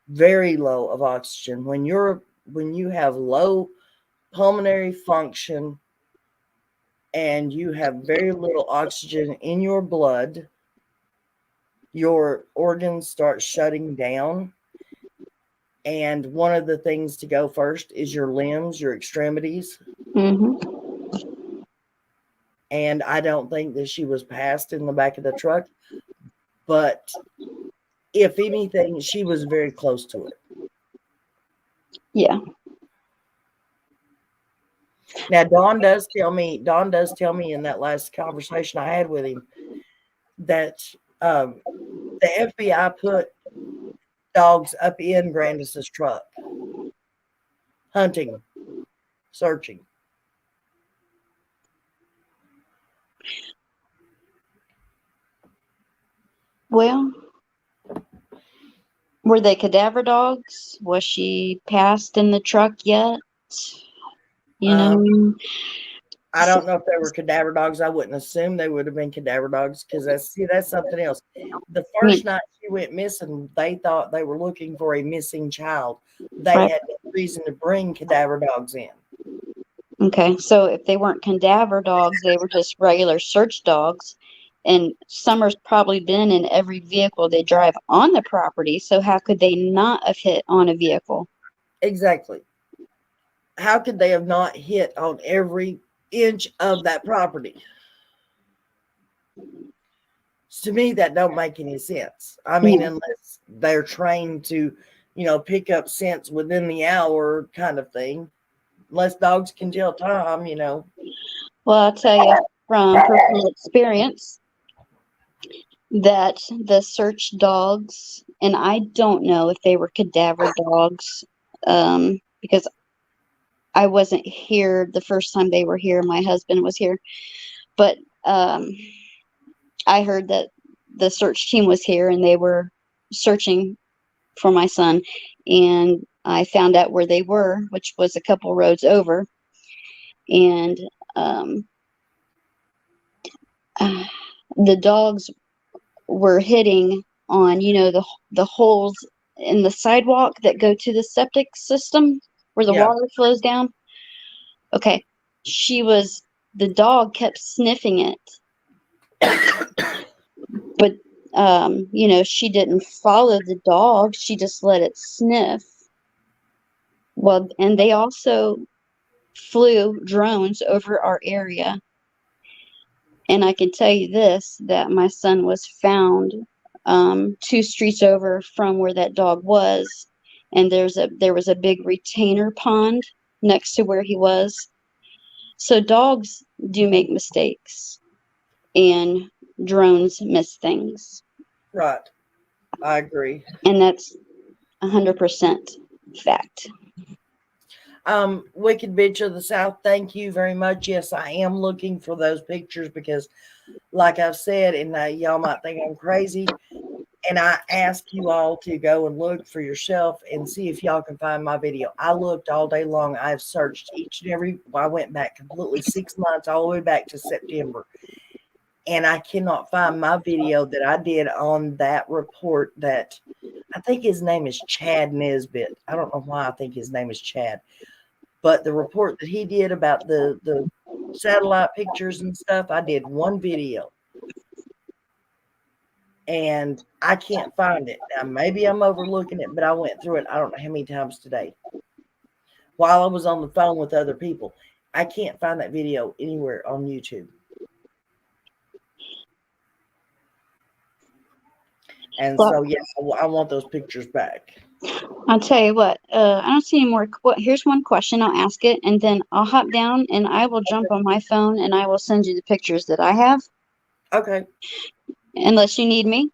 Very low of oxygen. When you have low pulmonary function and you have very little oxygen in your blood, your organs start shutting down. And one of the things to go first is your limbs, your extremities. Mm-hmm. And I don't think that she was passed in the back of the truck. But if anything, she was very close to it. Yeah. Now, Don does tell me in that last conversation I had with him that the FBI put dogs up in Candace's truck, hunting, searching. Well, were they cadaver dogs? Was she passed in the truck yet? You know? I don't know if they were cadaver dogs. I wouldn't assume they would have been cadaver dogs because that's something else. The first night she went missing, they thought they were looking for a missing child. They had no reason to bring cadaver dogs in. Okay, so if they weren't cadaver dogs, they were just regular search dogs. And Summer's probably been in every vehicle they drive on the property. So how could they not have hit on a vehicle? Exactly. How could they have not hit on every inch of that property? To me, that don't make any sense. I mean, unless they're trained to, pick up scents within the hour kind of thing. Unless dogs can tell time, Well, I'll tell you from personal experience that the search dogs, and I don't know if they were cadaver dogs, because I wasn't here the first time they were here. My husband was here. But I heard that the search team was here and they were searching for my son. And I found out where they were, which was a couple roads over. And the dogs were hitting on, the holes in the sidewalk that go to the septic system where the Yeah. water flows down. Okay. The dog kept sniffing it. But, she didn't follow the dog. She just let it sniff. Well, and they also flew drones over our area. And I can tell you this, that my son was found 2 streets over from where that dog was. And there was a big retainer pond next to where he was. So dogs do make mistakes. And drones miss things. Right. I agree. And that's 100% fact. Wicked Bitch of the South, thank you very much. Yes, I am looking for those pictures because, like I've said, and y'all might think I'm crazy, and I ask you all to go and look for yourself and see if y'all can find my video. I looked all day long. I've searched each and every, I went back completely 6 months, all the way back to September. And I cannot find my video that I did on that report that I think his name is Chad Nesbitt. I don't know why I think his name is Chad. But the report that he did about the satellite pictures and stuff, I did one video. And I can't find it. Now, maybe I'm overlooking it, but I went through it I don't know how many times today while I was on the phone with other people. I can't find that video anywhere on YouTube. And so, yeah, I want those pictures back. I'll tell you what, I don't see any more. Here's one question. I'll ask it, and then I'll hop down, and I will jump on my phone, and I will send you the pictures that I have. Okay. Unless you need me.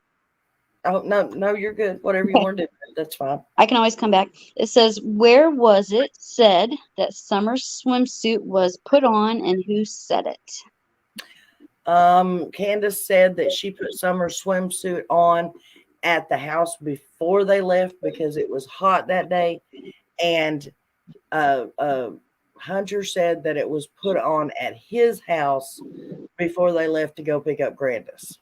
Oh, no, you're good. Whatever you want to do, that's fine. I can always come back. It says, where was it said that Summer's swimsuit was put on, and who said it? Candace said that she put Summer's swimsuit on at the house before they left because it was hot that day. And Hunter said that it was put on at his house before they left to go pick up Candace.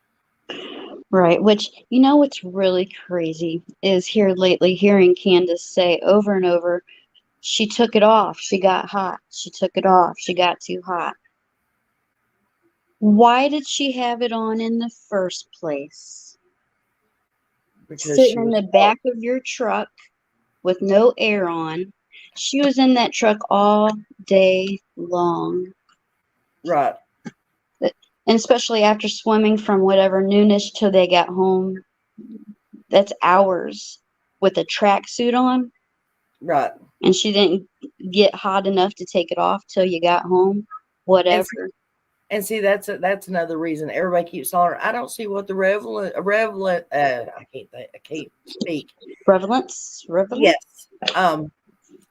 Right, which, what's really crazy is here lately hearing Candace say over and over, she took it off, she got hot, she took it off, she got too hot. Why did she have it on in the first place? Because sitting in the back of your truck with no air on. She was in that truck all day long. Right. And especially after swimming from whatever noonish till they got home. That's hours with a tracksuit on. Right. And she didn't get hot enough to take it off till you got home. Whatever. And see, that's another reason everybody keeps hollering. I don't see what the I can't speak. Relevance? Yes.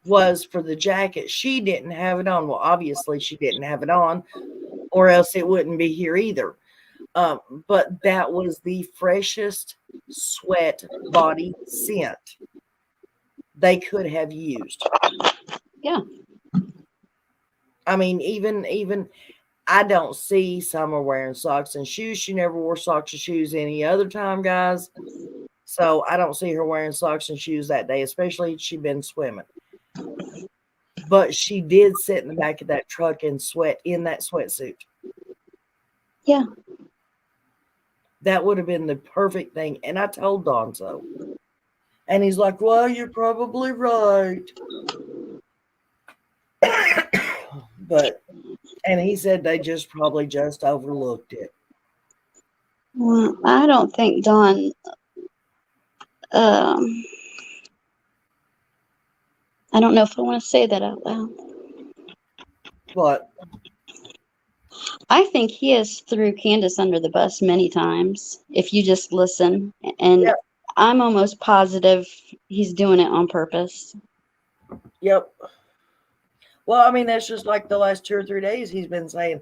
Was for the jacket. She didn't have it on. Well, obviously she didn't have it on, or else it wouldn't be here either. But that was the freshest sweat body scent they could have used. Yeah. I mean, even I don't see Summer wearing socks and shoes. She never wore socks or shoes any other time, guys. So I don't see her wearing socks and shoes that day, especially if she'd been swimming. But she did sit in the back of that truck and sweat in that sweatsuit. Yeah. That would have been the perfect thing. And I told Don so. And he's like, well, you're probably right. And he said they probably just overlooked it. Well, I don't think Don, I don't know if I want to say that out loud. What? I think he has threw Candace under the bus many times, if you just listen. And yeah. I'm almost positive he's doing it on purpose. Yep. Well, I mean, that's just like the last 2 or 3 days he's been saying,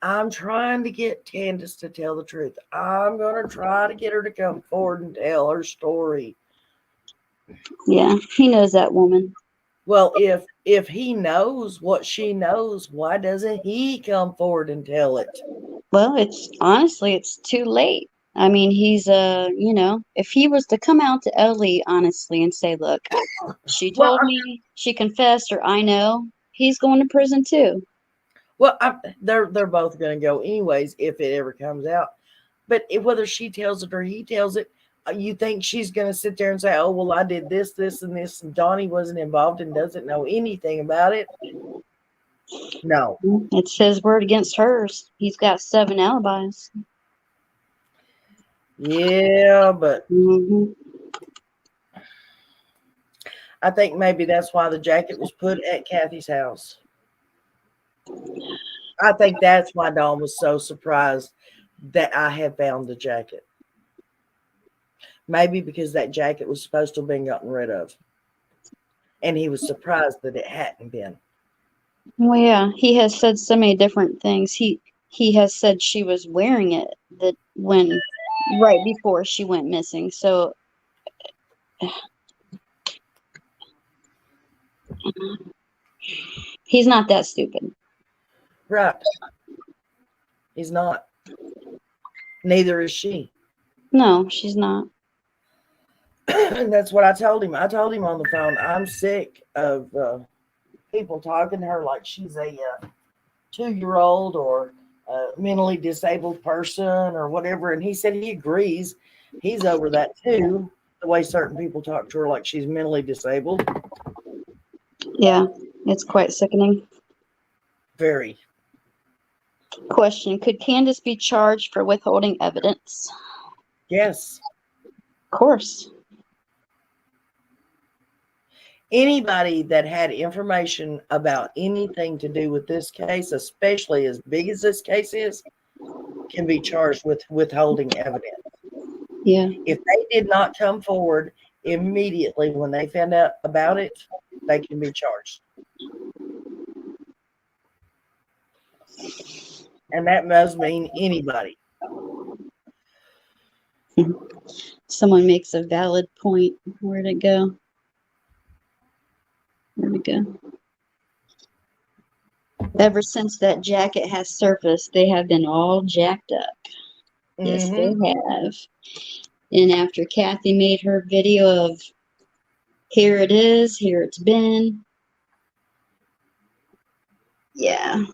I'm trying to get Candace to tell the truth. I'm going to try to get her to come forward and tell her story. Yeah, he knows that woman. Well, if he knows what she knows, why doesn't he come forward and tell it? Well, it's too late. I mean, he's if he was to come out to Ellie honestly and say, "Look, she Well, told me, she confessed, or I know," he's going to prison too. they're both going to go anyways if it ever comes out. But whether she tells it or he tells it, you think she's going to sit there and say, "Oh, well, I did this, this, and this, and Donnie wasn't involved and doesn't know anything about it"? No. It's his word against hers. He's got 7 alibis. Yeah, but Hmm. I think maybe that's why the jacket was put at Kathy's house. I think that's why Dawn was so surprised that I had found the jacket. Maybe because that jacket was supposed to have been gotten rid of. And he was surprised that it hadn't been. Well, yeah, he has said so many different things. He has said she was wearing it that when right before she went missing. So he's not that stupid. Right. He's not. Neither is she. No, she's not. And that's what I told him. I told him on the phone, I'm sick of people talking to her like she's a 2-year-old or a mentally disabled person or whatever. And he said he agrees. He's over that too. The way certain people talk to her like she's mentally disabled. Yeah, it's quite sickening. Very. Question: could Candace be charged for withholding evidence? Yes. Of course. Anybody that had information about anything to do with this case, especially as big as this case is, can be charged with withholding evidence. Yeah. If they did not come forward immediately when they found out about it, they can be charged. And that must mean anybody. Someone makes a valid point. Where'd it go? Where'd it go? Ever since that jacket has surfaced, they have been all jacked up. Yes, they have. And after Kathy made her video of here it is, here it's been. Yeah.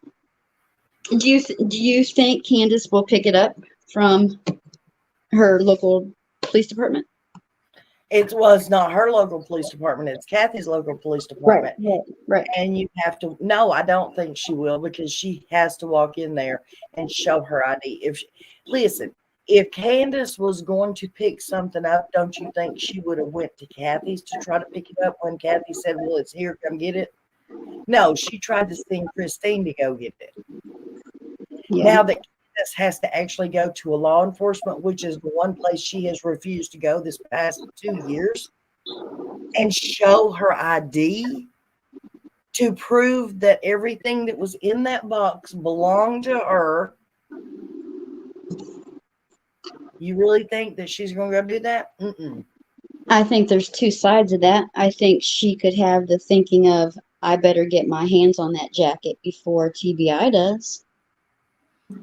Do you think Candace will pick it up from her local police department? It's not her local police department. It's Kathy's local police department. Right. And you have to. No, I don't think she will because she has to walk in there and show her ID. Listen, if Candace was going to pick something up, don't you think she would have went to Kathy's to try to pick it up when Kathy said, "Well, it's here, come get it"? No, she tried to send Christine to go get it. Yeah. Now that Candace has to actually go to a law enforcement, which is the one place she has refused to go this past 2 years, and show her ID to prove that everything that was in that box belonged to her. You really think that she's going to go do that? Mm-mm. I think there's two sides of that. I think she could have the thinking of, I better get my hands on that jacket before TBI does.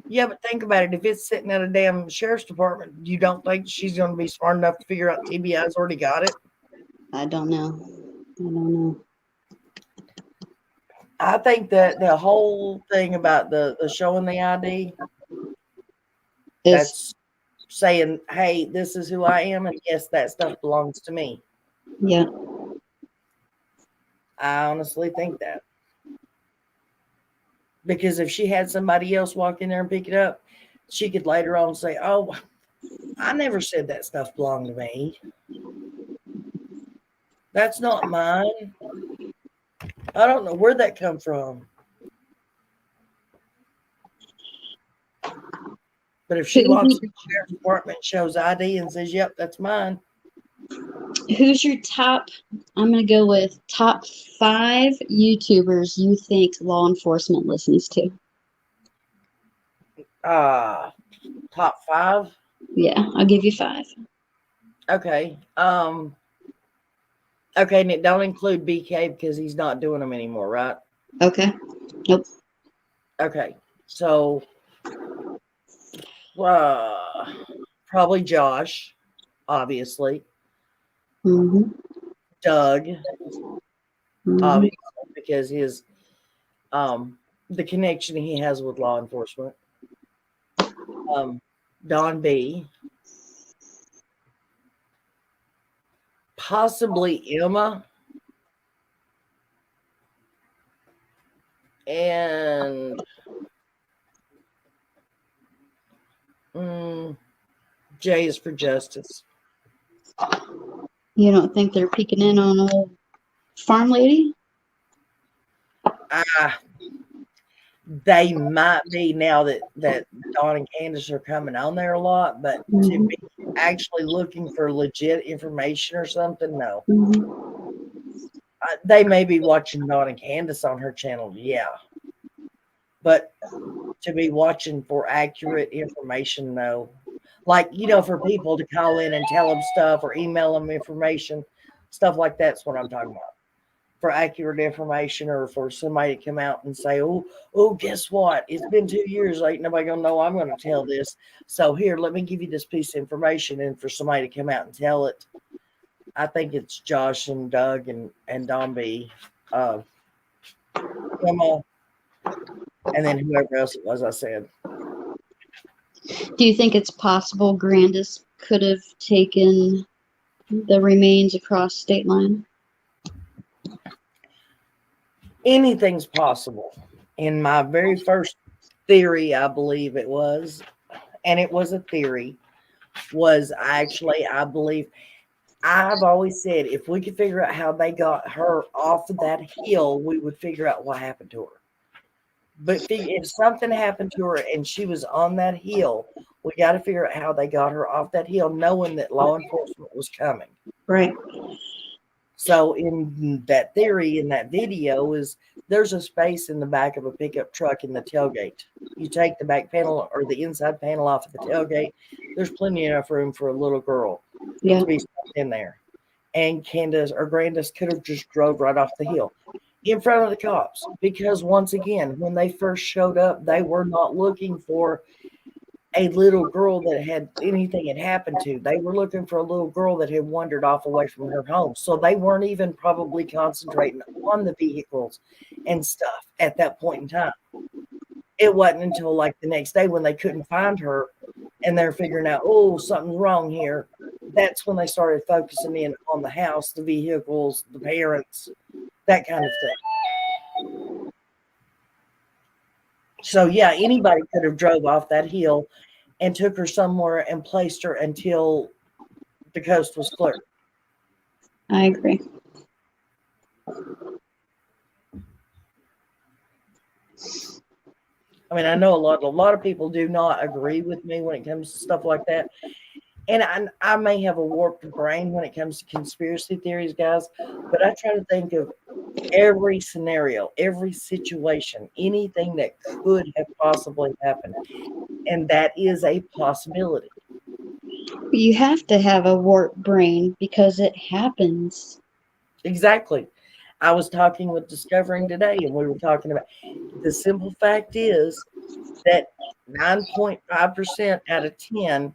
Yeah, but think about it. If it's sitting at a damn sheriff's department, you don't think she's going to be smart enough to figure out TBI's already got it? I don't know. I think that the whole thing about the showing the ID, that's saying, hey, this is who I am, and yes, that stuff belongs to me. Yeah. I honestly think that. Because if she had somebody else walk in there and pick it up, she could later on say, oh, I never said that stuff belonged to me. That's not mine. I don't know where that come from. But if she walks in the sheriff's department, shows ID and says, yep, that's mine, Who's your top? I'm going to go with top 5 YouTubers you think law enforcement listens to. Top 5. Yeah, I'll give you 5. Okay. Okay, and it don't include BK because he's not doing them anymore, right? Okay. Nope. Okay. So probably Josh, obviously. Mm-hmm. Doug, Mm-hmm. obviously, because his the connection he has with law enforcement. Don B, possibly Emma, and J is for Justice. You don't think they're peeking in on old farm lady? They might be now that Dawn and Candace are coming on there a lot, but to Mm-hmm. be actually looking for legit information or something, no. Mm-hmm. They may be watching Dawn and Candace on her channel, yeah. But to be watching for accurate information, no. Like, for people to call in and tell them stuff or email them information, stuff like that's what I'm talking about. For accurate information, or for somebody to come out and say, oh, guess what? It's been 2 years. Ain't nobody gonna know I'm gonna tell this. So here, let me give you this piece of information, and for somebody to come out and tell it. I think it's Josh and Doug and Don B, Emma, and then whoever else it was I said. Do you think it's possible Grandis could have taken the remains across state line? Anything's possible. In my very first theory, I believe it was, and it was a theory, was actually, I believe, I've always said if we could figure out how they got her off of that hill, we would figure out what happened to her. But if something happened to her and she was on that hill, we got to figure out how they got her off that hill, knowing that law enforcement was coming. Right. So in that theory, in that video, is there's a space in the back of a pickup truck in the tailgate. You take the back panel or the inside panel off of the tailgate, there's plenty enough room for a little girl to be stuck in there. And Candace or Grandis could have just drove right off the hill in front of the cops, because once again, when they first showed up, they were not looking for a little girl that had anything had happened to. They were looking for a little girl that had wandered off away from her home. So they weren't even probably concentrating on the vehicles and stuff at that point in time. It wasn't until like the next day when they couldn't find her and they're figuring out, oh, something's wrong here. That's when they started focusing in on the house, the vehicles, the parents, that kind of thing. So yeah, anybody could have drove off that hill and took her somewhere and placed her until the coast was clear. I agree. I mean, I know a lot of people do not agree with me when it comes to stuff like that. And I may have a warped brain when it comes to conspiracy theories, guys, but I try to think of every scenario, every situation, anything that could have possibly happened. And that is a possibility. You have to have a warped brain because it happens. Exactly. I was talking with Discovering today, and we were talking about the simple fact is that 9.5% out of 10,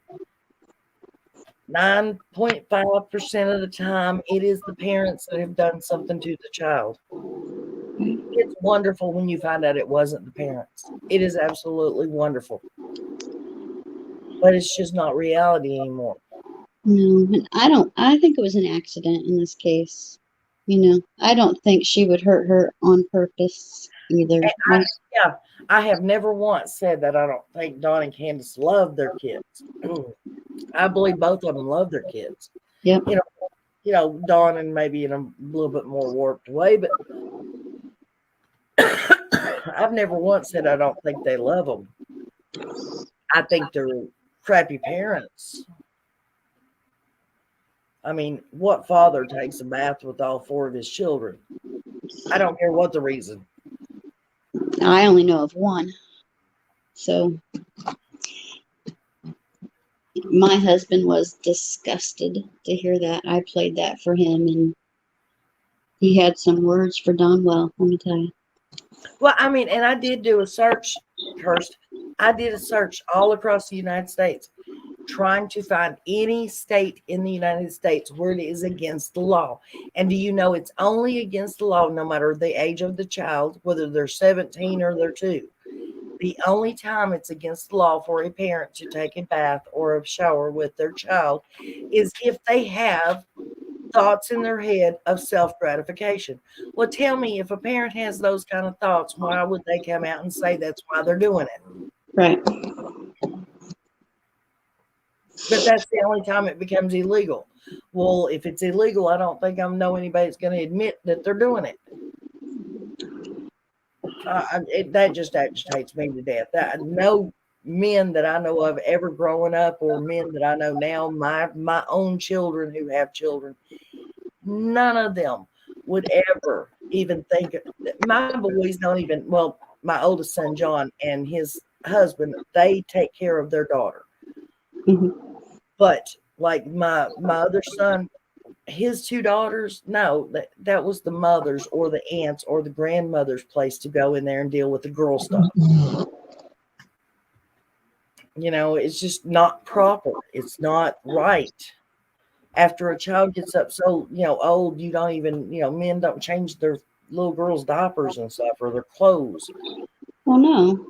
9.5% of the time, it is the parents that have done something to the child. It's wonderful when you find out it wasn't the parents. It is absolutely wonderful. But it's just not reality anymore. No, and I think it was an accident in this case. I don't think she would hurt her on purpose either. I have never once said that I don't think Dawn and Candace love their kids. I believe both of them love their kids. Yep. Dawn and maybe in a little bit more warped way, but I've never once said I don't think they love them. I think they're crappy parents. I mean, what father takes a bath with all 4 of his children? I don't care what the reason. I only know of one. So my husband was disgusted to hear that. I played that for him, and he had some words for Donwell, let me tell you. Well, I mean, and I did do a search, Kirst. I did a search all across the United States, trying to find any state in the United States where it is against the law. And do you know it's only against the law no matter the age of the child, whether they're 17 or they're 2. The only time it's against the law for a parent to take a bath or a shower with their child is if they have thoughts in their head of self-gratification. Well, tell me, if a parent has those kind of thoughts, why would they come out and say that's why they're doing it? Right. But that's the only time it becomes illegal. Well, if it's illegal, I don't think I know anybody that's going to admit that they're doing it. That just agitates me to death. No men that I know of ever growing up, or men that I know now, my own children who have children, none of them would ever even think. My boys don't even. Well, my oldest son John and his husband, they take care of their daughter. Mm-hmm. But like my other son, his 2 daughters, no, that was the mother's or the aunt's or the grandmother's place to go in there and deal with the girl stuff. You know, it's just not proper. It's not right. After a child gets up so, old, you don't even, men don't change their little girls' diapers and stuff, or their clothes. Well, no.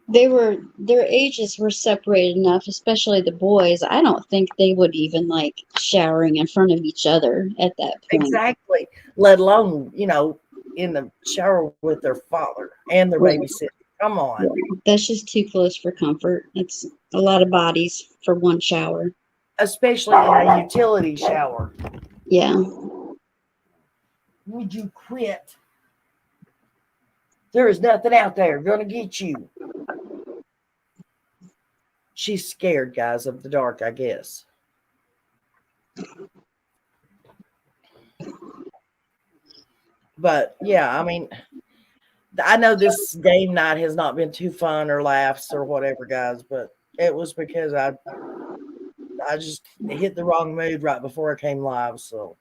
Their ages were separated enough, especially the boys. I don't think they would even like showering in front of each other at that point. Exactly. Let alone, in the shower with their father and their babysitter. Come on. Yeah, that's just too close for comfort. It's a lot of bodies for one shower. Especially in a utility shower. Yeah. Would you quit? There is nothing out there going to get you. She's scared, guys, of the dark, I guess. But yeah, I mean, I know this game night has not been too fun or laughs or whatever, guys, but it was because I just hit the wrong mood right before I came live. So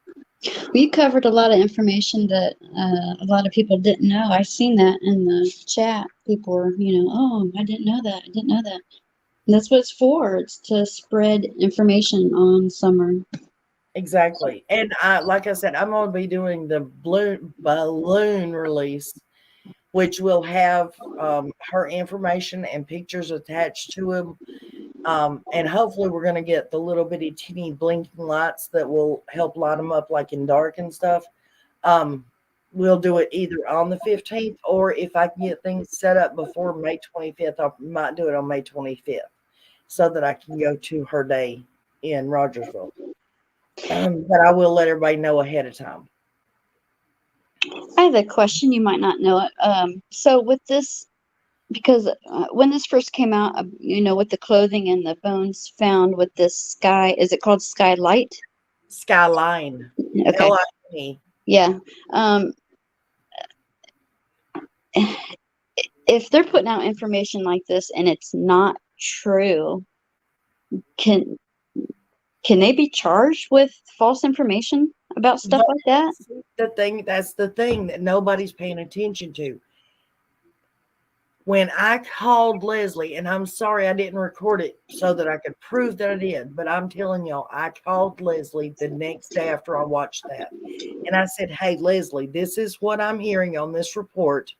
we covered a lot of information that a lot of people didn't know. I seen that in the chat. People were, oh, I didn't know that. I didn't know that. And that's what it's for. It's to spread information on summer. Exactly. And like I said, I'm going to be doing the balloon release, which will have her information and pictures attached to them. And hopefully we're going to get the little bitty teeny blinking lights that will help light them up like in dark and stuff. We'll do it either on the 15th, or if I can get things set up before May 25th, I might do it on May 25th so that I can go to her day in Rogersville. But I will let everybody know ahead of time. I have a question. You might not know it. So with this, because when this first came out, with the clothing and the bones found with this sky, is it called Skylight? Skyline. Okay. L-I-N-E. Yeah. If they're putting out information like this and it's not true, can they be charged with false information about stuff like that? That's the thing that nobody's paying attention to. When I called Leslie, and I'm sorry I didn't record it so that I could prove that I did, but I'm telling y'all, I called Leslie the next day after I watched that. And I said, hey, Leslie, this is what I'm hearing on this report.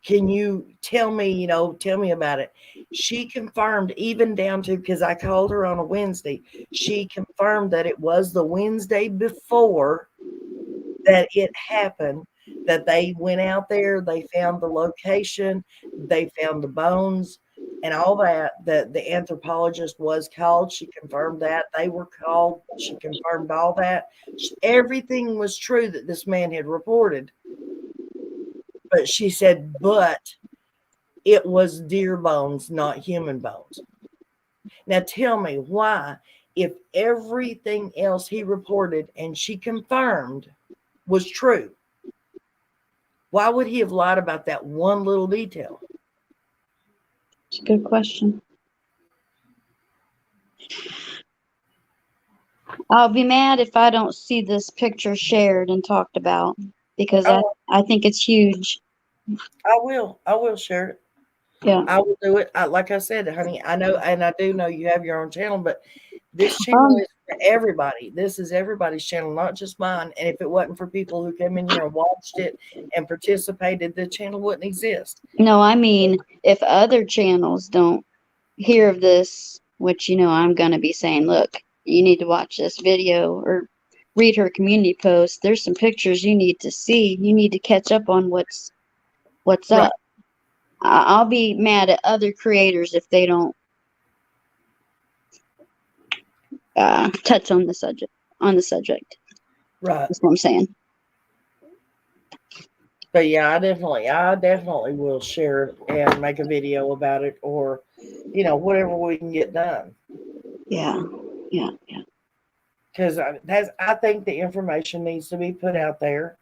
Can you tell me about it? She confirmed, even down to, because I called her on a Wednesday, she confirmed that it was the Wednesday before that it happened, that they went out there, they found the location, they found the bones and all that the anthropologist was called. She confirmed that. They were called. She confirmed all that. Everything was true that this man had reported. But she said, but it was deer bones, not human bones. Now tell me, why if everything else he reported and she confirmed was true, why would he have lied about that one little detail? It's a good question. I'll be mad if I don't see this picture shared and talked about, because Oh, I think it's huge. I will share it. Yeah. I will do it. Like I said, honey, I know, and I do know you have your own channel, but this channel Um, is for everybody. This is everybody's channel, not just mine. And if it wasn't for people who came in here and watched it and participated, the channel wouldn't exist. no, I mean, if other channels don't hear of this, which, I'm going to be saying, look, you need to watch this video or read her community post. There's some pictures you need to see. You need to catch up on what's Right, up. I'll be mad at other creators if they don't touch on the subject. right. That's what I'm saying. But yeah, I definitely will share it and make a video about it, or whatever we can get done. Yeah. Because I think the information needs to be put out there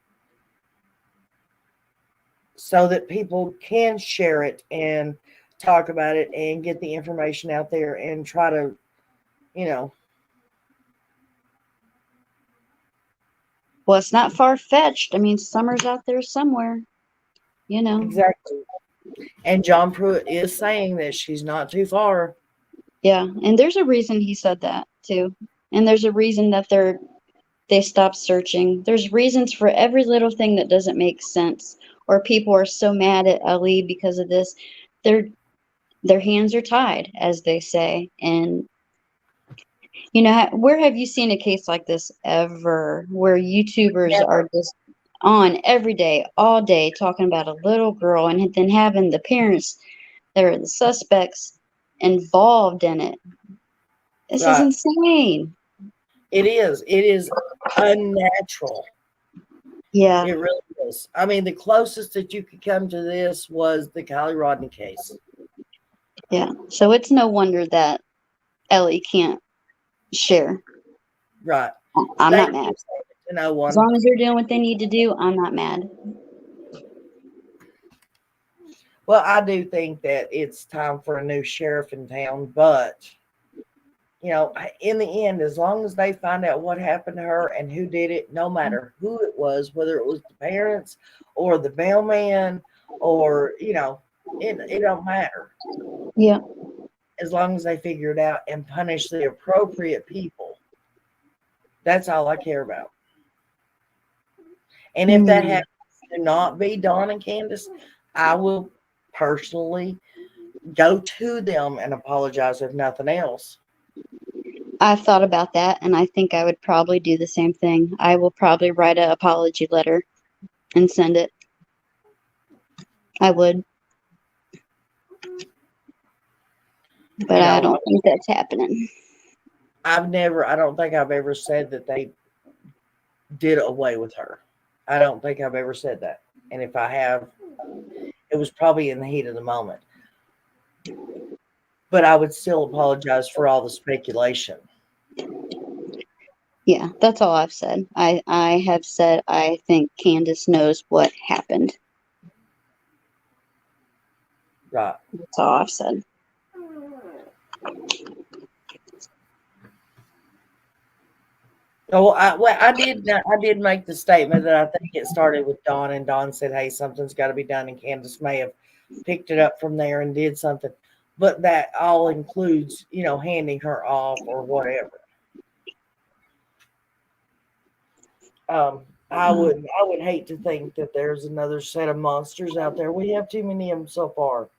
so that people can share it and talk about it and get the information out there and try to, you know, Well, it's not far fetched. I mean, Summer's out there somewhere. exactly. And John Pruitt is saying that she's not too far. Yeah, and there's a reason he said that too, and there's a reason that they stopped searching. There's reasons for every little thing that doesn't make sense, or people are so mad at Ali because of this. Their hands are tied, as they say. And where have you seen a case like this ever, where YouTubers are just on every day, all day, talking about a little girl, and then having the parents that are the suspects involved in it? This is Right. insane. It is. It is unnatural. Yeah, It really is. I mean, the closest that you could come to this was the Kylie Rodney case. yeah. So it's no wonder that Ellie can't share. Right. I'm They not mad. keep saying it to no As one. long as they're doing what they need to do, I'm not mad. Well, I do think that it's time for a new sheriff in town, but in the end, as long as they find out what happened to her and who did it, no matter who it was, whether it was the parents or the mailman or, it don't matter. Yeah. As long as they figure it out and punish the appropriate people. That's all I care about. And if that Hmm. happens to not be Dawn and Candace, I will personally go to them and apologize if nothing else. I've thought about that, and I think I would probably do the same thing. I will probably write an apology letter and send it. I would. But I don't think that's happening. I don't think I've ever said that they did away with her. I don't think I've ever said that. And if I have, it was probably in the heat of the moment. But I would still apologize for all the speculation. Yeah, that's all I've said. I have said I think Candace knows what happened. Right. That's all I've said. I did make the statement that I think it started with Dawn, and Dawn said, "Hey, something's got to be done," and Candace may have picked it up from there and did something, but that all includes, handing her off or whatever. I would hate to think that there's another set of monsters out there. We have too many of them so far.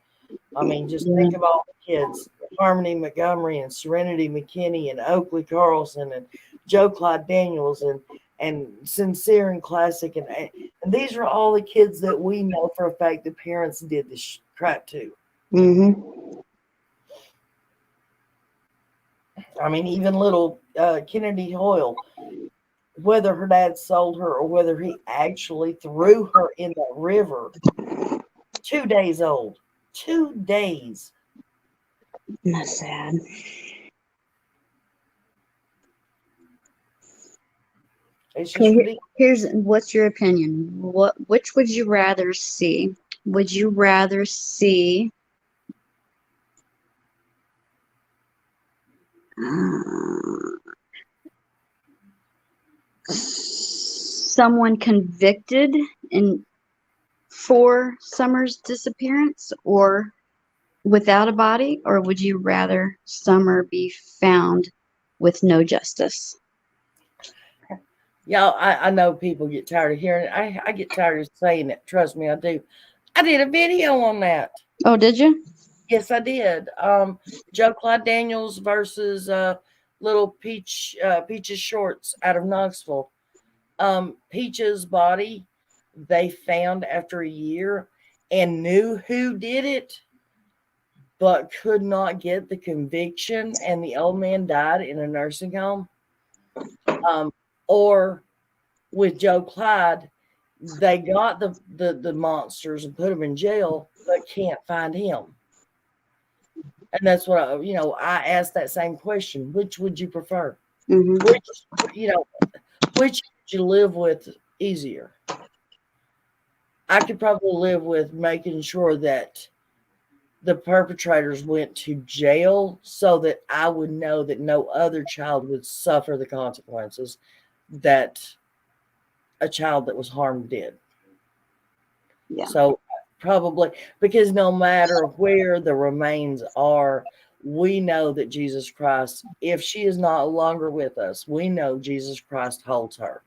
I mean, just Yeah. think of all the kids: Harmony Montgomery and Serenity McKinney and Oakley Carlson and Joe Clyde Daniels and Sincere and Classic and these are all the kids that we know for a fact the parents did this crap to. Mm-hmm. I mean, even little Kennedy Hoyle, whether her dad sold her or whether he actually threw her in that river, 2 days old, 2 days. That's sad. It's just Okay, ridiculous. here's what's your opinion? Which would you rather see? Would you rather see uh, someone convicted in for Summer's disappearance or without a body, or would you rather Summer be found with no justice? Y'all, I know people get tired of hearing it. I get tired of saying it. Trust me, I do. I did a video on that. Oh, did you? Yes, I did. Joe Clyde Daniels versus little Peach's Shorts out of Knoxville. Peach's body they found after a year and knew who did it, but could not get the conviction, and the old man died in a nursing home. Or with Joe Clyde, they got the monsters and put them in jail, but can't find him. And that's what I asked that same question. Which would you prefer? Mm-hmm. Which could you live with easier? I could probably live with making sure that the perpetrators went to jail so that I would know that no other child would suffer the consequences that a child that was harmed did. Yeah. So probably because no matter where the remains are, we know that Jesus Christ, if she is no longer with us, we know Jesus Christ holds her,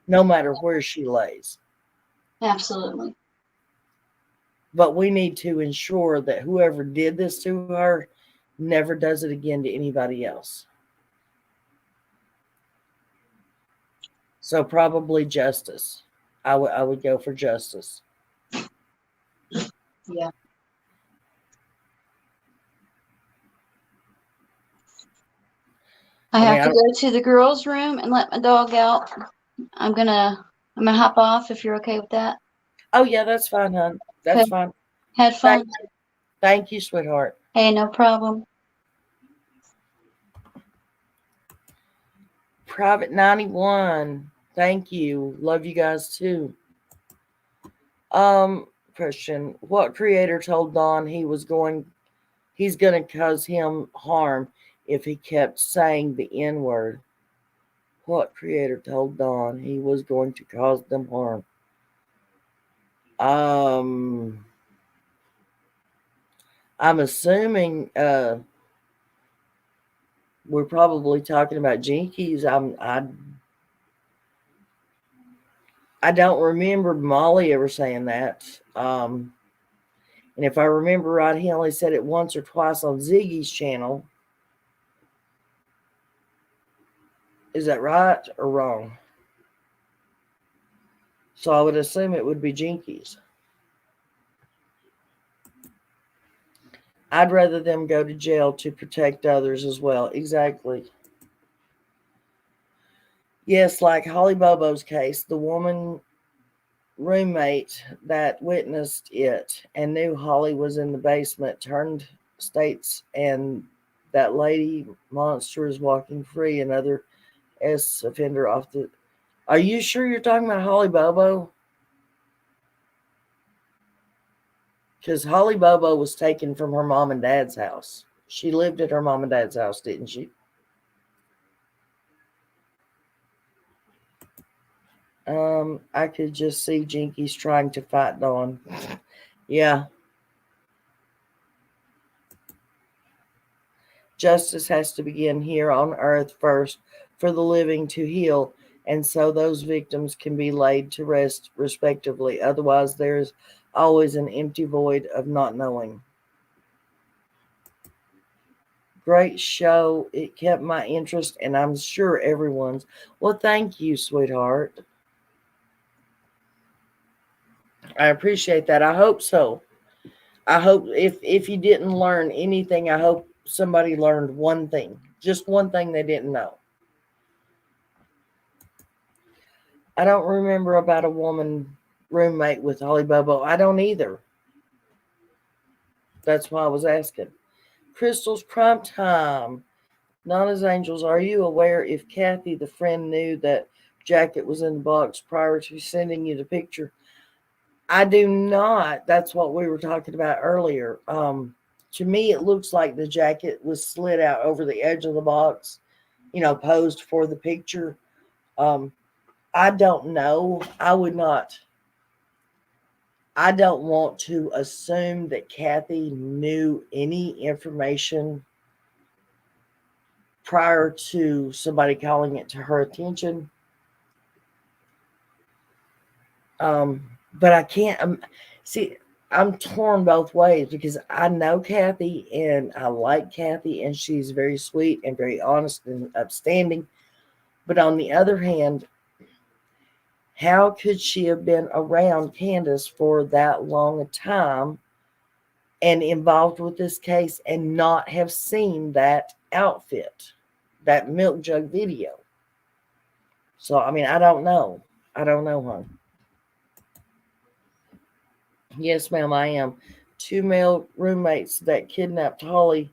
no matter where she lays. Absolutely. But we need to ensure that whoever did this to her never does it again to anybody else. So probably justice. I would go for justice. Yeah. I have to go to the girls' room and let my dog out. I'm gonna hop off if you're okay with that. Oh yeah, that's fine, hon. That's Okay. fine. Had fun. Thank you, sweetheart. Hey, no problem. Private 91. Thank you. Love you guys too. Question. What creator told Don he's gonna cause him harm if he kept saying the N-word? What creator told Don he was going to cause them harm? I'm assuming we're probably talking about Jinkies. I don't remember Molly ever saying that. And if I remember right, he only said it once or twice on Ziggy's channel. Is that right or wrong? So I would assume it would be Jinkies. I'd rather them go to jail to protect others as well. Exactly. Yes, like Holly Bobo's case, the woman roommate that witnessed it and knew Holly was in the basement turned states, and that lady monster is walking free. Another S offender off the. Are you sure you're talking about Holly Bobo? Because Holly Bobo was taken from her mom and dad's house. She lived at her mom and dad's house, didn't she? I could just see Jinkies trying to fight Dawn. Yeah. Justice has to begin here on earth first for the living to heal, and so those victims can be laid to rest respectively. Otherwise, there's always an empty void of not knowing. Great show. It kept my interest, and I'm sure everyone's. Well, thank you, sweetheart. I appreciate that. I hope so. I hope if you didn't learn anything, I hope somebody learned one thing. Just one thing they didn't know. I don't remember about a woman roommate with Holly Bobo. I don't either. That's why I was asking. Crystal's Crime Time. Nana's Angels, are you aware if Kathy, the friend, knew that jacket was in the box prior to sending you the picture. I do not. That's what we were talking about earlier. To me, it looks like the jacket was slid out over the edge of the box, posed for the picture. Um, I don't know. I don't want to assume that Kathy knew any information prior to somebody calling it to her attention. But I can't see. I'm torn both ways because I know Kathy and I like Kathy and she's very sweet and very honest and upstanding. But on the other hand, how could she have been around Candace for that long a time and involved with this case and not have seen that outfit, that milk jug video? So, I mean, I don't know. I don't know, hon. Yes, ma'am, I am. 2 male roommates that kidnapped Holly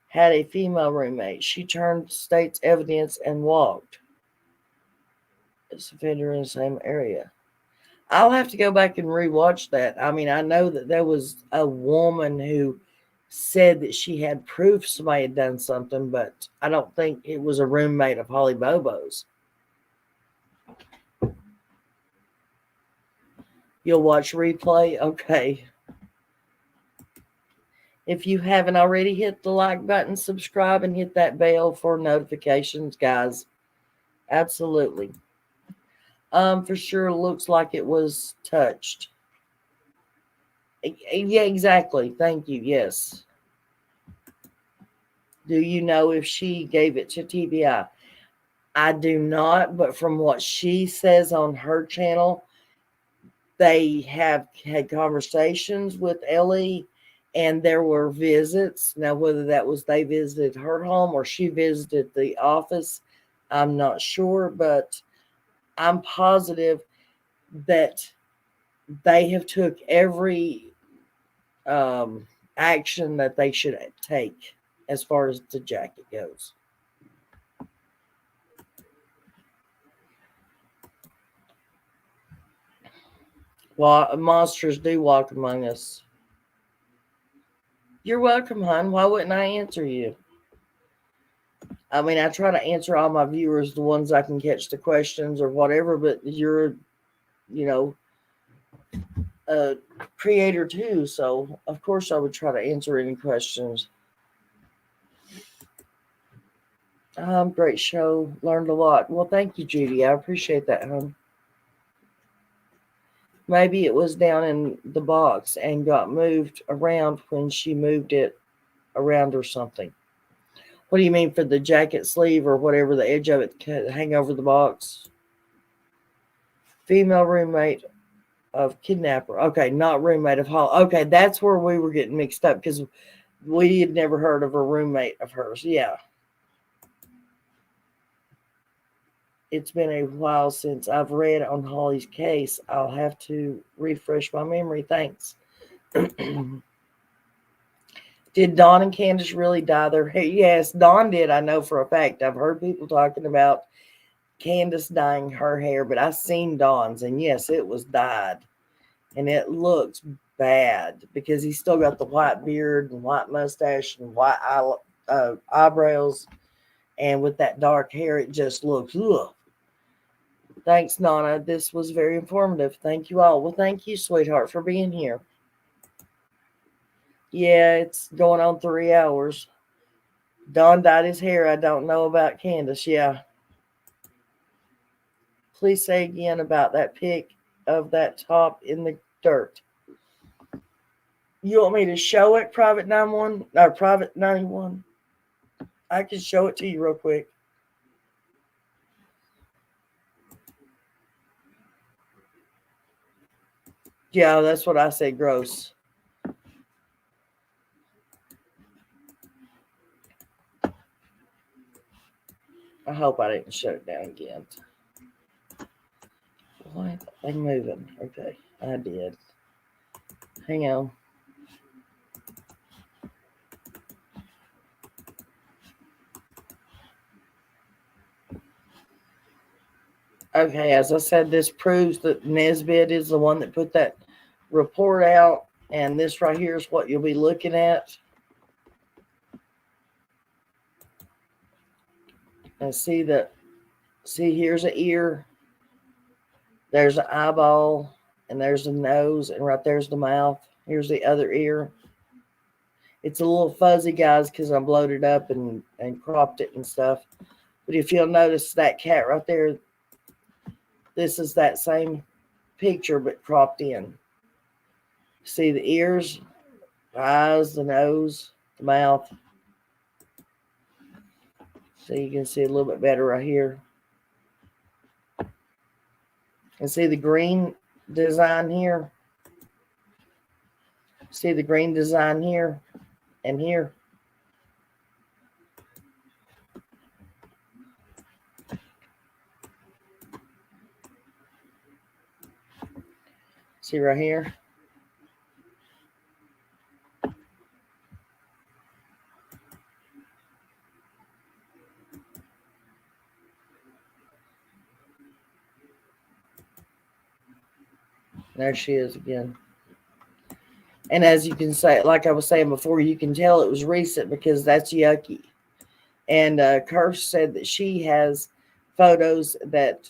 had a female roommate. She turned state's evidence and walked. It's a offender in the same area. I'll have to go back and rewatch that. I mean, I know that there was a woman who said that she had proof somebody had done something, but I don't think it was a roommate of Holly Bobo's. You'll watch replay? Okay. If you haven't already, hit the like button, subscribe, and hit that bell for notifications, guys. Absolutely. For sure looks like it was touched. Yeah, exactly. Thank you. Yes. Do you know if she gave it to TBI? I do not, but from what she says on her channel, they have had conversations with Ellie and there were visits. Now, whether that was they visited her home or she visited the office, I'm not sure, but I'm positive that they have took every action that they should take as far as the jacket goes. Well, monsters do walk among us. You're welcome, hon. Why wouldn't I answer you? I mean, I try to answer all my viewers, the ones I can catch the questions or whatever, but you're, a creator too. So, of course, I would try to answer any questions. Great show. Learned a lot. Well, thank you, Judy. I appreciate that, hon. Maybe it was down in the box and got moved around when she moved it around or something. What do you mean for the jacket sleeve or whatever, the edge of it hang over the box? Female roommate of kidnapper. Okay, not roommate of Hall. Okay, that's where we were getting mixed up because we had never heard of a roommate of hers. Yeah. It's been a while since I've read on Holly's case. I'll have to refresh my memory. Thanks. Did Dawn and Candace really dye their hair? Yes, Dawn did. I know for a fact. I've heard people talking about Candace dyeing her hair, but I've seen Dawn's, and yes, it was dyed. And it looks bad because he's still got the white beard and white mustache and white eyebrows. And with that dark hair, it just looks, ugh. Thanks, Nana. This was very informative. Thank you all. Well, thank you, sweetheart, for being here. Yeah, it's going on 3 hours. Don dyed his hair. I don't know about Candace. Yeah. Please say again about that pic of that top in the dirt. You want me to show it, Private 91 or Private 91? I can show it to you real quick. Yeah, that's what I say, gross. I hope I didn't shut it down again. What? I'm moving. Okay, I did. Hang on. Okay, as I said, this proves that Nesbitt is the one that put that report out, and this right here is what you'll be looking at. And see here's an ear, there's an eyeball, and there's the nose, and right there's the mouth. Here's the other ear. It's a little fuzzy, guys, because I blowed it up and cropped it and stuff. But if you'll notice that cat right there, this is that same picture but cropped in. See the ears, the eyes, the nose, the mouth. So you can see a little bit better right here. And see the green design here. See the green design here and here. See right here. There she is again. And as you can say, like I was saying before, you can tell it was recent because that's yucky. And Kirsch said that she has photos that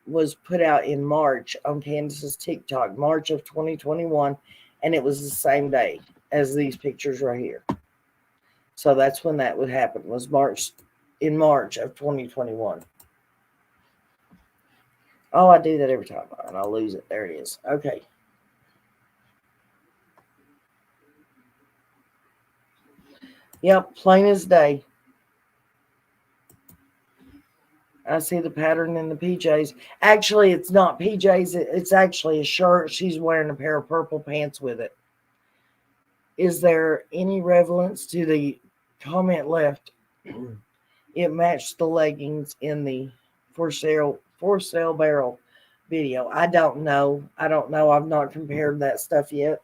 was put out in March on Candace's TikTok, March of 2021, and it was the same day as these pictures right here. So that's when that would happen, was in March of 2021. Oh, I do that every time, and I'll lose it. There it is. Okay. Yep, plain as day. I see the pattern in the PJs. Actually, it's not PJs. It's actually a shirt. She's wearing a pair of purple pants with it. Is there any relevance to the comment left? It matched the leggings in the for sale barrel video. I don't know. I've not compared that stuff yet.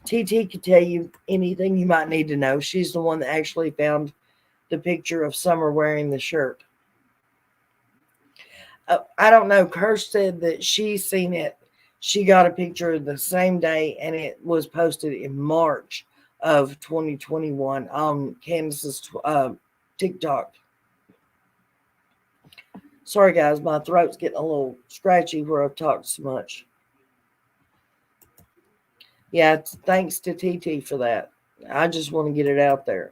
TT could tell you anything you might need to know. She's the one that actually found the picture of Summer wearing the shirt. I don't know. Kirsch said that she seen it. She got a picture the same day, and it was posted in March of 2021 on Candace's TikTok. Sorry, guys, my throat's getting a little scratchy where I've talked so much. Yeah, thanks to TT for that. I just want to get it out there.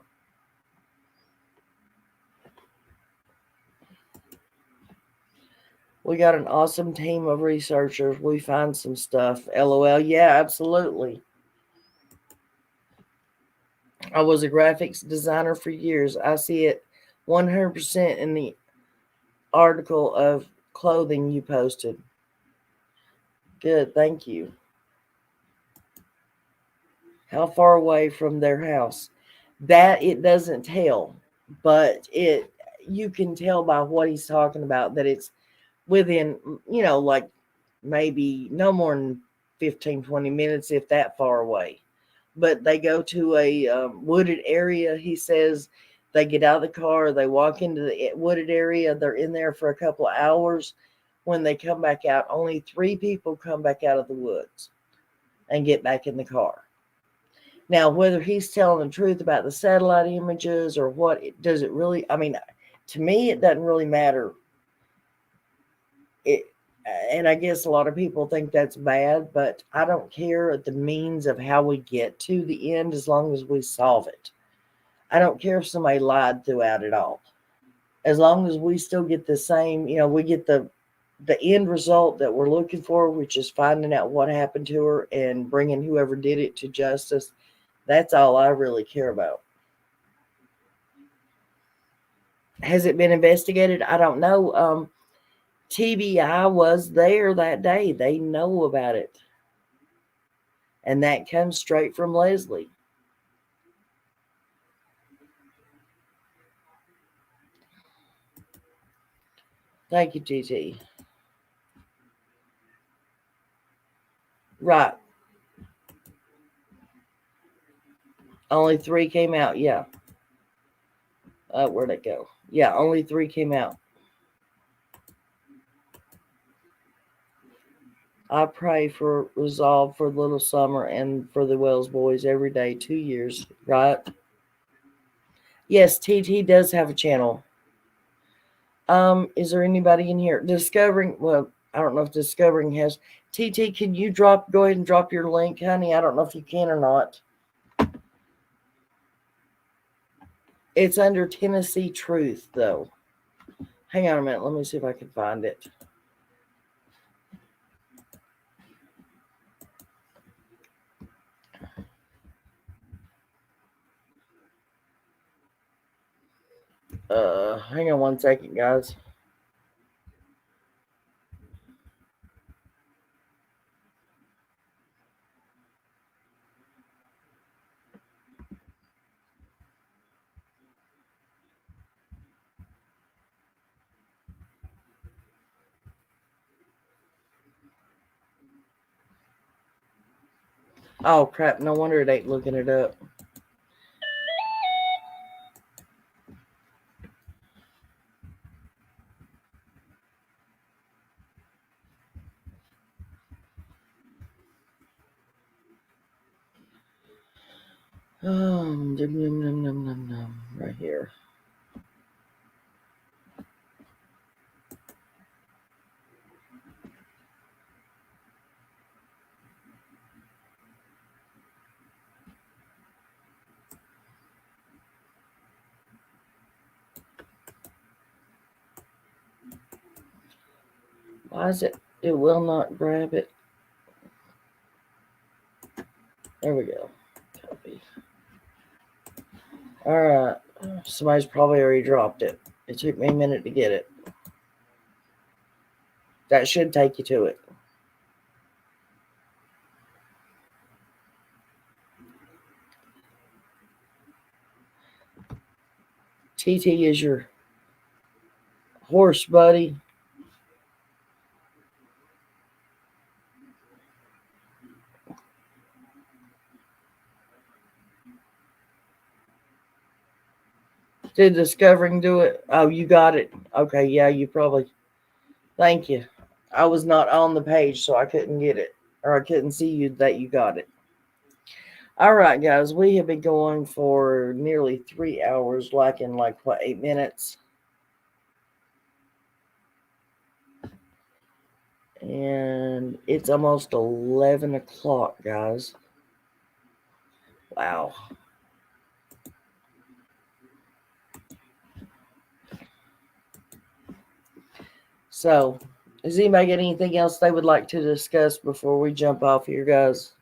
We got an awesome team of researchers. We find some stuff. LOL. Yeah, absolutely. I was a graphics designer for years. I see it 100% in the article of clothing you posted. Good, thank you. How far away from their house? That it doesn't tell, but you can tell by what he's talking about that it's within, like maybe no more than 15, 20 minutes, if that far away. But they go to a wooded area. He says they get out of the car, they walk into the wooded area, they're in there for a couple of hours. When they come back out, only 3 people come back out of the woods and get back in the car. Now, whether he's telling the truth about the satellite images or what, does it really, to me, it doesn't really matter. And I guess a lot of people think that's bad, but I don't care the means of how we get to the end as long as we solve it. I don't care if somebody lied throughout it all. As long as we still get the same, we get the end result that we're looking for, which is finding out what happened to her and bringing whoever did it to justice. That's all I really care about. Has it been investigated? I don't know. TBI was there that day. They know about it. And that comes straight from Leslie. Thank you, TT. Right. Only 3 came out, yeah. Where'd it go? Yeah, only 3 came out. I pray for resolve for little Summer and for the Wells boys every day, 2 years, right? Yes, TT does have a channel. Is there anybody in here? Discovering, well, I don't know if Discovering has. TT, can you go ahead and drop your link, honey? I don't know if you can or not. It's under Tennessee Truth, though. Hang on a minute. Let me see if I can find it. Hang on 1 second, guys. Oh, crap. No wonder it ain't looking it up. Right here. Why is it? It will not grab it. There we go. Copy. All right. Somebody's probably already dropped it. It took me a minute to get it. That should take you to it. TT is your horse buddy. Did Discovering do it? Oh, you got it. Okay, yeah, you probably. Thank you. I was not on the page, so I couldn't get it. Or I couldn't see you that you got it. All right, guys, we have been going for nearly 3 hours, lacking 8 minutes? And it's almost 11 o'clock, guys. Wow. So, does anybody got anything else they would like to discuss before we jump off here, guys?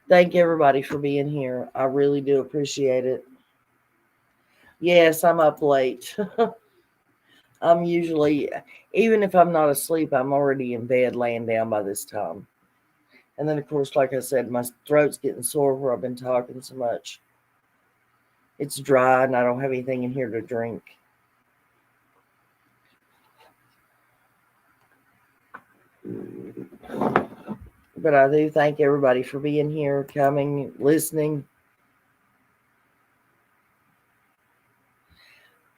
Thank everybody for being here. I really do appreciate it. Yes, I'm up late. I'm usually, even if I'm not asleep, I'm already in bed laying down by this time. And then, of course, like I said, my throat's getting sore where I've been talking so much. It's dry and I don't have anything in here to drink. But I do thank everybody for being here, coming, listening.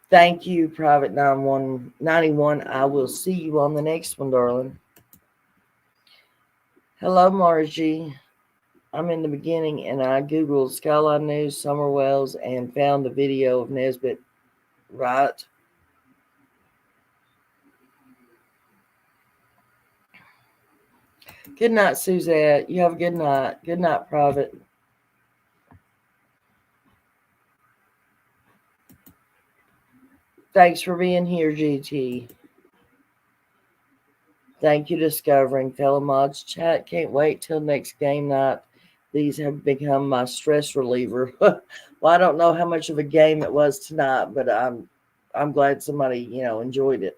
Thank you, Private 91. I will see you on the next one, darling. Hello, Margie. I'm in the beginning and I Googled Skyline News, Summer Wells, and found the video of Nesbitt, right? Good night, Suzette. You have a good night. Good night, Private. Thanks for being here, GT. Thank you, Discovering. Fellow mods chat. Can't wait till next game night. These have become my stress reliever. Well, I don't know how much of a game it was tonight, but I'm glad somebody, enjoyed it.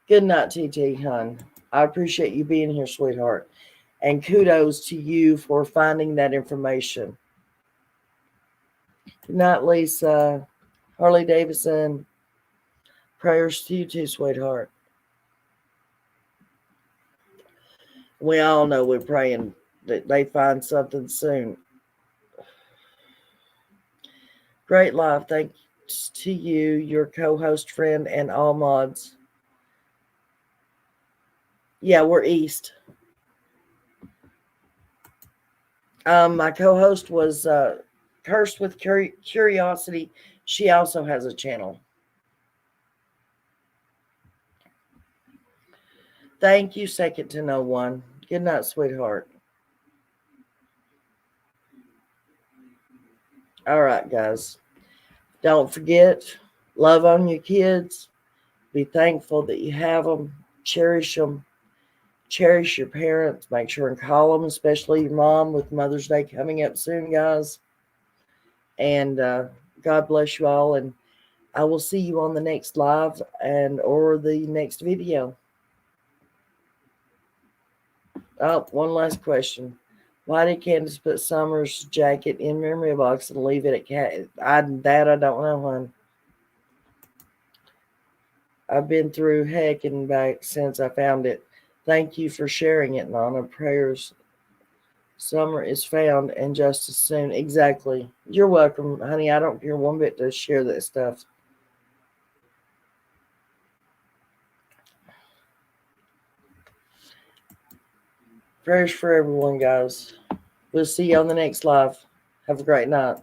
Good night, TT, hon. I appreciate you being here, sweetheart. And kudos to you for finding that information. Good night, Lisa. Harley Davidson. Prayers to you too, sweetheart. We all know we're praying that they find something soon. Great live. Thanks to you, your co-host friend, and all mods. Yeah, we're east. My co-host was Cursed with Curiosity. She also has a channel. Thank you, second to no one. Good night, sweetheart. All right, guys. Don't forget, love on your kids. Be thankful that you have them. Cherish them. Cherish your parents. Make sure and call them, especially your mom, with Mother's Day coming up soon, guys. And God bless you all. And I will see you on the next live and or the next video. Oh, one last question. Why did Candace put Summer's jacket in memory box and leave it at Cat? I don't know, hon. I've been through heck and back since I found it. Thank you for sharing it, Nana. Prayers. Summer is found and justice soon. Exactly. You're welcome, honey. I don't care one bit to share that stuff. Prayers for everyone, guys. We'll see you on the next live. Have a great night.